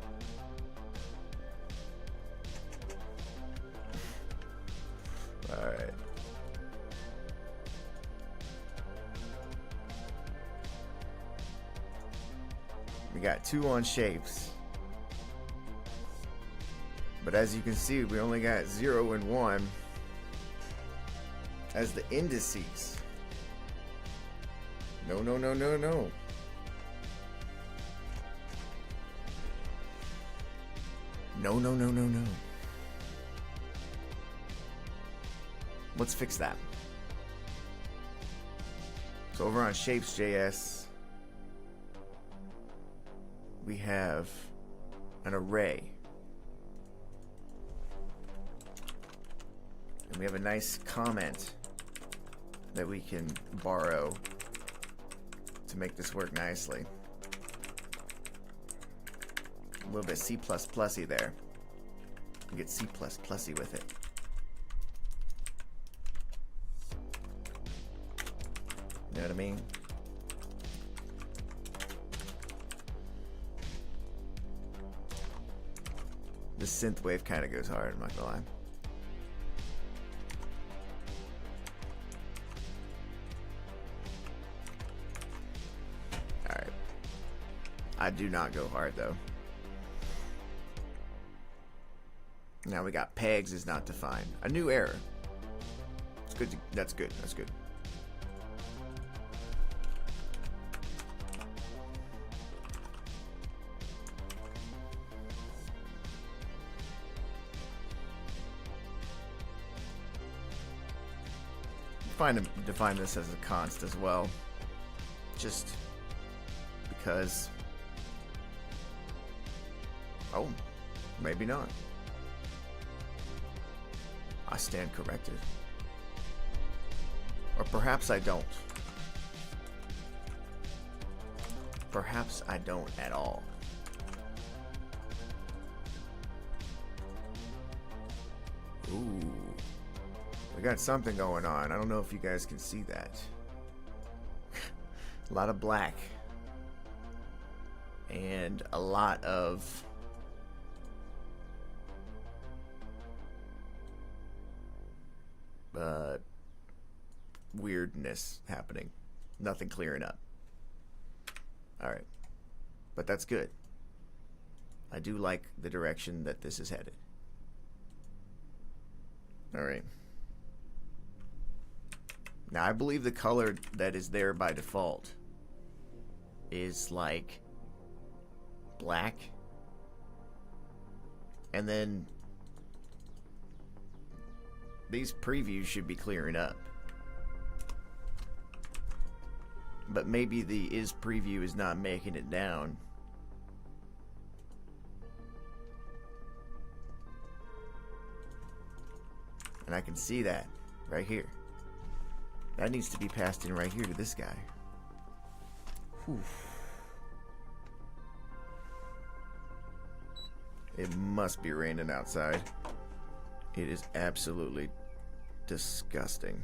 All right. We got 2 on shapes. But as you can see, we only got 0 and 1 as the indices. No, no, no, no, no. No, no, no, no, no. Let's fix that. So over on shapes.js, we have an array. And we have a nice comment that we can borrow to make this work nicely. A little bit C++y there. You get C++y with it. You know what I mean? The synth wave kind of goes hard, I'm not gonna lie. Alright. I do not go hard though. Now we got pegs is not defined. A new error. It's good. That's good. That's good. Define this as a const as well, just because. Oh, maybe not. I stand corrected, or perhaps I don't. Perhaps I don't at all. Ooh. We got something going on. I don't know if you guys can see that. A lot of black. And a lot of weirdness happening. Nothing clearing up. Alright. But that's good. I do like the direction that this is headed. Alright. Now, I believe the color that is there by default is like black. And then these previews should be clearing up. But maybe the is preview is not making it down. And I can see that right here. That needs to be passed in right here to this guy. Whew. It must be raining outside. It is absolutely disgusting.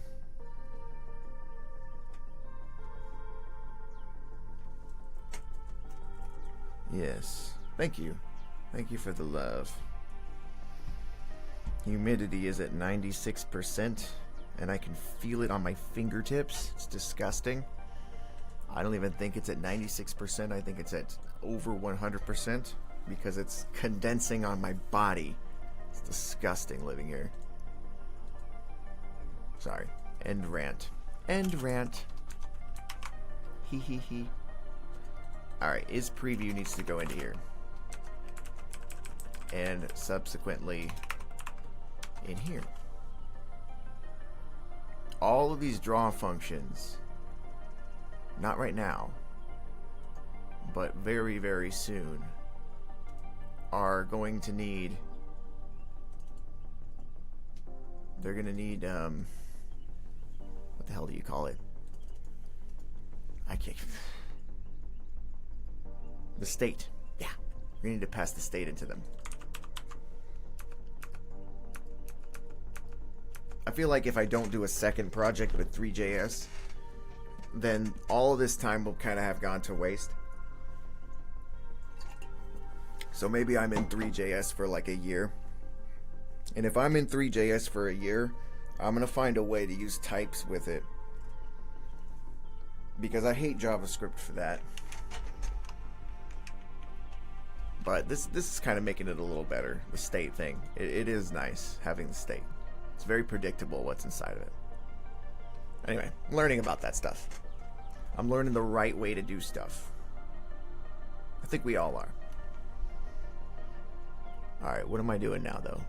Yes. Thank you. Thank you for the love. Humidity is at 96%. And I can feel it on my fingertips. It's disgusting. I don't even think it's at 96%. I think it's at over 100% because it's condensing on my body. It's disgusting living here. Sorry. End rant. End rant. Hee hee hee. Alright, is preview needs to go into here. And subsequently in here. All of these draw functions, not right now, but very, very soon, are going to need, they're going to need, what the hell do you call it? I can't, the state. Yeah, we need to pass the state into them. I feel like if I don't do a second project with THREE.JS, then all of this time will kind of have gone to waste. So maybe I'm in THREE.JS for like a year. And if I'm in THREE.JS for a year, I'm going to find a way to use types with it. Because I hate JavaScript for that. But this is kind of making it a little better, the state thing. It is nice having the state. It's very predictable what's inside of it. Anyway, I'm learning about that stuff. I'm learning the right way to do stuff. I think we all are. Alright, what am I doing now, though?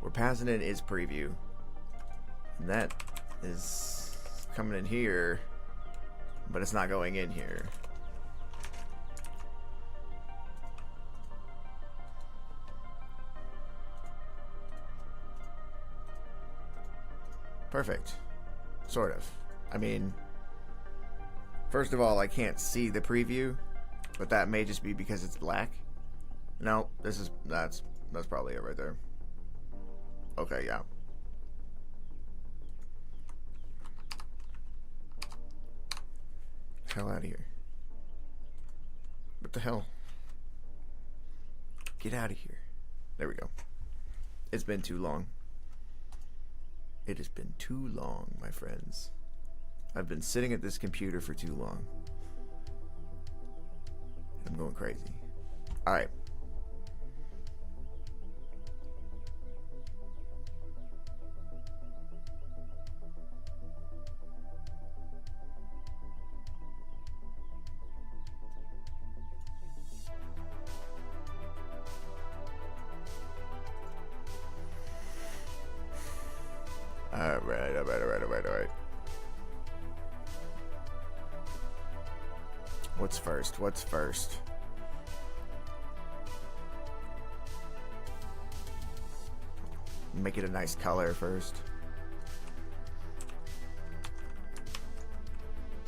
We're passing in is preview. And that is coming in here, but it's not going in here. Perfect. Sort of. I mean, first of all, I can't see the preview, but that may just be because it's black. No, that's probably it right there. Okay, yeah. Hell out of here. What the hell? Get out of here. There we go. It's been too long. It has been too long, my friends. I've been sitting at this computer for too long. I'm going crazy. Alright. Alright. What's first? Make it a nice color first.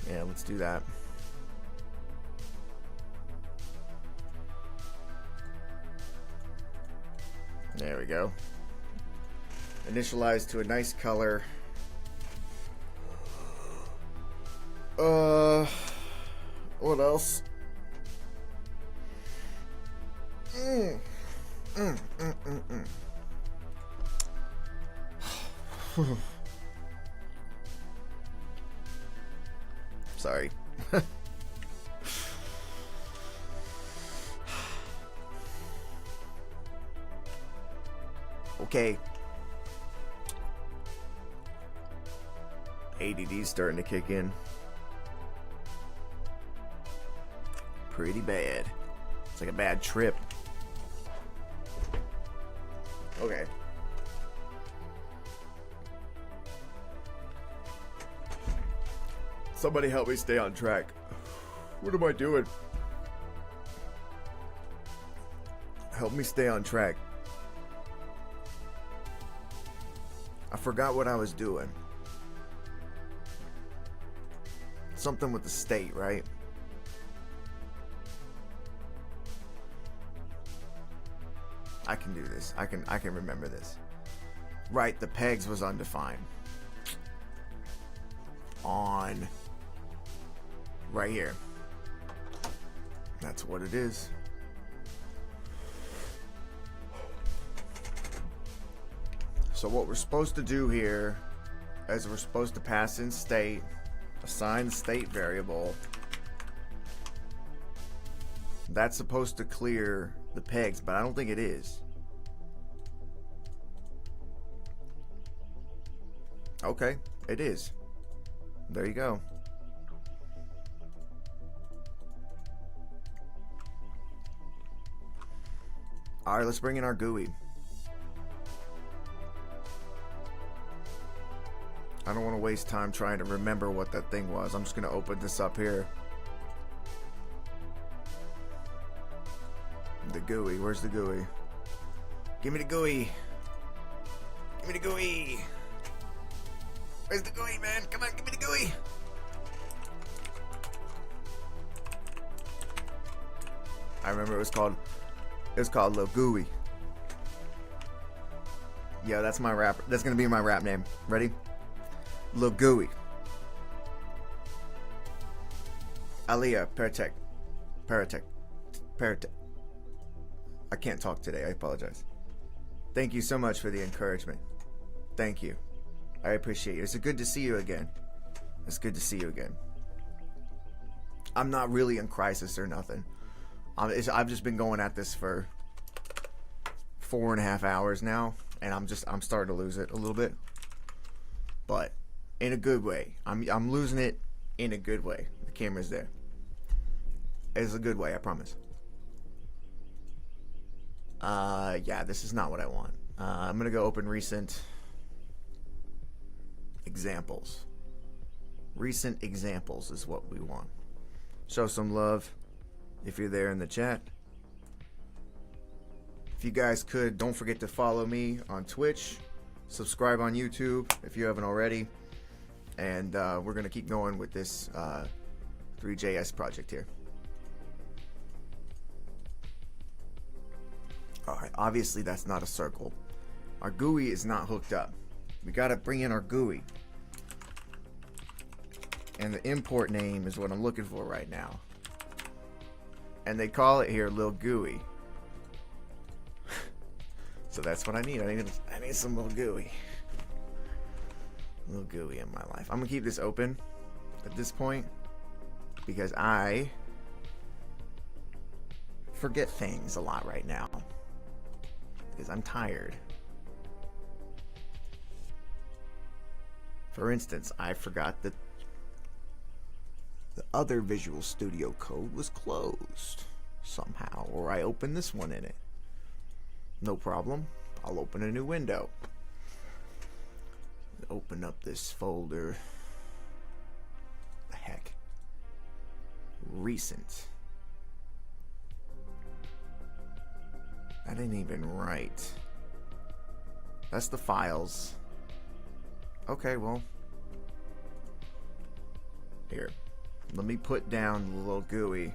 Yeah, let's do that. There we go. Initialize to a nice color. What else? Sorry. Okay. ADD's starting to kick in. Pretty bad. It's like a bad trip. Okay. Somebody help me stay on track. What am I doing? Help me stay on track. I forgot what I was doing. Something with the state, right? I can do this. I can remember this. Right, the pegs was undefined. On right here. That's what it is. So what we're supposed to do here is we're supposed to pass in state, assign the state variable. That's supposed to clear the pegs, but I don't think it is. Okay, it is. There you go. Alright, let's bring in our GUI. I don't want to waste time trying to remember what that thing was. I'm just going to open this up here. The GUI. Where's the GUI? Give me the GUI. Give me the GUI. Where's the GUI, man? Come on, give me the GUI. I remember it was called Lil GUI. Yeah, that's my rap. That's gonna be my rap name. Ready? Lil GUI. Aliyah Paratek. I can't talk today. I apologize. Thank you so much for the encouragement. Thank you. I appreciate it. It's good to see you again. It's good to see you again. I'm not really in crisis or nothing. I've just been going at this for 4.5 hours now, and I'm starting to lose it a little bit, but in a good way. I'm losing it in a good way. The camera's there. It's a good way, I promise. Yeah, this is not what I want. I'm gonna go open recent examples. Recent examples is what we want. Show some love if you're there in the chat. If you guys could, don't forget to follow me on Twitch. Subscribe on YouTube if you haven't already. And we're going to keep going with this THREE.JS project here. Alright, obviously that's not a circle. Our GUI is not hooked up. We got to bring in our GUI. And the import name is what I'm looking for right now. And they call it here Lil GUI. So that's what I need. I need some Lil GUI. Lil GUI in my life. I'm gonna keep this open at this point because I forget things a lot right now. Because I'm tired. For instance, I forgot that the other Visual Studio Code was closed somehow, or I opened this one in it. No problem. I'll open a new window. Open up this folder. The heck? Recent. That ain't even right. That's the files. Okay, well. Here. Let me put down the little GUI.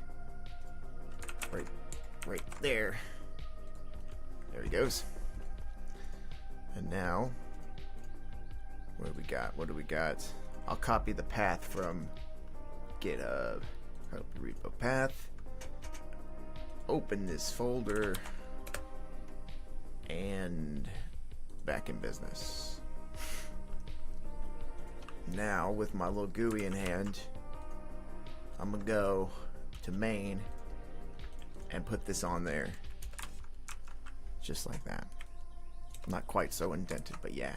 Right there. There he goes. And now, what do we got? What do we got? I'll copy the path from GitHub. Copy repo path. Open this folder. And back in business. Now, with my little GUI in hand, I'm gonna go to main and put this on there. Just like that. Not quite so indented, but yeah.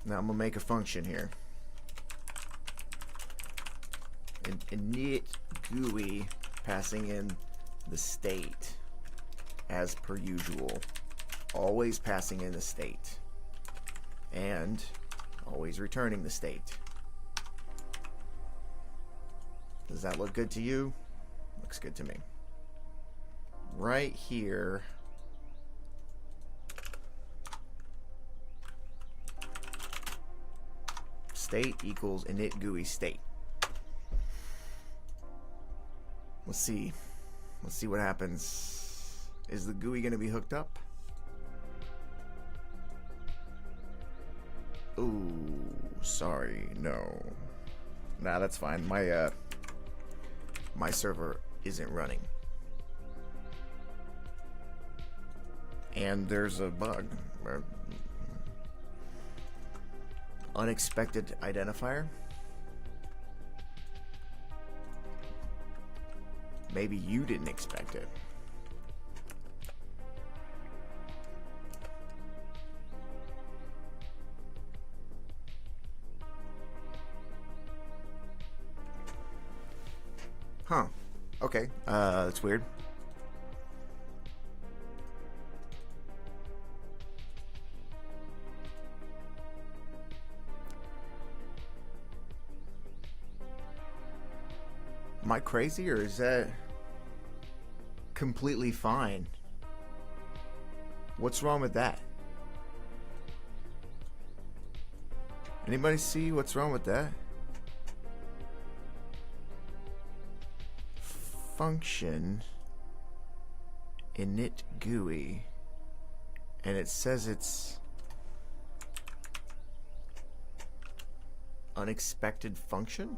Now I'm gonna make a function here. Init GUI passing in the state as per usual. Always passing in the state. And always returning the state. Does that look good to you? Looks good to me. Right here. State equals init GUI state. Let's see. Let's see what happens. Is the GUI going to be hooked up? Ooh, sorry, no. Nah, that's fine. My server isn't running. And there's a bug. Unexpected identifier. Maybe you didn't expect it. Huh. Okay. That's weird. Am I crazy, or is that completely fine? What's wrong with that? Anybody see what's wrong with that? Function init GUI, and it says it's unexpected function.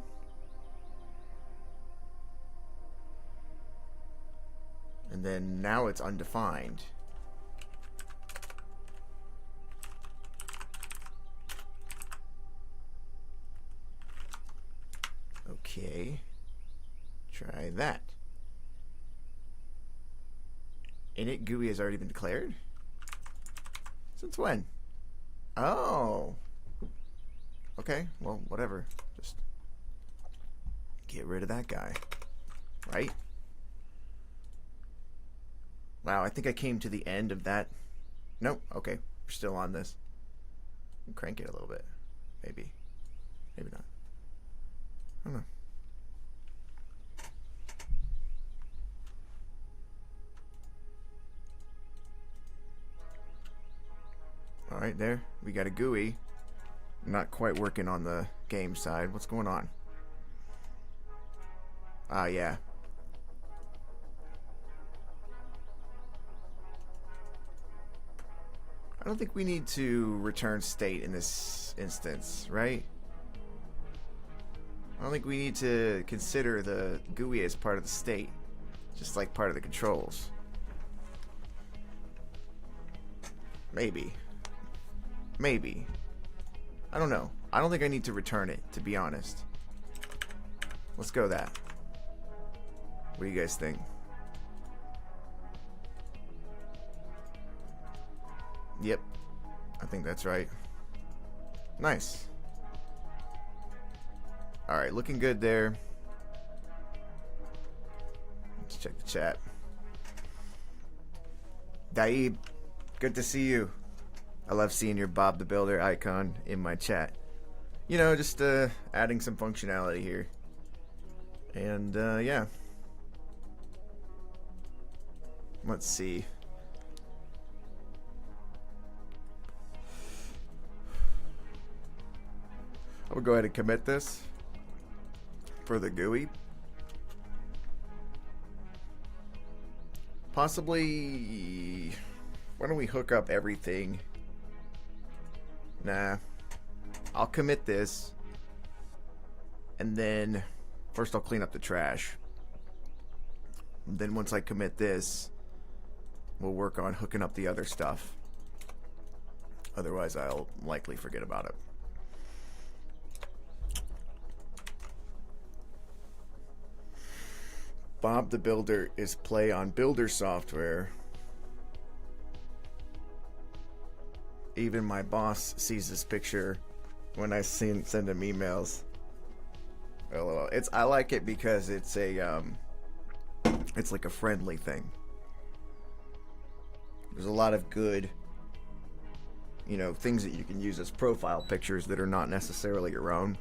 And then now it's undefined. Okay. Try that. Init GUI has already been declared? Since when? Oh. Okay, well, whatever. Just get rid of that guy. Right? Wow, I think I came to the end of that. Nope, okay. We're still on this. Crank it a little bit. Maybe. Maybe not. I don't know. Alright, there. We got a GUI. Not quite working on the game side. What's going on? Ah, yeah. I don't think we need to return state in this instance, right? I don't think we need to consider the GUI as part of the state, just like part of the controls. Maybe. Maybe. I don't know. I don't think I need to return it, to be honest. Let's go that. What do you guys think? Yep. I think that's right. Nice. Alright, looking good there. Let's check the chat. Daib, good to see you. I love seeing your Bob the Builder icon in my chat. You know, just adding some functionality here. And yeah. Let's see. I will go ahead and commit this for the GUI. Possibly, why don't we hook up everything? Nah, I'll commit this, and then first I'll clean up the trash. And then once I commit this, we'll work on hooking up the other stuff. Otherwise, I'll likely forget about it. Bob the Builder is play on Builder software. Even my boss sees this picture when I send him emails. LOL. I like it because it's a it's like a friendly thing. There's a lot of good, you know, things that you can use as profile pictures that are not necessarily your own.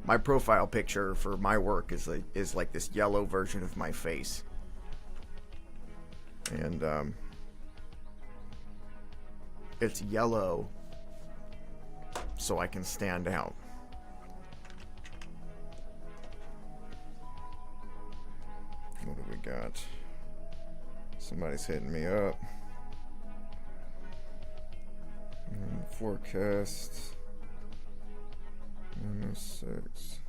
My profile picture for my work is like this yellow version of my face, and it's yellow so I can stand out. What do we got? Somebody's hitting me up. Forecast. -6.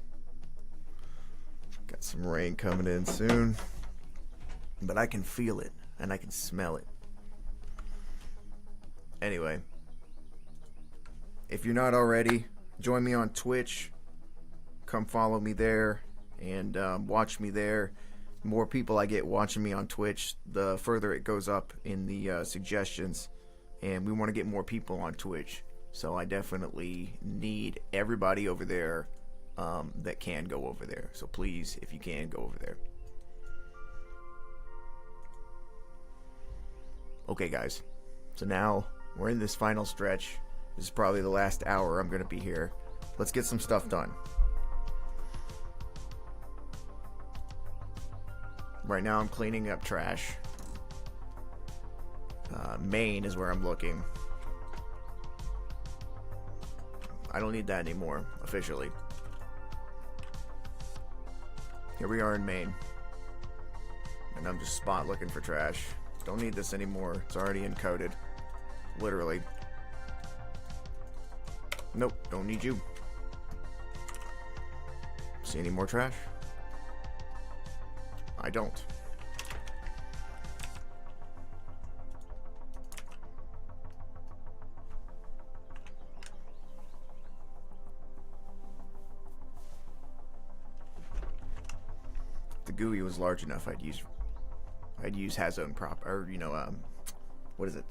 Got some rain coming in soon, but I can feel it and I can smell it. Anyway, if you're not already, join me on Twitch. Come follow me there and watch me there. The more people I get watching me on Twitch, the further it goes up in the suggestions, and we want to get more people on Twitch. So I definitely need everybody over there that can go over there. So please, if you can, go over there. Okay, guys. So now we're in this final stretch. This is probably the last hour I'm going to be here. Let's get some stuff done. Right now I'm cleaning up trash. Main is where I'm looking. I don't need that anymore, officially. Here we are in Maine. And I'm just spot looking for trash. Don't need this anymore. It's already encoded. Literally. Nope, don't need you. See any more trash? I don't. The GUI was large enough, I'd use has own prop, or you know, what is it?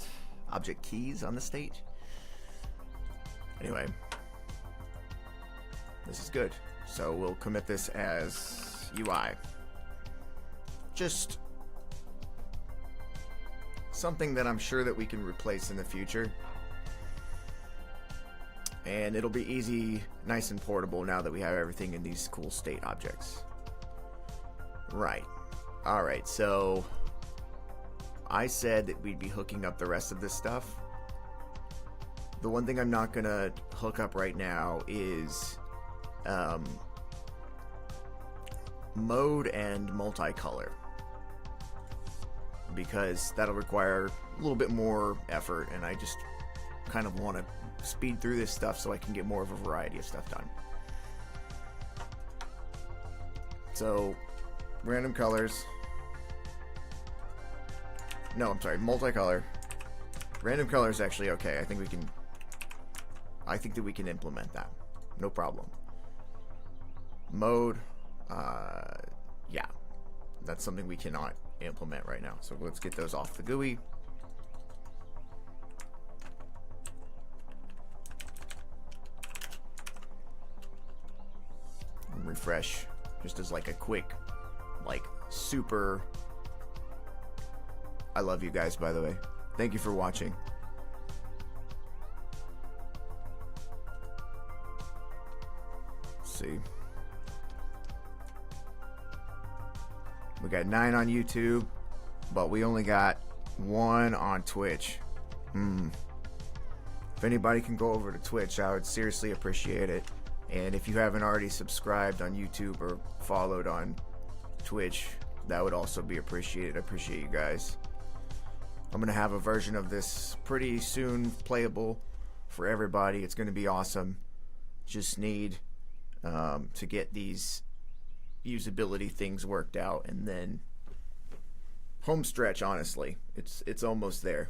Object keys on the stage. Anyway, this is good. So we'll commit this as UI. Just something that I'm sure that we can replace in the future. And it'll be easy, nice and portable now that we have everything in these cool state objects. Right. Alright, so I said that we'd be hooking up the rest of this stuff. The one thing I'm not gonna hook up right now is mode and multicolor, because that'll require a little bit more effort, and I just kind of want to speed through this stuff so I can get more of a variety of stuff done. So, random colors. No, I'm sorry, multicolor. Random color is actually okay. I think that we can implement that. No problem. Mode, yeah. That's something we cannot implement right now. So let's get those off the GUI. And refresh, just as like a quick, like super. I love you guys, by the way. Thank you for watching. Let's see. We got 9 on YouTube, but we only got 1 on Twitch. If anybody can go over to Twitch, I would seriously appreciate it. And if you haven't already subscribed on YouTube or followed on Twitch, that would also be appreciated. I appreciate you guys. I'm going to have a version of this pretty soon playable for everybody. It's going to be awesome. Just need to get these usability things worked out, and then home stretch, honestly. It's almost there.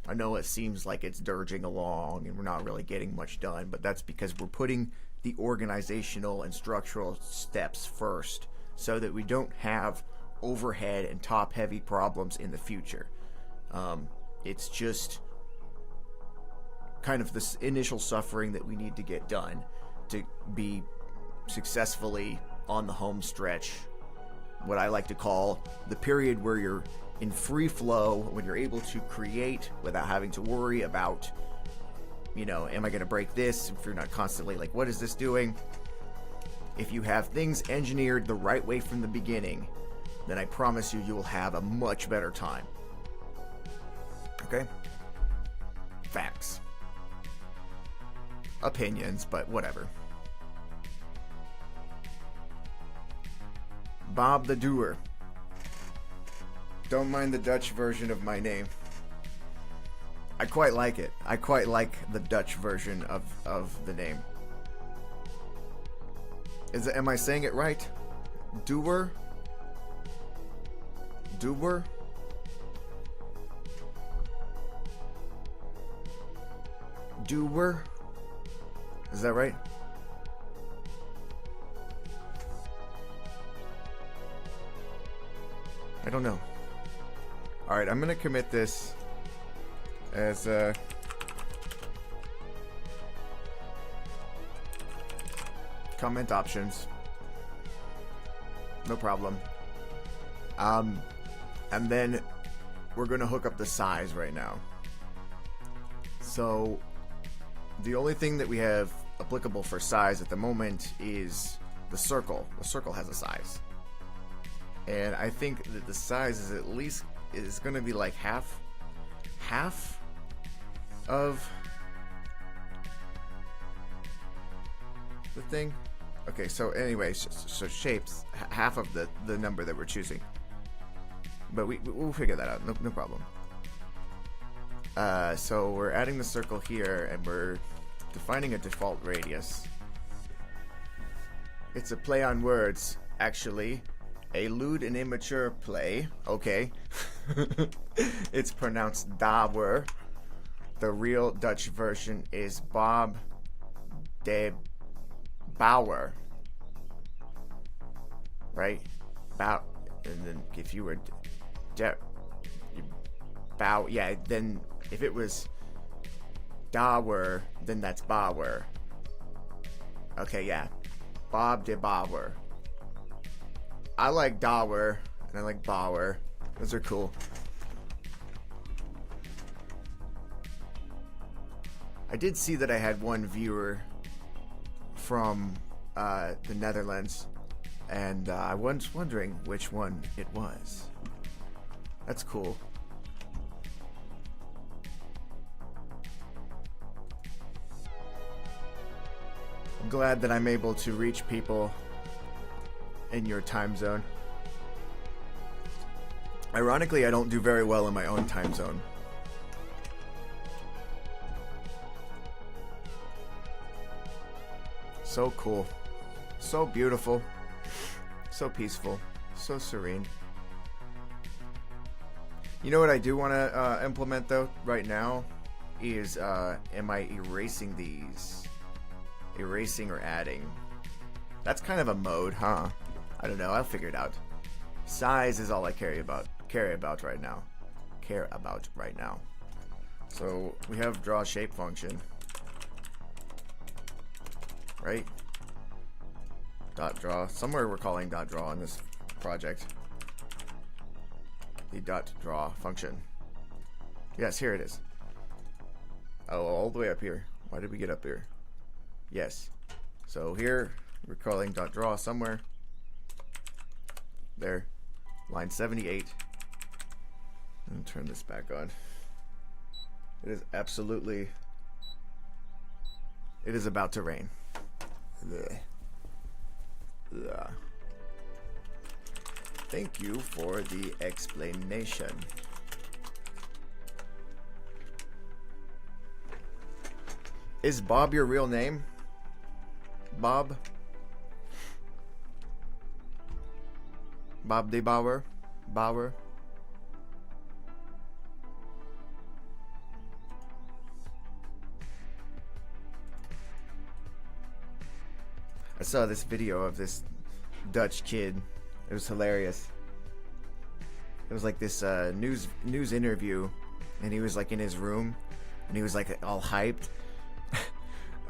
I know it seems like it's dirging along and we're not really getting much done, but that's because we're putting the organizational and structural steps first so that we don't have overhead and top heavy problems in the future. It's just kind of this initial suffering that we need to get done to be successfully on the home stretch, what I like to call the period where you're in free flow, when you're able to create without having to worry about, you know, am I going to break this? If you're not constantly like, what is this doing? If you have things engineered the right way from the beginning, then I promise you, you will have a much better time. Okay? Facts. Opinions, but whatever. Bob the Doer. Don't mind the Dutch version of my name. I quite like it. I quite like the Dutch version of the name. Am I saying it right? Doer? Doer? Doer? Is that right? I don't know. Alright, I'm gonna commit this as comment options. No problem. And then we're gonna hook up the size right now. So the only thing that we have applicable for size at the moment is the circle. The circle has a size. And I think that the size is at least is going to be like half of the thing. Okay, so anyway, so shapes half of the number that we're choosing. But we'll figure that out. No problem. So we're adding the circle here, and we're defining a default radius. It's a play on words, actually. A lewd and immature play. Okay. It's pronounced Douwer. The real Dutch version is Bob de Bouwer. Right? And then if you were yeah, then if it was Douwer, then that's Bouwer. Okay, yeah. Bob de Bouwer. I like Douwer, and I like Bauer. Those are cool. I did see that I had one viewer from the Netherlands, and I was wondering which one it was. That's cool. glad that I'm able to reach people in your time zone. Ironically, I don't do very well in my own time zone. So cool. So beautiful. So peaceful. So serene. You know what I do want to implement though right now is am I erasing these? Erasing or adding? That's kind of a mode, huh? I don't know. I'll figure it out. Size is all I care about right now. So we have draw shape function, right? Dot draw. Somewhere we're calling dot draw in this project. The dot draw function. Yes, here it is. Oh, all the way up here. Why did we get up here? Yes. So here we're calling dot draw somewhere. There. Line 78. And turn this back on. It is absolutely. It is about to rain. Ugh. Ugh. Thank you for the explanation. Is Bob your real name? Bob? Bob de Bauer? Bauer? I saw this video of this Dutch kid. It was hilarious. It was like this news interview, and he was like in his room, and he was like all hyped.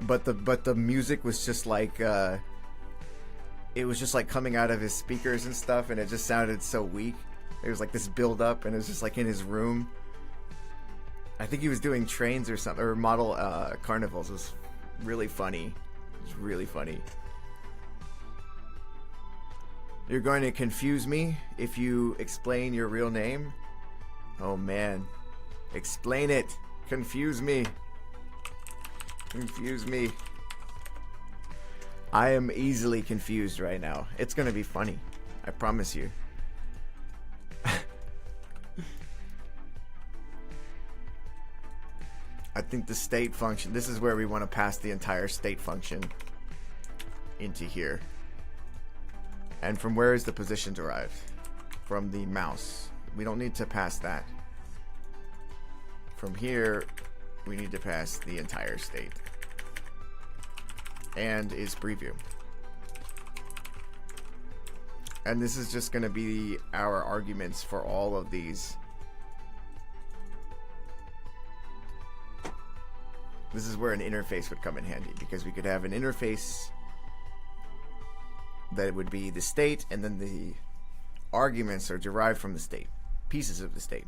but the music was just like it was just like coming out of his speakers and stuff, and it just sounded so weak. It was like this build up, and it was just like in his room. I think he was doing trains or something, or model carnivals. It was really funny. It was really funny. You're going to confuse me if you explain your real name? Oh man. Explain it. Confuse me. Confuse me. I am easily confused right now. It's going to be funny. I promise you. I think the state function, this is where we want to pass the entire state function into here. And from where is the position derived? From the mouse. We don't need to pass that. From here, we need to pass the entire state. And is preview. And this is just going to be our arguments for all of these. This is where an interface would come in handy, because we could have an interface that would be the state, and then the arguments are derived from the state, pieces of the state.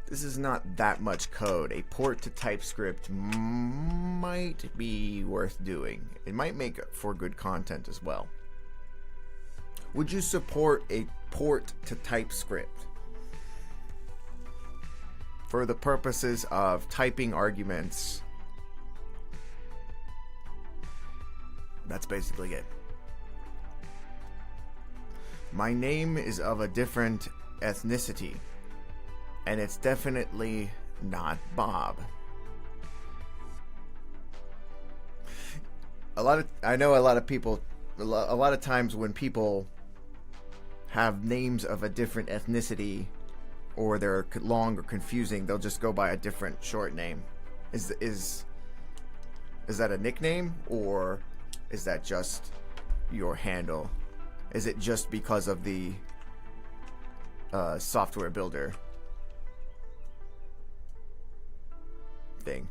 This is not that much code. A port to TypeScript might be worth doing. It might make for good content as well. Would you support a port to TypeScript for the purposes of typing arguments? That's basically it. My name is of a different ethnicity, and it's definitely not Bob. I know a lot of people, a lot of times when people have names of a different ethnicity, or they're long or confusing, they'll just go by a different short name. Is that a nickname, or is that just your handle? Is it just because of the software builder thing?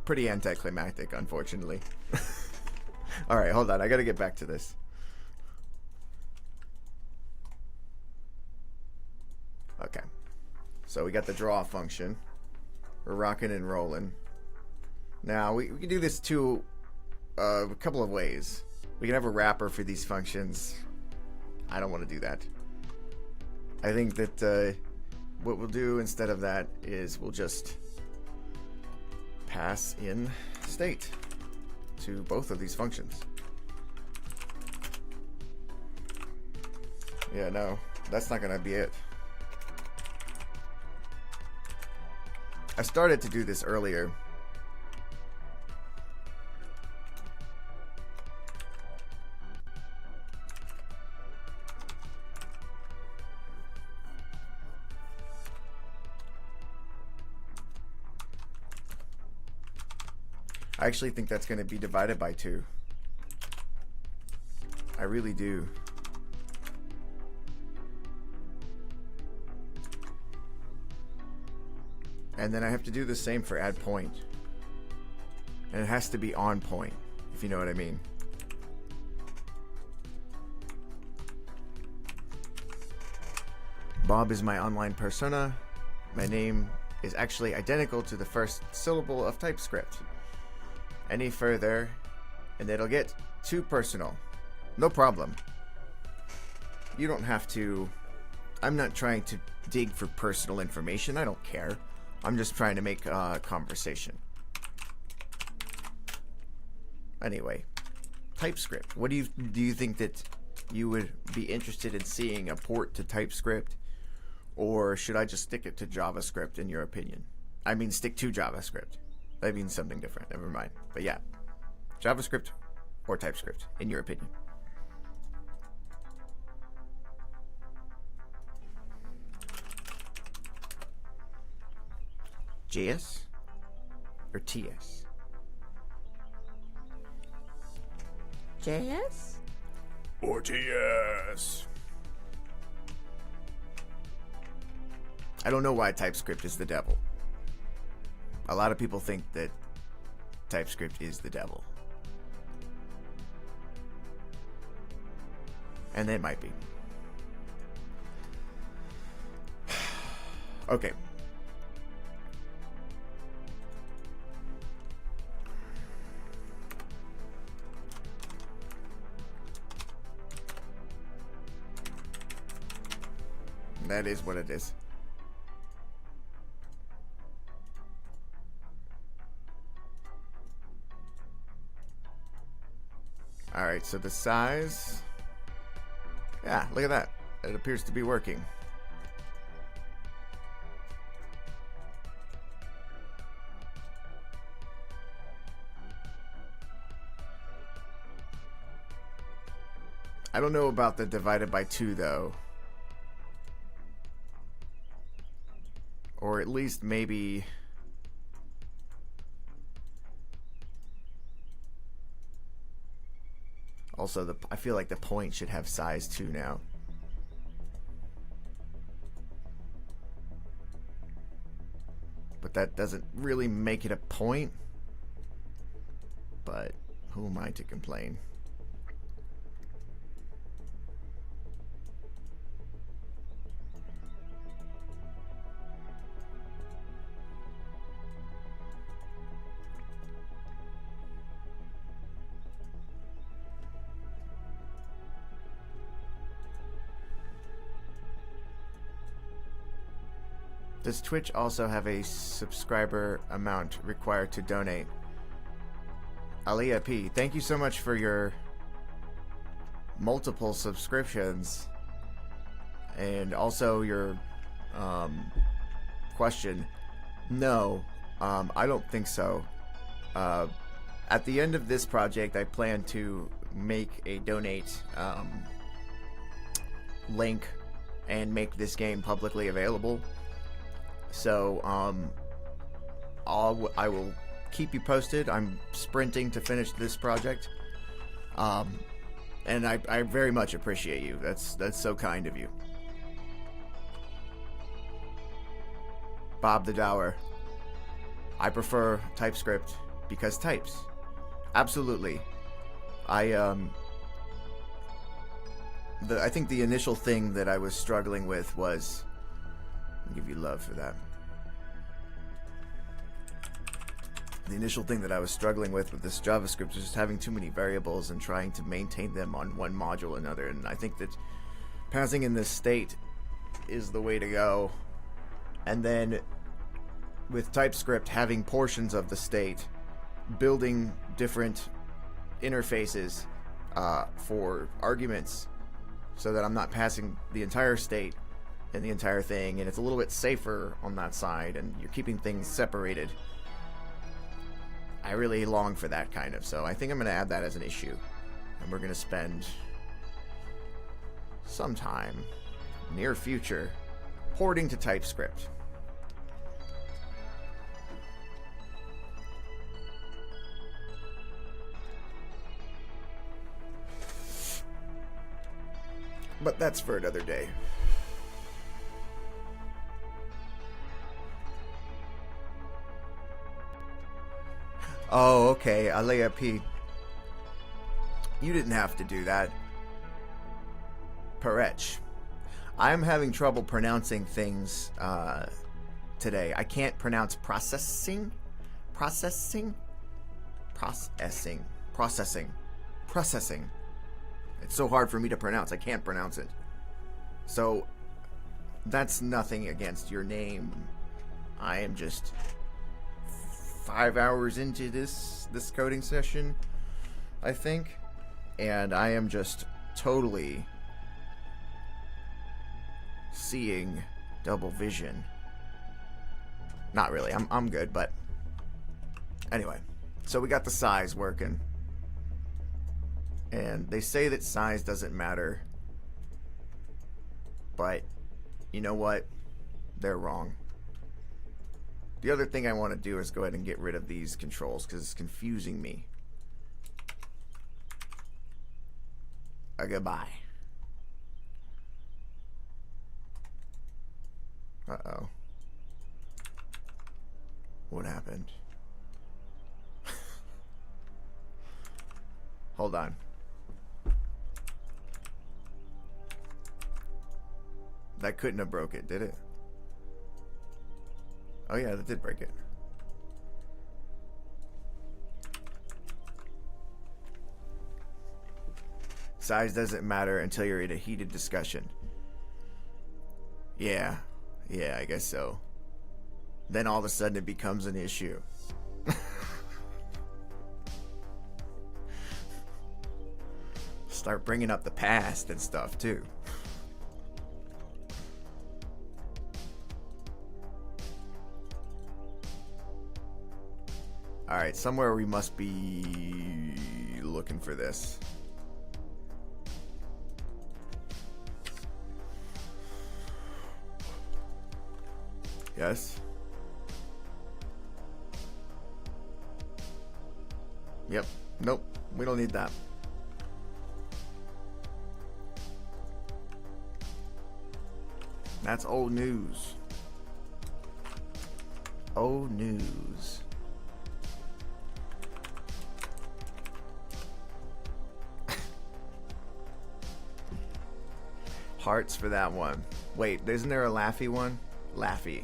Pretty anticlimactic, unfortunately. Alright, hold on. I gotta get back to this. Okay. So we got the draw function. We're rocking and rolling. Now, we can do this a couple of ways. We can have a wrapper for these functions. I don't want to do that. I think that what we'll do instead of that is we'll just pass in state to both of these functions. Yeah, no, that's not gonna be it. I started to do this earlier. I actually think that's going to be divided by 2. I really do. And then I have to do the same for add point. And it has to be on point, if you know what I mean. Bob is my online persona. My name is actually identical to the first syllable of TypeScript. Any further, and it'll get too personal. No problem. You don't have to... I'm not trying to dig for personal information. I don't care. I'm just trying to make a conversation. Anyway, TypeScript. What do you think that you would be interested in seeing a port to TypeScript? Or should I just stick it to JavaScript in your opinion? I mean, stick to JavaScript. That means something different. Never mind. But yeah, JavaScript or TypeScript, in your opinion. JS or TS?
JS?
Or TS? I don't know why TypeScript is the devil. A lot of people think that TypeScript is the devil. And they might be. Okay. That is what it is. Alright, so the size... Yeah, look at that. It appears to be working. I don't know about the divided by 2 though. Or at least maybe... Also, I feel like the point should have size 2 now. But that doesn't really make it a point. But who am I to complain? Does Twitch also have a subscriber amount required to donate? Aliyah P, thank you so much for your multiple subscriptions and also your question. No, I don't think so. At the end of this project, I plan to make a donate link and make this game publicly available. So, I will keep you posted. I'm sprinting to finish this project. And I very much appreciate you. That's so kind of you. Bob the Dower. I prefer TypeScript because types. Absolutely. I think the initial thing that I was struggling with was... I'll give you love for that. The initial thing that I was struggling with this JavaScript was just having too many variables and trying to maintain them on one module or another. And I think that passing in this state is the way to go. And then with TypeScript, having portions of the state, building different interfaces for arguments so that I'm not passing the entire state and the entire thing, and it's a little bit safer on that side, and you're keeping things separated. I really long for that kind of, so I think I'm going to add that as an issue. And we're going to spend some time, near future, porting to TypeScript. But that's for another day. Oh, okay, Alea P. You didn't have to do that. Perech. I'm having trouble pronouncing things today. I can't pronounce processing. Processing. It's so hard for me to pronounce. I can't pronounce it. So, that's nothing against your name. I am just 5 hours into this coding session, I think, and I am just totally seeing double vision. Not really. I'm good, but anyway. So we got the size working. And they say that size doesn't matter. But you know what? They're wrong. The other thing I want to do is go ahead and get rid of these controls because it's confusing me. Goodbye. Uh-oh. What happened? Hold on. That couldn't have broke it, did it? Oh yeah, that did break it. Size doesn't matter until you're in a heated discussion. Yeah, I guess so. Then all of a sudden it becomes an issue. Start bringing up the past and stuff too. Alright, somewhere we must be looking for this. Yes? Yep. Nope. We don't need that. That's old news. Old news. Hearts for that one. Wait, isn't there a Laffy one? Laffy.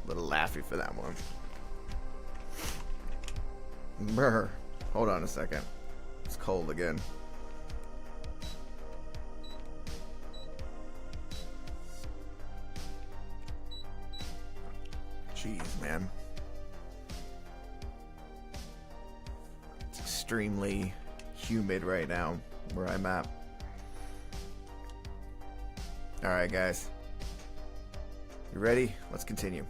Little Laffy for that one. Brr. Hold on a second. It's cold again. Jeez, man. It's extremely humid right now where I'm at. Alright, guys. You ready? Let's continue.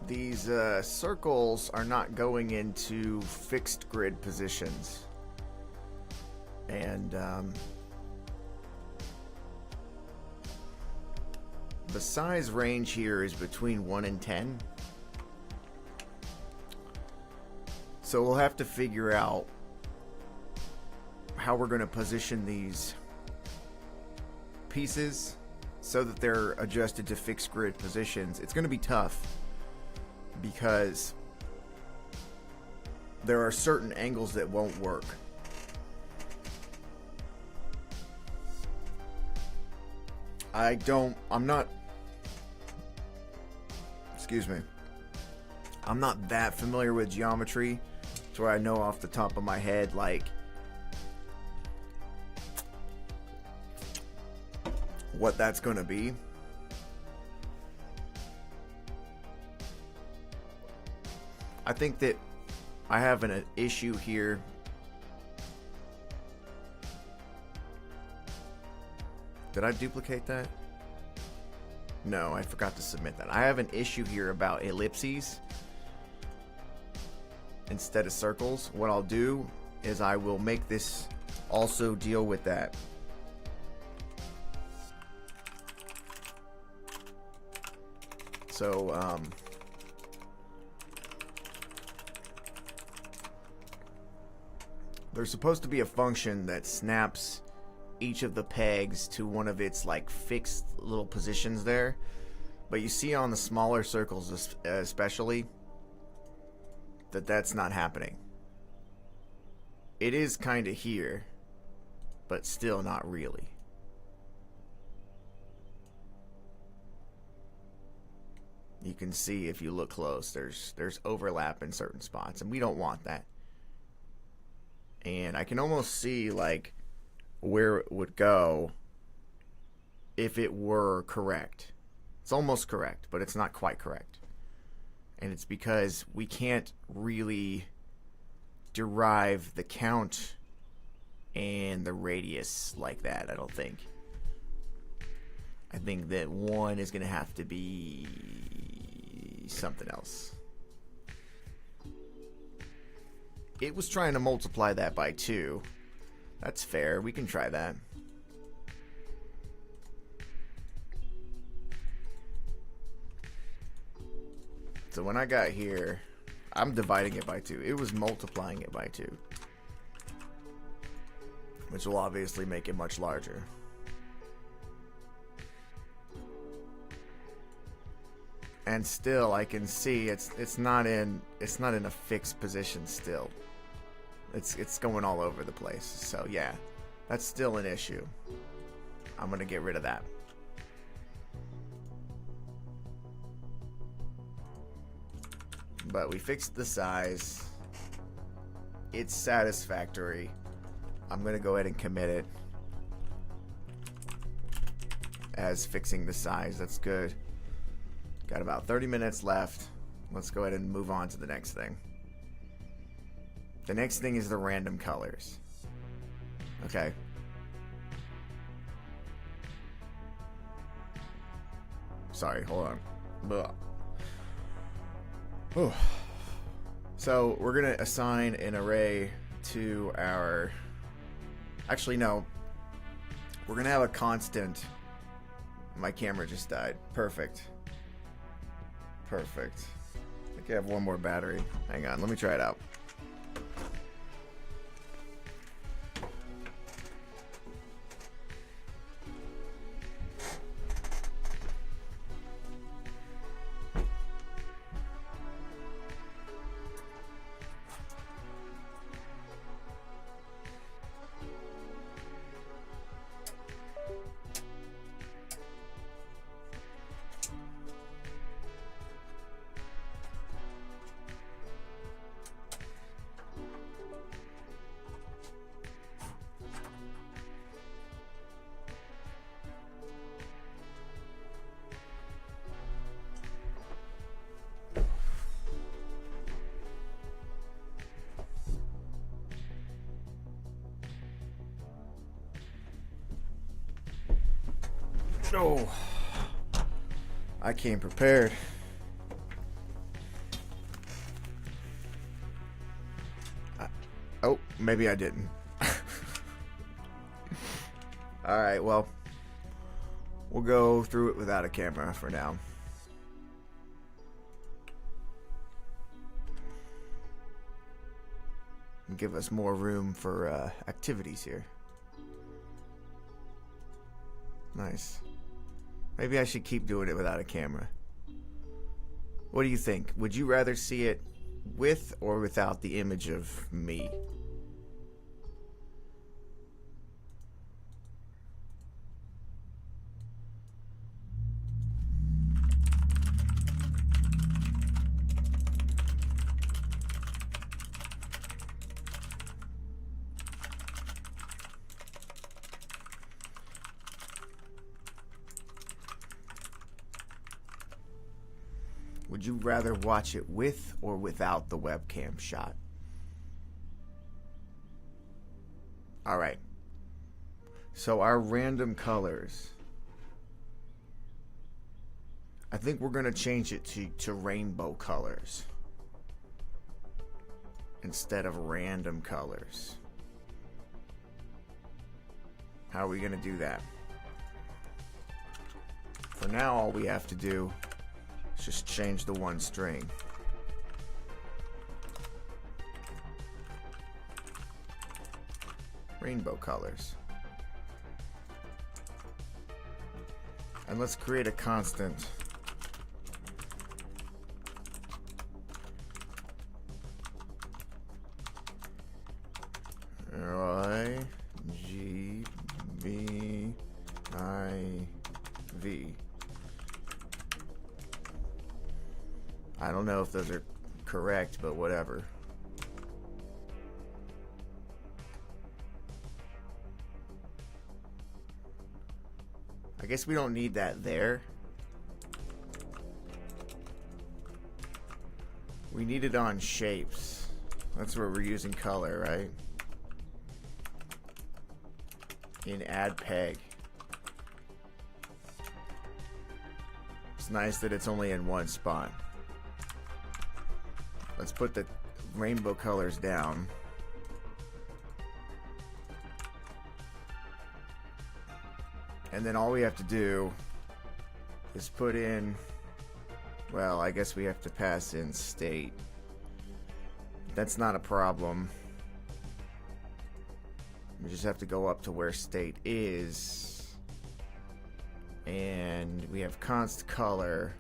These circles are not going into fixed grid positions. And the size range here is between 1 and 10. So we'll have to figure out how we're going to position these pieces so that they're adjusted to fixed grid positions. It's going to be tough because there are certain angles that won't work. I'm not that familiar with geometry to where I know off the top of my head like what that's going to be. I think that I have an issue here. Did I duplicate that? No, I forgot to submit that. I have an issue here about ellipses instead of circles. What I'll do is I will make this also deal with that. So, there's supposed to be a function that snaps each of the pegs to one of its like fixed little positions there, but you see on the smaller circles especially that that's not happening. It is kind of here, but still not really. You can see if you look close, there's overlap in certain spots, and we don't want that. And I can almost see like where it would go if it were correct. It's almost correct, but it's not quite correct. And it's because we can't really derive the count and the radius like that, I don't think. I think that one is going to have to be something else. It was trying to multiply that by 2. That's fair. We can try that. So when I got here, I'm dividing it by 2. It was multiplying it by 2, which will obviously make it much larger. And still, I can see it's not in a fixed position still. It's going all over the place. So yeah, that's still an issue. I'm gonna get rid of that. But we fixed the size. It's satisfactory. I'm gonna go ahead and commit it as fixing the size. That's good. Got about 30 minutes left. Let's go ahead and move on to the next thing. The next thing is the random colors. Okay. Sorry, hold on. Ugh. Oh. So we're going to assign an array to our... Actually, no. We're going to have a constant. My camera just died. Perfect. Perfect. I think I have one more battery. Hang on, let me try it out. Oh, I came prepared. Oh, maybe I didn't. Alright, well, we'll go through it without a camera for now. and give us more room for activities here. Nice. Maybe I should keep doing it without a camera. What do you think? Would you rather see it with or without the image of me? Would you rather watch it with or without the webcam shot? Alright. So our random colors. I think we're going to change it to rainbow colors instead of random colors. How are we going to do that? For now, all we have to do is just change the one string. Rainbow colors. And let's create a constant. RIGBIV. I don't know if those are correct, but whatever. I guess we don't need that there. We need it on shapes. That's where we're using color, right? In add peg. It's nice that it's only in one spot. Let's put the rainbow colors down. And then all we have to do is put in, well, I guess we have to pass in state. That's not a problem. We just have to go up to where state is. And we have const color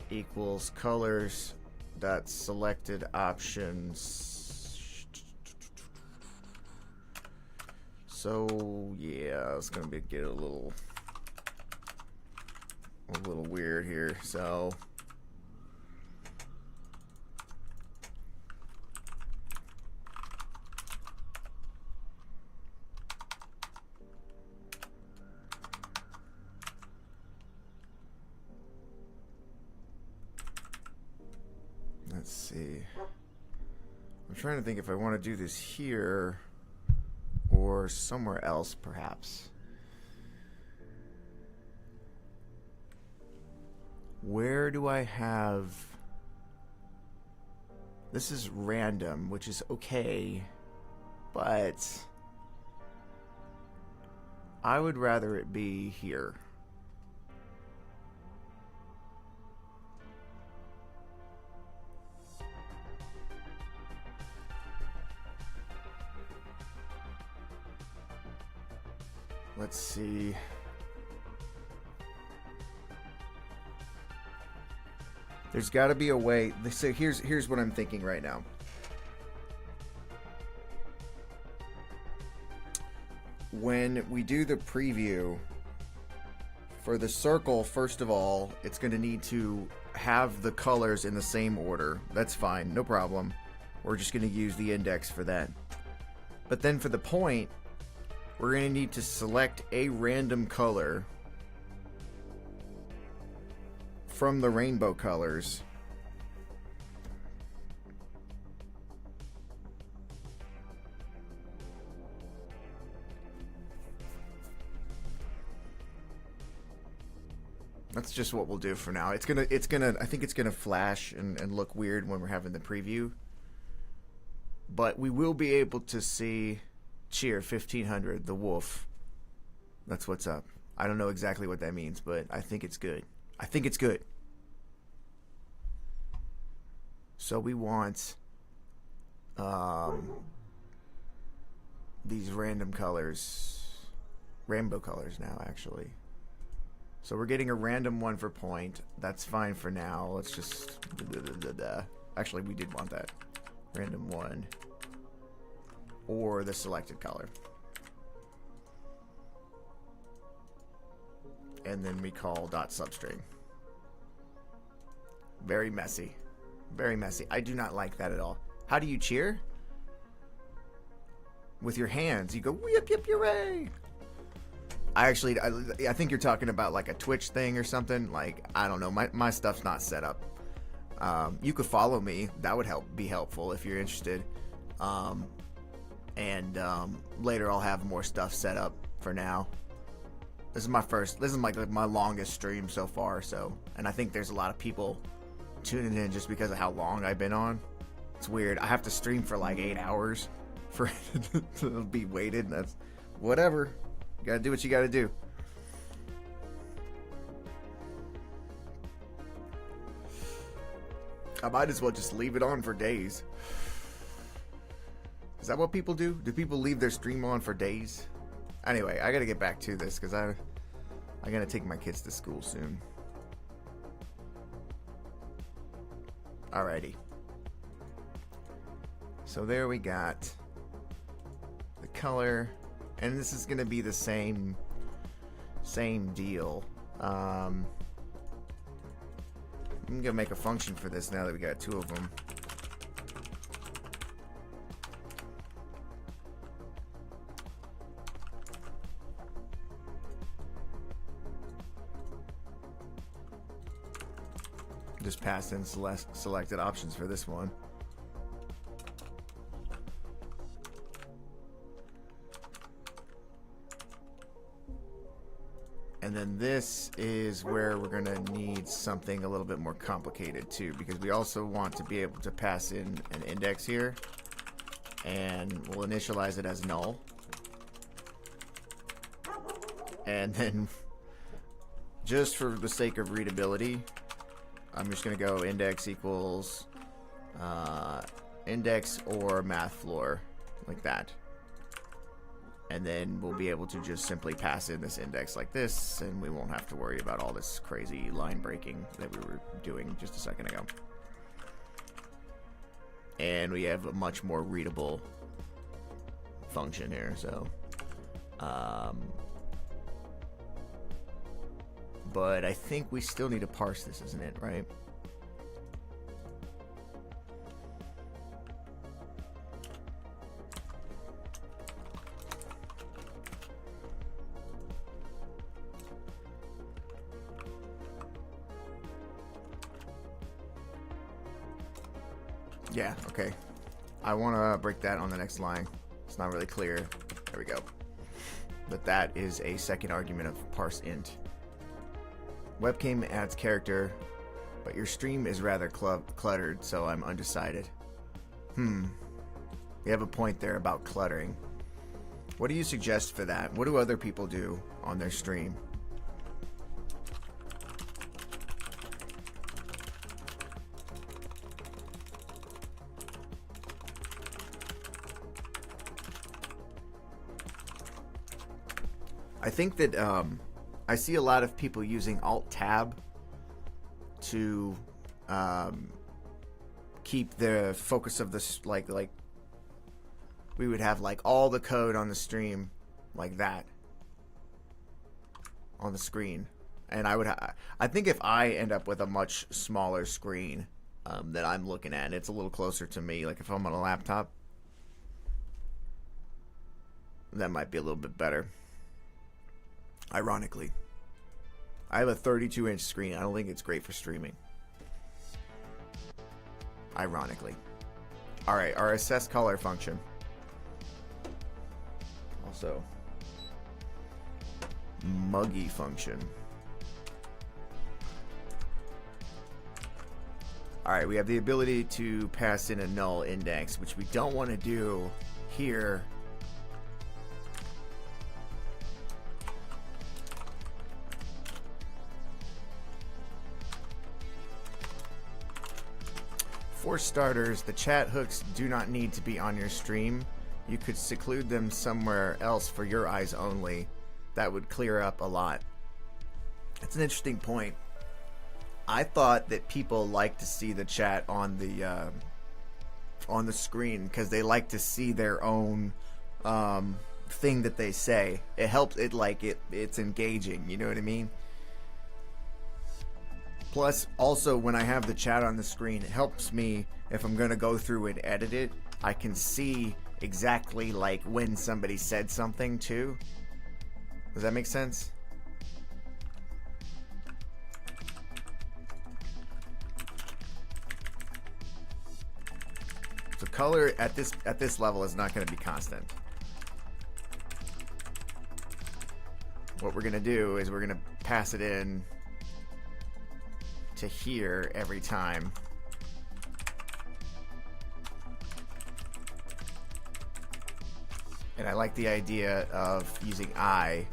equals colors dot selected options. So yeah, it's gonna get a little weird here. So let's see. I'm trying to think if I want to do this here or somewhere else, perhaps. Where do I have... This is random, which is okay, but I would rather it be here. Let's see. There's got to be a way. So here's what I'm thinking right now. When we do the preview for the circle, first of all, it's going to need to have the colors in the same order. That's fine, no problem. We're just going to use the index for that. But then for the point, we're going to need to select a random color from the rainbow colors. That's just what we'll do for now. I think it's gonna flash and look weird when we're having the preview. But we will be able to see Cheer 1500, the wolf. That's what's up. I don't know exactly what that means, but I think it's good. I think it's good. So we want these random colors, rainbow colors now actually. So we're getting a random one for point. That's fine for now. Let's just actually we did want that random one or the selected color. And then we call dot substring. Very messy. Very messy. I do not like that at all. How do you cheer? With your hands. You go, yip, yip, hooray! I think you're talking about like a Twitch thing or something. Like, I don't know. My stuff's not set up. You could follow me. That would be helpful if you're interested. Later I'll have more stuff set up. For now, this is my longest stream so far. So, and I think there's a lot of people tuning in just because of how long I've been on. It's weird. I have to stream for like 8 hours for it to be weighted. That's whatever. You gotta do what you gotta do. I might as well just leave it on for days. Is that what people do? Do people leave their stream on for days? Anyway, I gotta get back to this because I gotta take my kids to school soon. Alrighty. So there we got the color, and this is gonna be the same deal. I'm gonna make a function for this now that we got two of them. Just pass in selected options for this one. And then this is where we're going to need something a little bit more complicated too, because we also want to be able to pass in an index here, and we'll initialize it as null. And then just for the sake of readability, I'm just going to go index equals index or math floor, like that. And then we'll be able to just simply pass in this index like this, and we won't have to worry about all this crazy line breaking that we were doing just a second ago. And we have a much more readable function here, so but I think we still need to parse this, isn't it, right? Yeah, okay. I want to break that on the next line. It's not really clear. There we go. But that is a second argument of parse int. Webcam adds character, but your stream is rather cluttered, so I'm undecided. You have a point there about cluttering. What do you suggest for that? What do other people do on their stream? I think that I see a lot of people using Alt-Tab to keep the focus of this, like we would have like all the code on the stream like that on the screen, and I think if I end up with a much smaller screen that I'm looking at, it's a little closer to me, like if I'm on a laptop, that might be a little bit better. Ironically, I have a 32-inch screen. I don't think it's great for streaming. Ironically. Alright, our assess color function. Also, muggy function. Alright, we have the ability to pass in a null index, which we don't want to do here. For starters, the chat hooks do not need to be on your stream. You could seclude them somewhere else for your eyes only. That would clear up a lot. It's an interesting point. I thought that people like to see the chat on the screen because they like to see their own thing that they say. It helps. It's engaging. You know what I mean? Plus, also, when I have the chat on the screen, it helps me if I'm going to go through and edit it. I can see exactly like when somebody said something too. Does that make sense? So color at this level is not going to be constant. What we're going to do is we're going to pass it in to here every time. And I like the idea of using I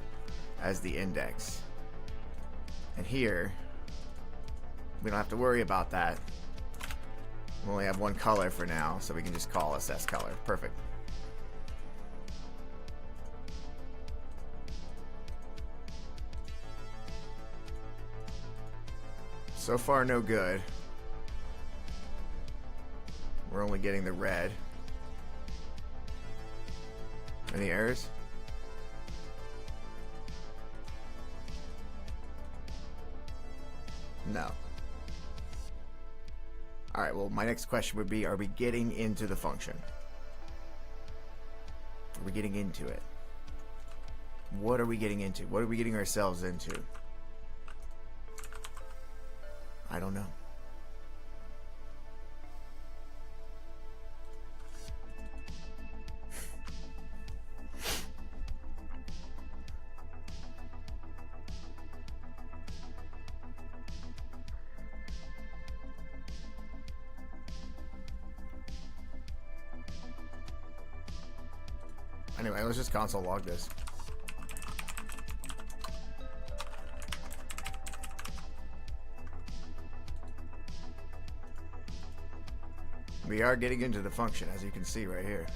as the index. And here, we don't have to worry about that. We only have one color for now, so we can just call SS color. Perfect. So far, no good. We're only getting the red. Any errors? No. Alright, well, my next question would be, are we getting into the function? Are we getting into it? What are we getting into? What are we getting ourselves into? I don't know. Anyway, let's just console log this. We are getting into the function, as you can see right here.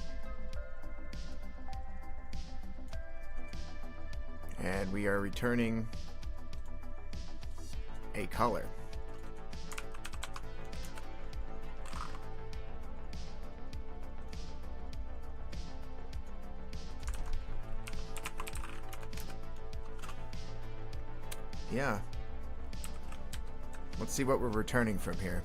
And we are returning a color. Yeah. Let's see what we're returning from here.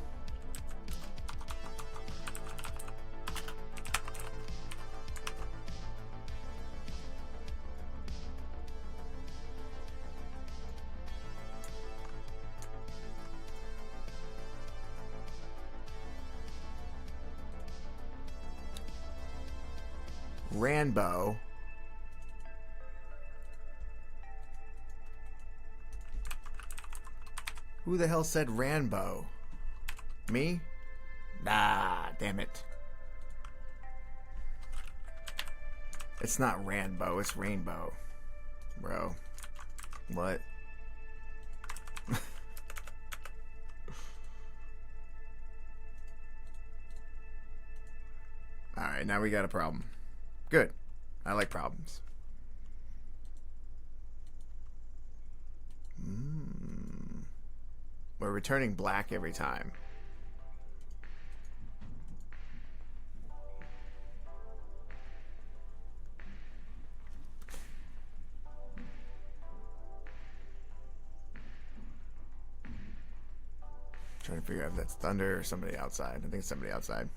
Rainbow. Who the hell said Rainbow? Me? Nah, damn it. It's not Rainbow, it's Rainbow. Bro. What? Alright, now we got a problem. Good. I like problems. We're returning black every time. Trying to figure out if that's Thunder or somebody outside. I think it's somebody outside.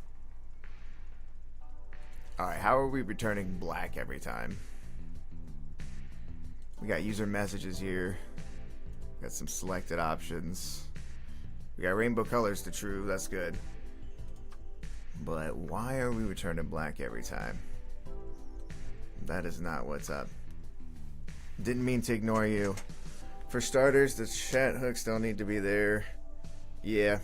Alright, how are we returning black every time? We got user messages here. Got some selected options. We got rainbow colors to true, that's good. But why are we returning black every time? That is not what's up. Didn't mean to ignore you. For starters, the chat hooks don't need to be there. Yeah.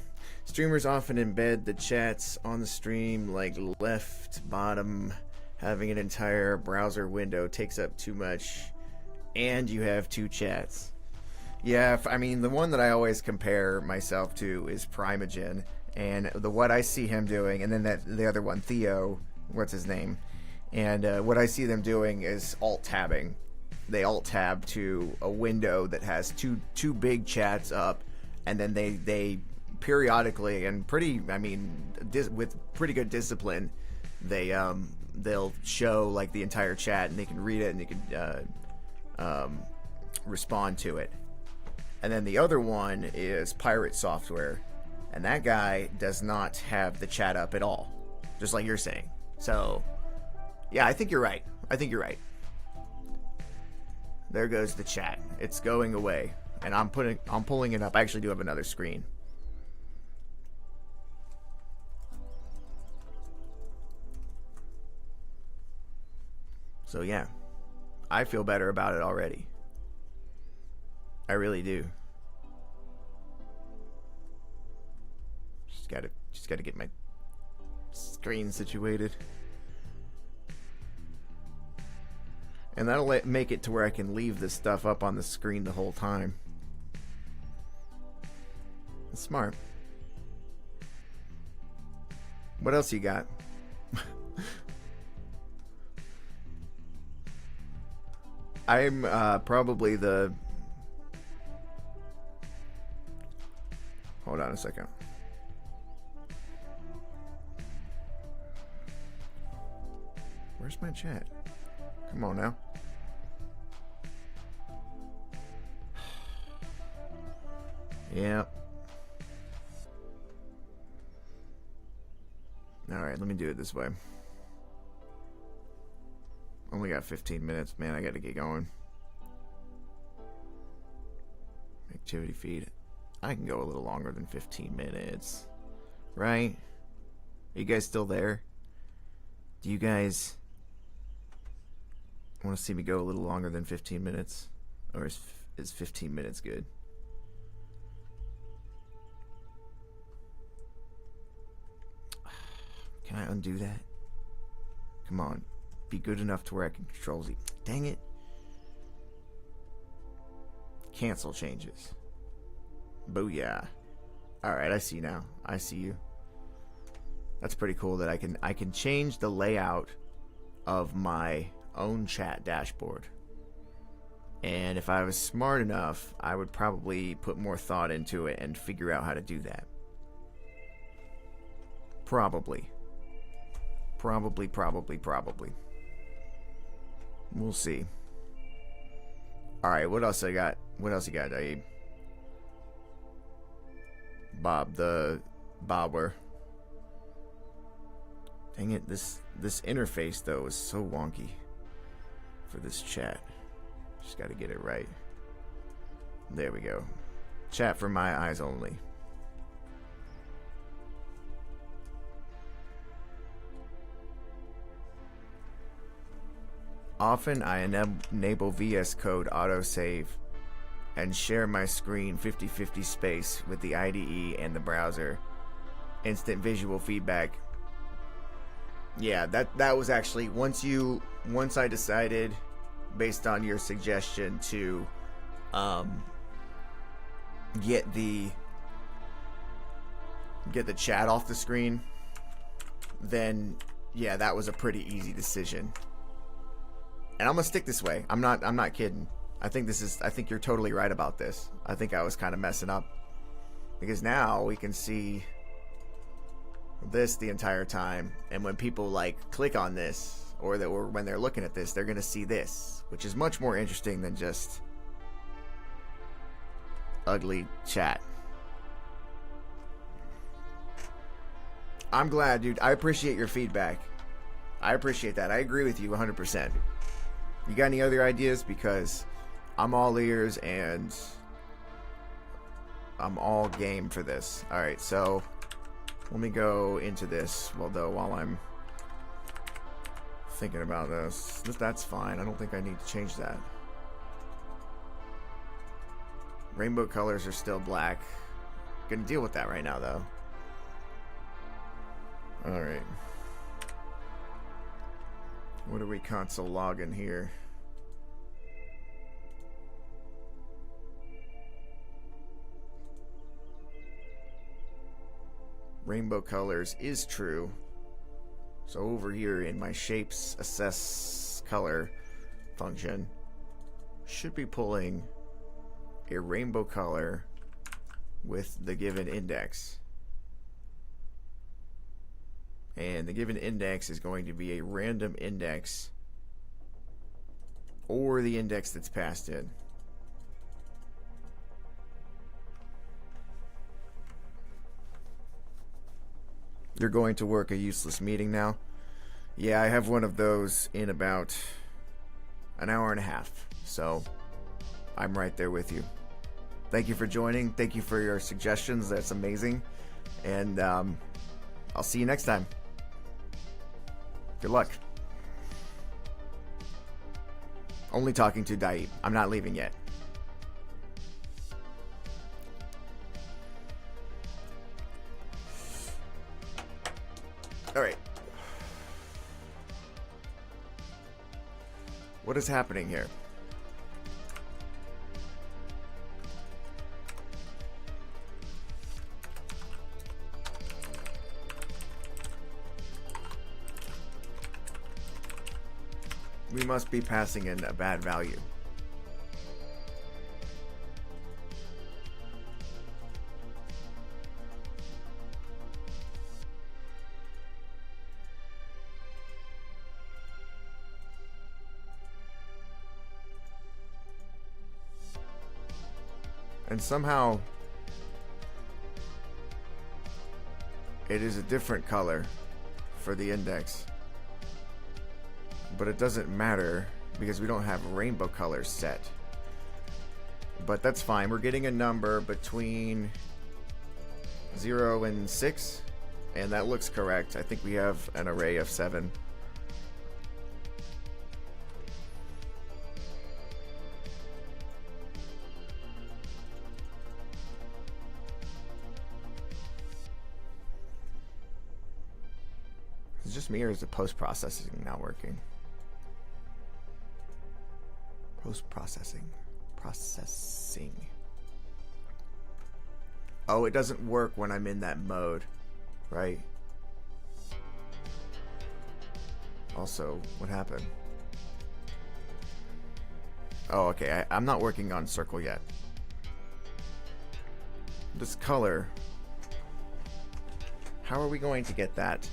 Streamers often embed the chats on the stream, like left, bottom. Having an entire browser window takes up too much. And you have two chats. Yeah, I mean, the one that I always compare myself to is Primogen, and what I see him doing, and then the other one, Theo, what's his name? And what I see them doing is alt-tabbing. They alt-tab to a window that has two big chats up, and then they periodically and with pretty good discipline, they'll show like the entire chat, and they can read it, and they can respond to it. And then the other one is Pirate Software, and that guy does not have the chat up at all, just like you're saying. So yeah, I think you're right. There goes the chat. It's going away, and I'm pulling it up. I actually do have another screen. So yeah, I feel better about it already. I really do. Just gotta get my screen situated. And that'll make it to where I can leave this stuff up on the screen the whole time. That's smart. What else you got? I'm probably the... Hold on a second. Where's my chat? Come on now. Yep. Alright, let me do it this way. Only got 15 minutes. Man, I gotta get going. Activity feed. I can go a little longer than 15 minutes. Right? Are you guys still there? Do you guys want to see me go a little longer than 15 minutes? Or is 15 minutes good? Can I undo that? Come on. Be good enough to where I can control Z. Dang it. Cancel changes. Booyah. Alright, I see now. I see you. That's pretty cool that I can change the layout of my own chat dashboard. And if I was smart enough, I would probably put more thought into it and figure out how to do that. Probably. Probably. We'll see. Alright, what else I got? What else you got, Abe? Bob the Bobber. Dang it, this interface though is so wonky for this chat. Just gotta get it right. There we go. Chat for my eyes only. Often I enable VS Code autosave and share my screen 50-50 space with the IDE and the browser. Instant visual feedback. Yeah, that was actually once I decided based on your suggestion to get the chat off the screen, then yeah, that was a pretty easy decision. And I'm gonna stick this way. I'm not kidding. I think you're totally right about this. I think I was kind of messing up. Because now we can see this the entire time, and when people like click on this or when they're looking at this, they're gonna see this, which is much more interesting than just ugly chat. I'm glad, dude. I appreciate your feedback. I appreciate that. I agree with you 100%. You got any other ideas? Because I'm all ears and I'm all game for this. Alright, so let me go into this while I'm thinking about this. That's fine. I don't think I need to change that. Rainbow colors are still black. Gonna deal with that right now though. Alright. What are we console logging here? rainbow colors is true. So over here in my shapes assess color function, should be pulling a rainbow color with the given index. And the given index is going to be a random index or the index that's passed in. You're going to work a useless meeting now? Yeah, I have one of those in about an hour and a half, so I'm right there with you. Thank you for joining. Thank you for your suggestions. That's amazing. And I'll see you next time. Good luck. Only talking to Daib. I'm not leaving yet. All right. What is happening here? We must be passing in a bad value. And somehow it is a different color for the index. But it doesn't matter because we don't have rainbow colors set. But that's fine. We're getting a number between 0 and 6, and that looks correct. I think we have an array of 7. Is it just me, or is the post-processing not working? Post-processing. Processing. Oh, it doesn't work when I'm in that mode, right? Also, what happened? Oh, okay. I'm not working on circle yet. This color. How are we going to get that?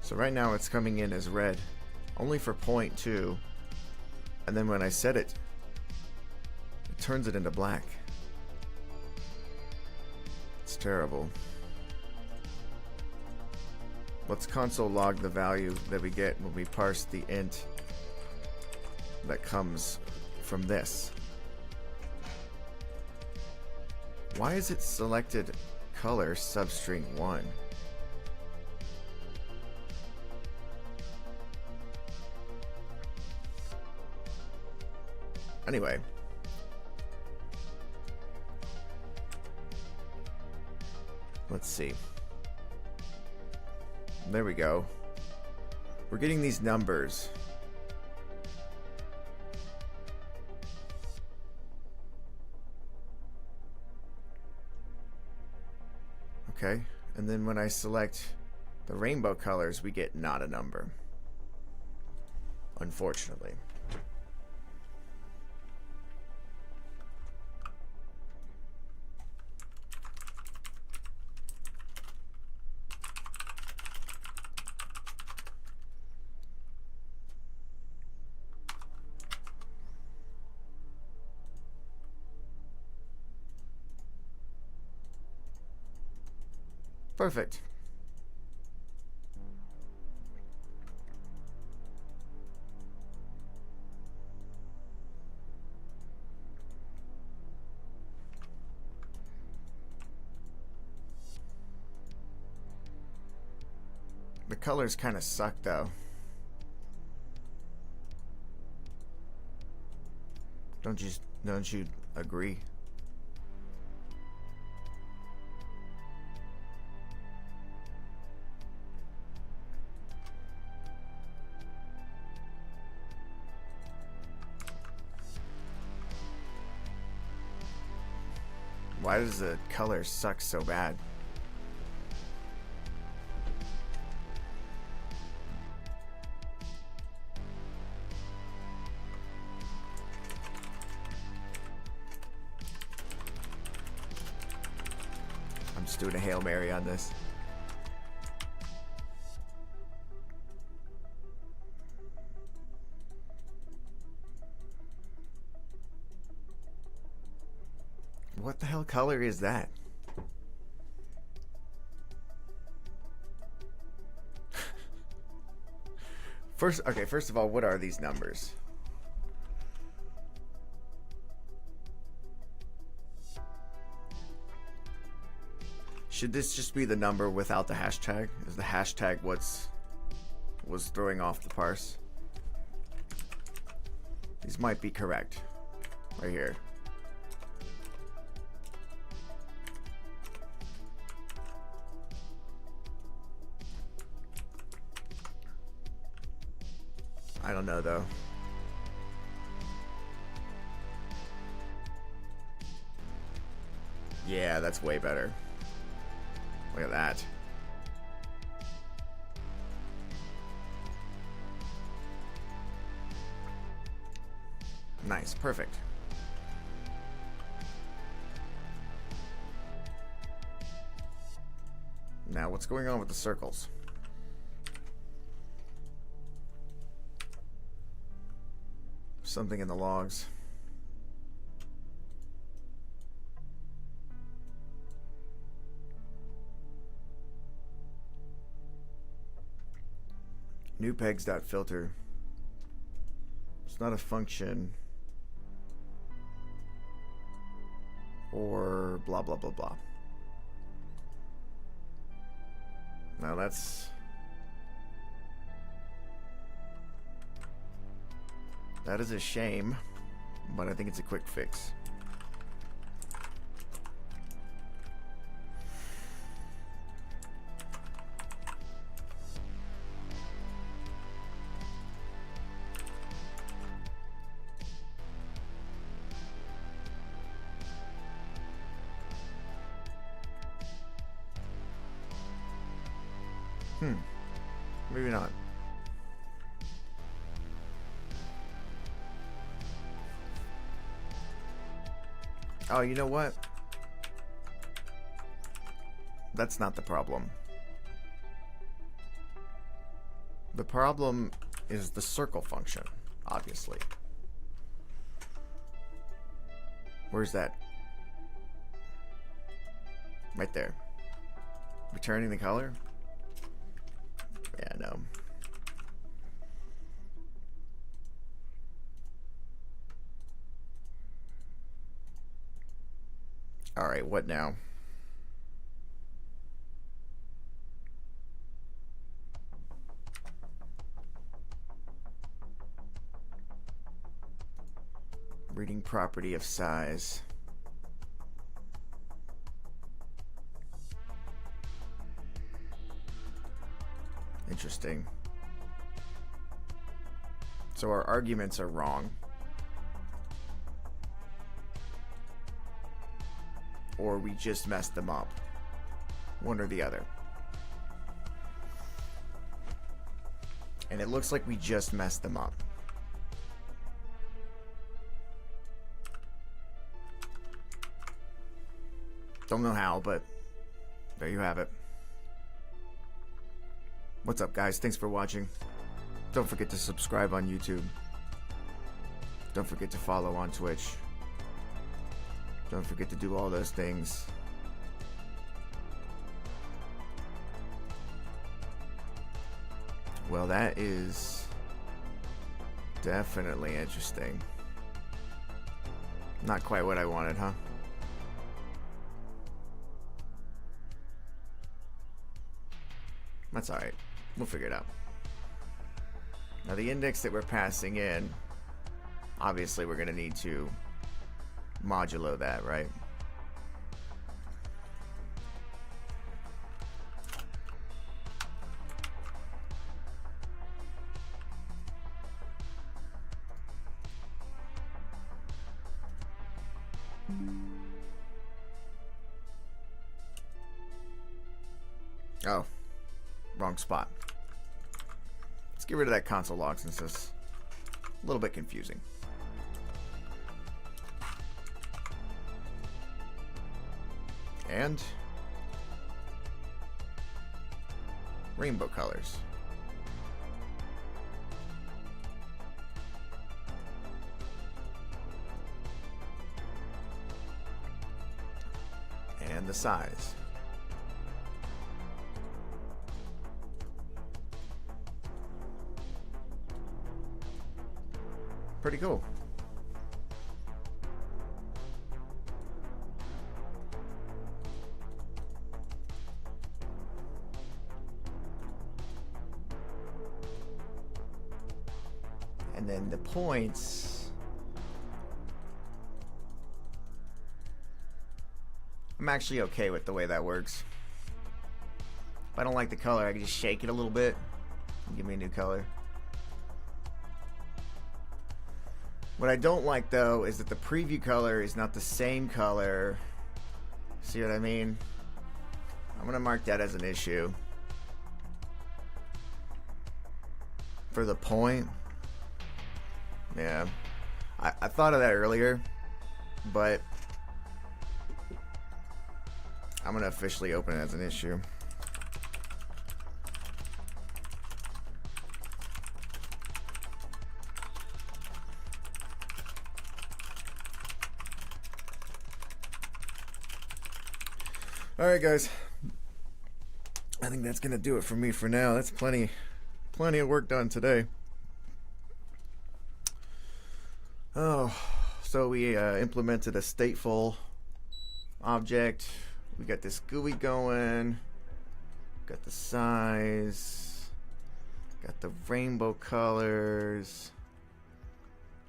So right now it's coming in as red. Only for 0.2, and then when I set it, it turns it into black. It's terrible. Let's console log the value that we get when we parse the int that comes from this. Why is it selected color substring 1? Anyway, let's see. There we go. We're getting these numbers. Okay, and then when I select the rainbow colors, we get not a number. Unfortunately. Perfect. The colors kind of suck though. Don't you agree? Why does the color suck so bad? I'm just doing a Hail Mary on this. What the hell color is that? First of all, what are these numbers? Should this just be the number without the hashtag? Is the hashtag was throwing off the parse? These might be correct. Right here. I don't know though. Yeah, that's way better. Look at that. Nice, perfect. Now, what's going on with the circles? Something in the logs. New pegs.filter. It's not a function. Or blah blah blah blah. Now that is a shame, but I think it's a quick fix. Maybe not. Oh, you know what? That's not the problem. The problem is the circle function, obviously. Where's that? Right there. Returning the color? Yeah, no. Alright, what now? Reading property of size. Interesting. So our arguments are wrong. Or we just messed them up. One or the other. And it looks like we just messed them up. Don't know how, but there you have it. What's up, guys? Thanks for watching. Don't forget to subscribe on YouTube. Don't forget to follow on Twitch. Don't forget to do all those things. Well, that is definitely interesting. Not quite what I wanted, huh? That's alright. We'll figure it out. Now the index that we're passing in, obviously we're going to need to modulo that, right? Oh, wrong spot. Let's get rid of that console log since it's a little bit confusing. And rainbow colors. And the size. Pretty cool. And then the points, I'm actually okay with the way that works. If I don't like the color, I can just shake it a little bit and give me a new color. What I don't like though is that the preview color is not the same color. See what I mean? I'm gonna mark that as an issue. For the point, yeah, I thought of that earlier, but I'm gonna officially open it as an issue. Alright guys, I think that's gonna do it for me for now. That's plenty of work done today. Oh, so we implemented a stateful object. We got this GUI going, got the size, got the rainbow colors,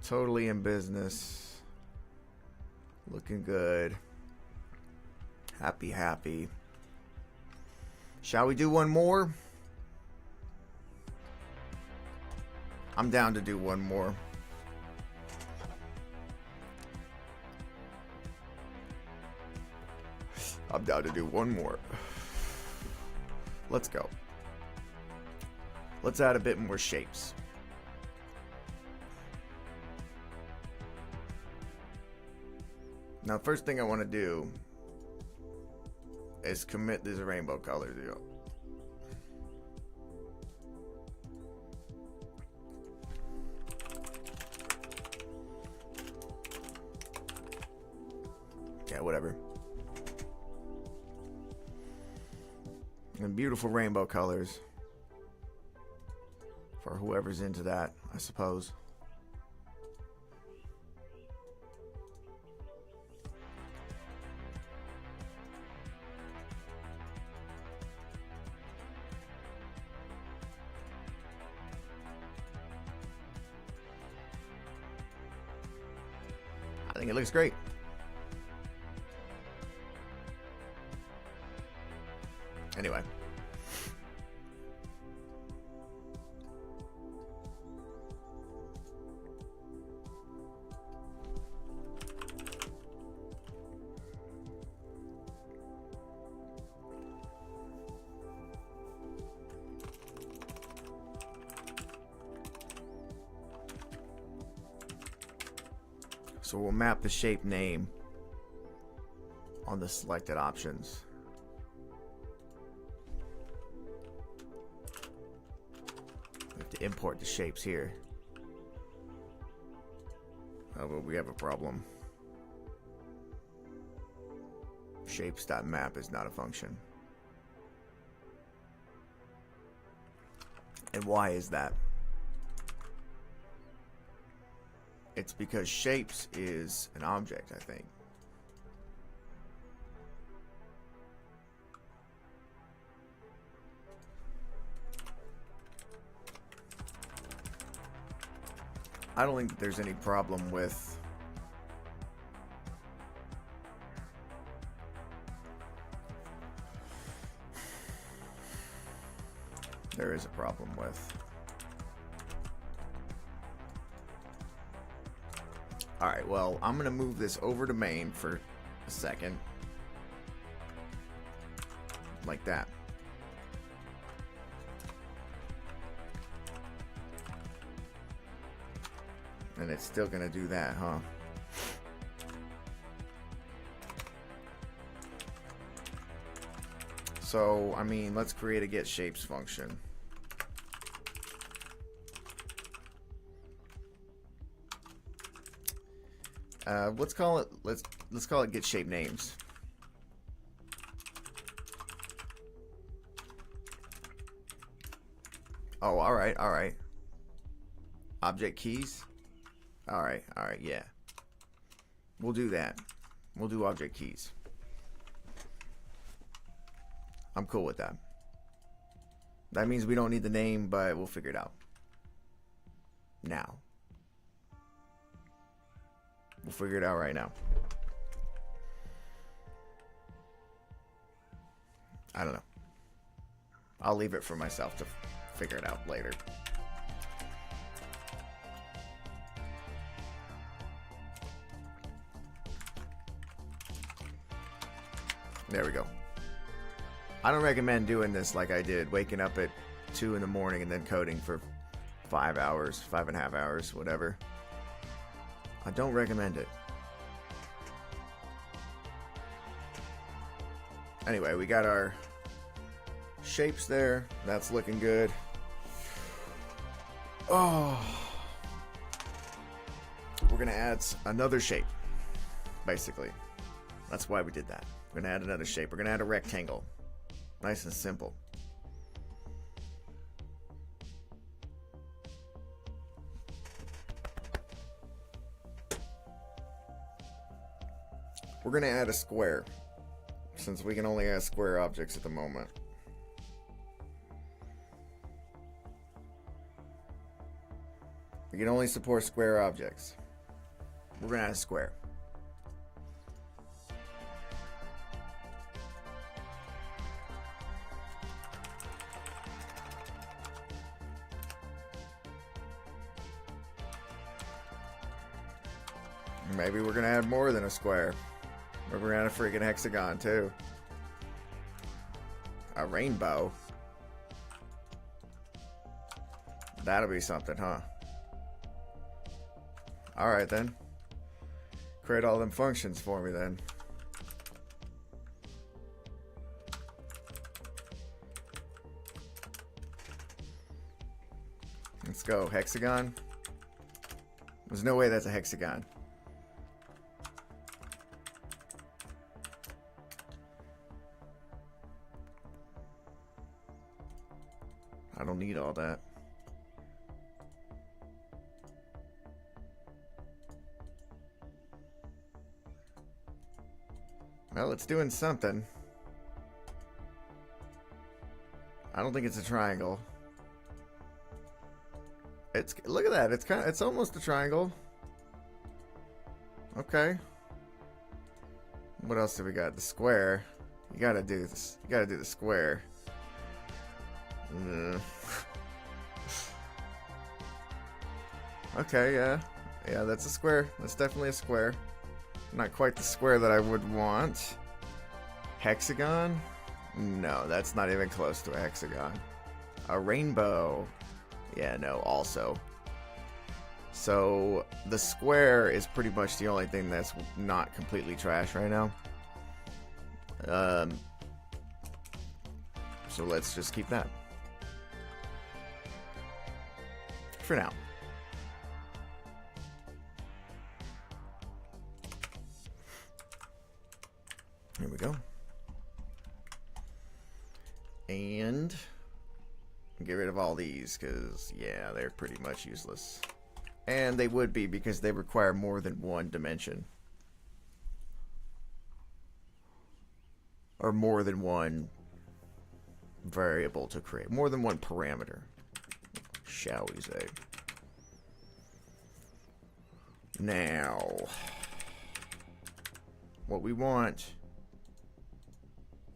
totally in business, looking good. Happy. Shall we do one more? I'm down to do one more. I'm down to do one more. Let's go. Let's add a bit more shapes. Now, first thing I want to do is commit this rainbow color deal. Yeah, whatever. And beautiful rainbow colors for whoever's into that, I suppose. I think it looks great. Anyway. So we'll map the shape name on the selected options. We have to import the shapes here. Oh, but we have a problem. Shapes.map is not a function. And why is that? It's because shapes is an object, I think. I don't think that there's any problem with there is a problem with. Alright, well, I'm going to move this over to main for a second. Like that. And it's still gonna do that, huh? So, I mean, let's create a get shapes function. Let's call it let's call it get shape names. Oh, all right. Object keys. All right, yeah. We'll do that. We'll do object keys. I'm cool with that. That means we don't need the name, but we'll figure it out. Now. We'll figure it out right now. I don't know. I'll leave it for myself to figure it out later. There we go. I don't recommend doing this like I did, waking up at 2 in the morning and then coding for 5 hours, 5.5 hours, whatever. I don't recommend it. Anyway, we got our shapes there. That's looking good. Oh. We're going to add another shape, basically. That's why we did that. We're going to add another shape. We're going to add a rectangle. Nice and simple. We're going to add a square, since we can only add square objects at the moment. We can only support square objects. We're going to add a square. Maybe we're going to add more than a square. Maybe we're going to add a freaking hexagon too. A rainbow. That'll be something, huh? Alright then. Create all them functions for me then. Let's go. Hexagon. There's no way that's a hexagon. I don't need all that. Well, it's doing something. I don't think it's a triangle. Look at that. It's almost a triangle. Okay. What else do we got? The square. You gotta do this. You gotta do the square. Okay, yeah. Yeah, that's a square. That's definitely a square. Not quite the square that I would want. Hexagon? No, that's not even close to a hexagon. A rainbow. Yeah, no, also. So, the square is pretty much the only thing that's not completely trash right now. So let's just keep that. For now. Here we go. And get rid of all these because, yeah, they're pretty much useless. And they would be because they require more than one dimension. Or more than one variable to create. More than one parameter, shall we say. Now, what we want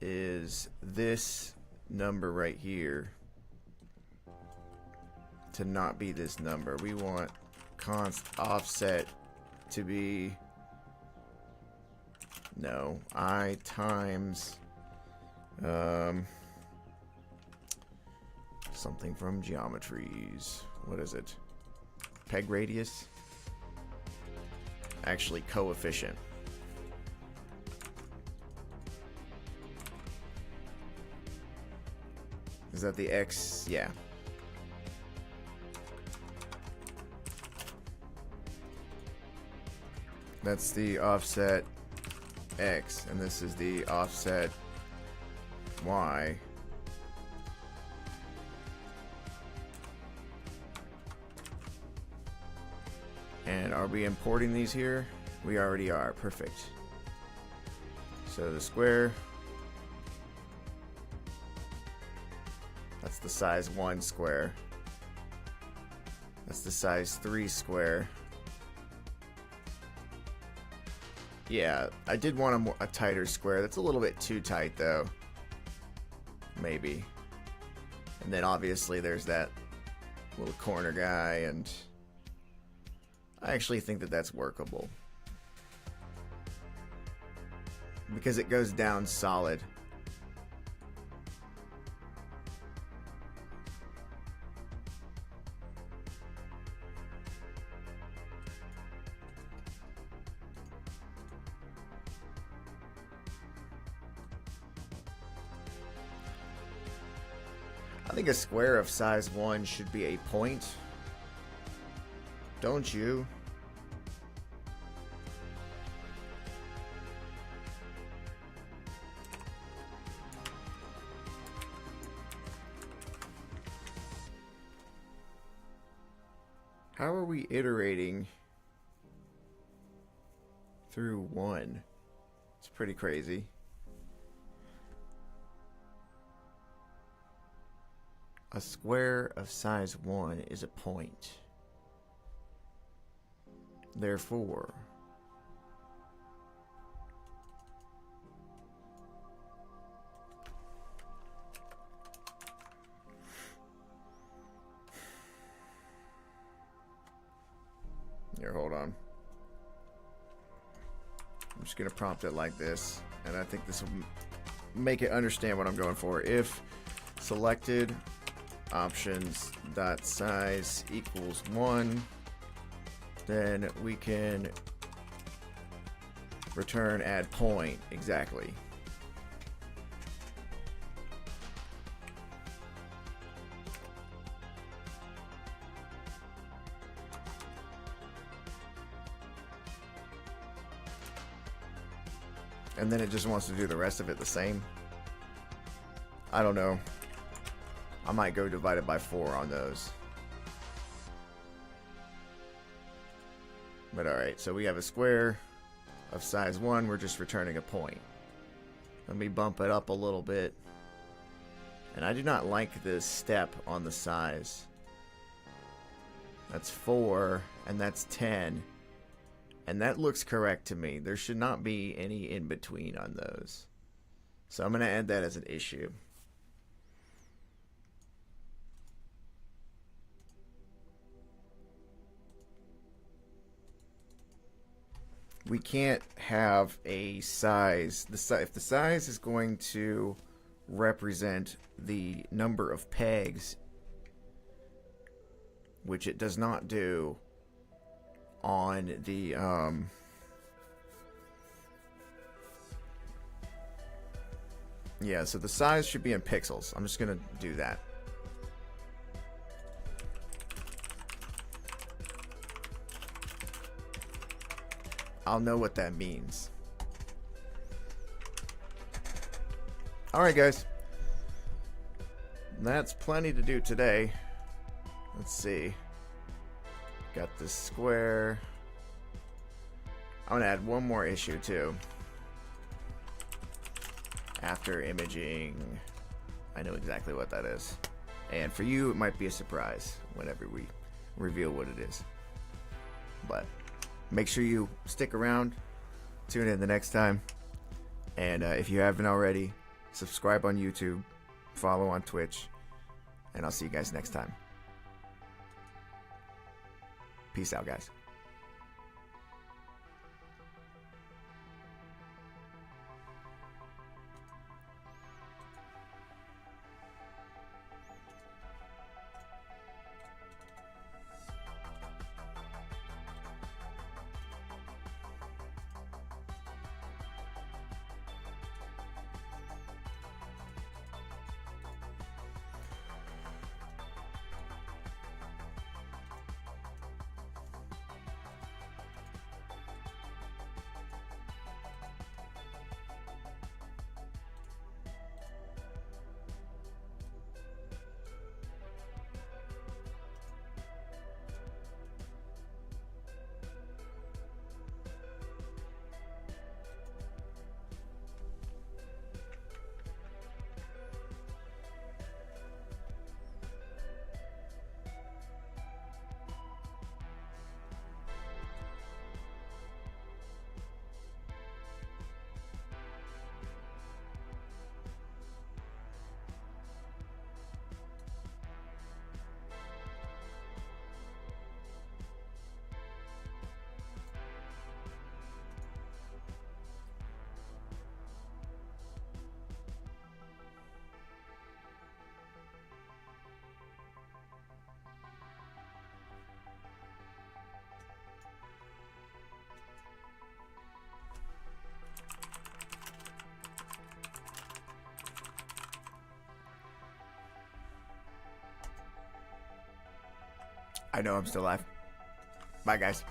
is this number right here to not be this number. We want const offset to be I times something from geometries. What is it? Peg radius? actually coefficient. Is that the X? Yeah. That's the offset X, and this is the offset Y. And are we importing these here? We already are. Perfect. So the square, that's the size 1 square. That's the size 3 square. Yeah, I did want a tighter square. That's a little bit too tight though. Maybe. And then obviously there's that little corner guy, and I actually think that that's workable. Because it goes down solid. I think a square of size 1 should be a point. Don't you? How are we iterating through 1? It's pretty crazy. A square of size 1 is a point. Therefore, here, hold on. I'm just going to prompt it like this, and I think this will make it understand what I'm going for. If selected options dot size equals 1, then we can return add point. Exactly. And then it just wants to do the rest of it the same. I don't know. I might go divide it by 4 on those. But alright, so we have a square of size 1. We're just returning a point. Let me bump it up a little bit. And I do not like this step on the size. That's 4, and that's 10. And that looks correct to me. There should not be any in between on those. So I'm going to add that as an issue. We can't have a size. If the size is going to represent the number of pegs, which it does not do on the yeah, so the size should be in pixels. I'm just gonna do that. I'll know what that means. Alright guys, that's plenty to do today. Let's see. Got this square. I'm gonna add one more issue too. After imaging, I know exactly what that is. And for you, it might be a surprise whenever we reveal what it is. But make sure you stick around, tune in the next time. And if you haven't already, subscribe on YouTube, follow on Twitch, and I'll see you guys next time. Peace out, guys. I know I'm still alive. Bye, guys.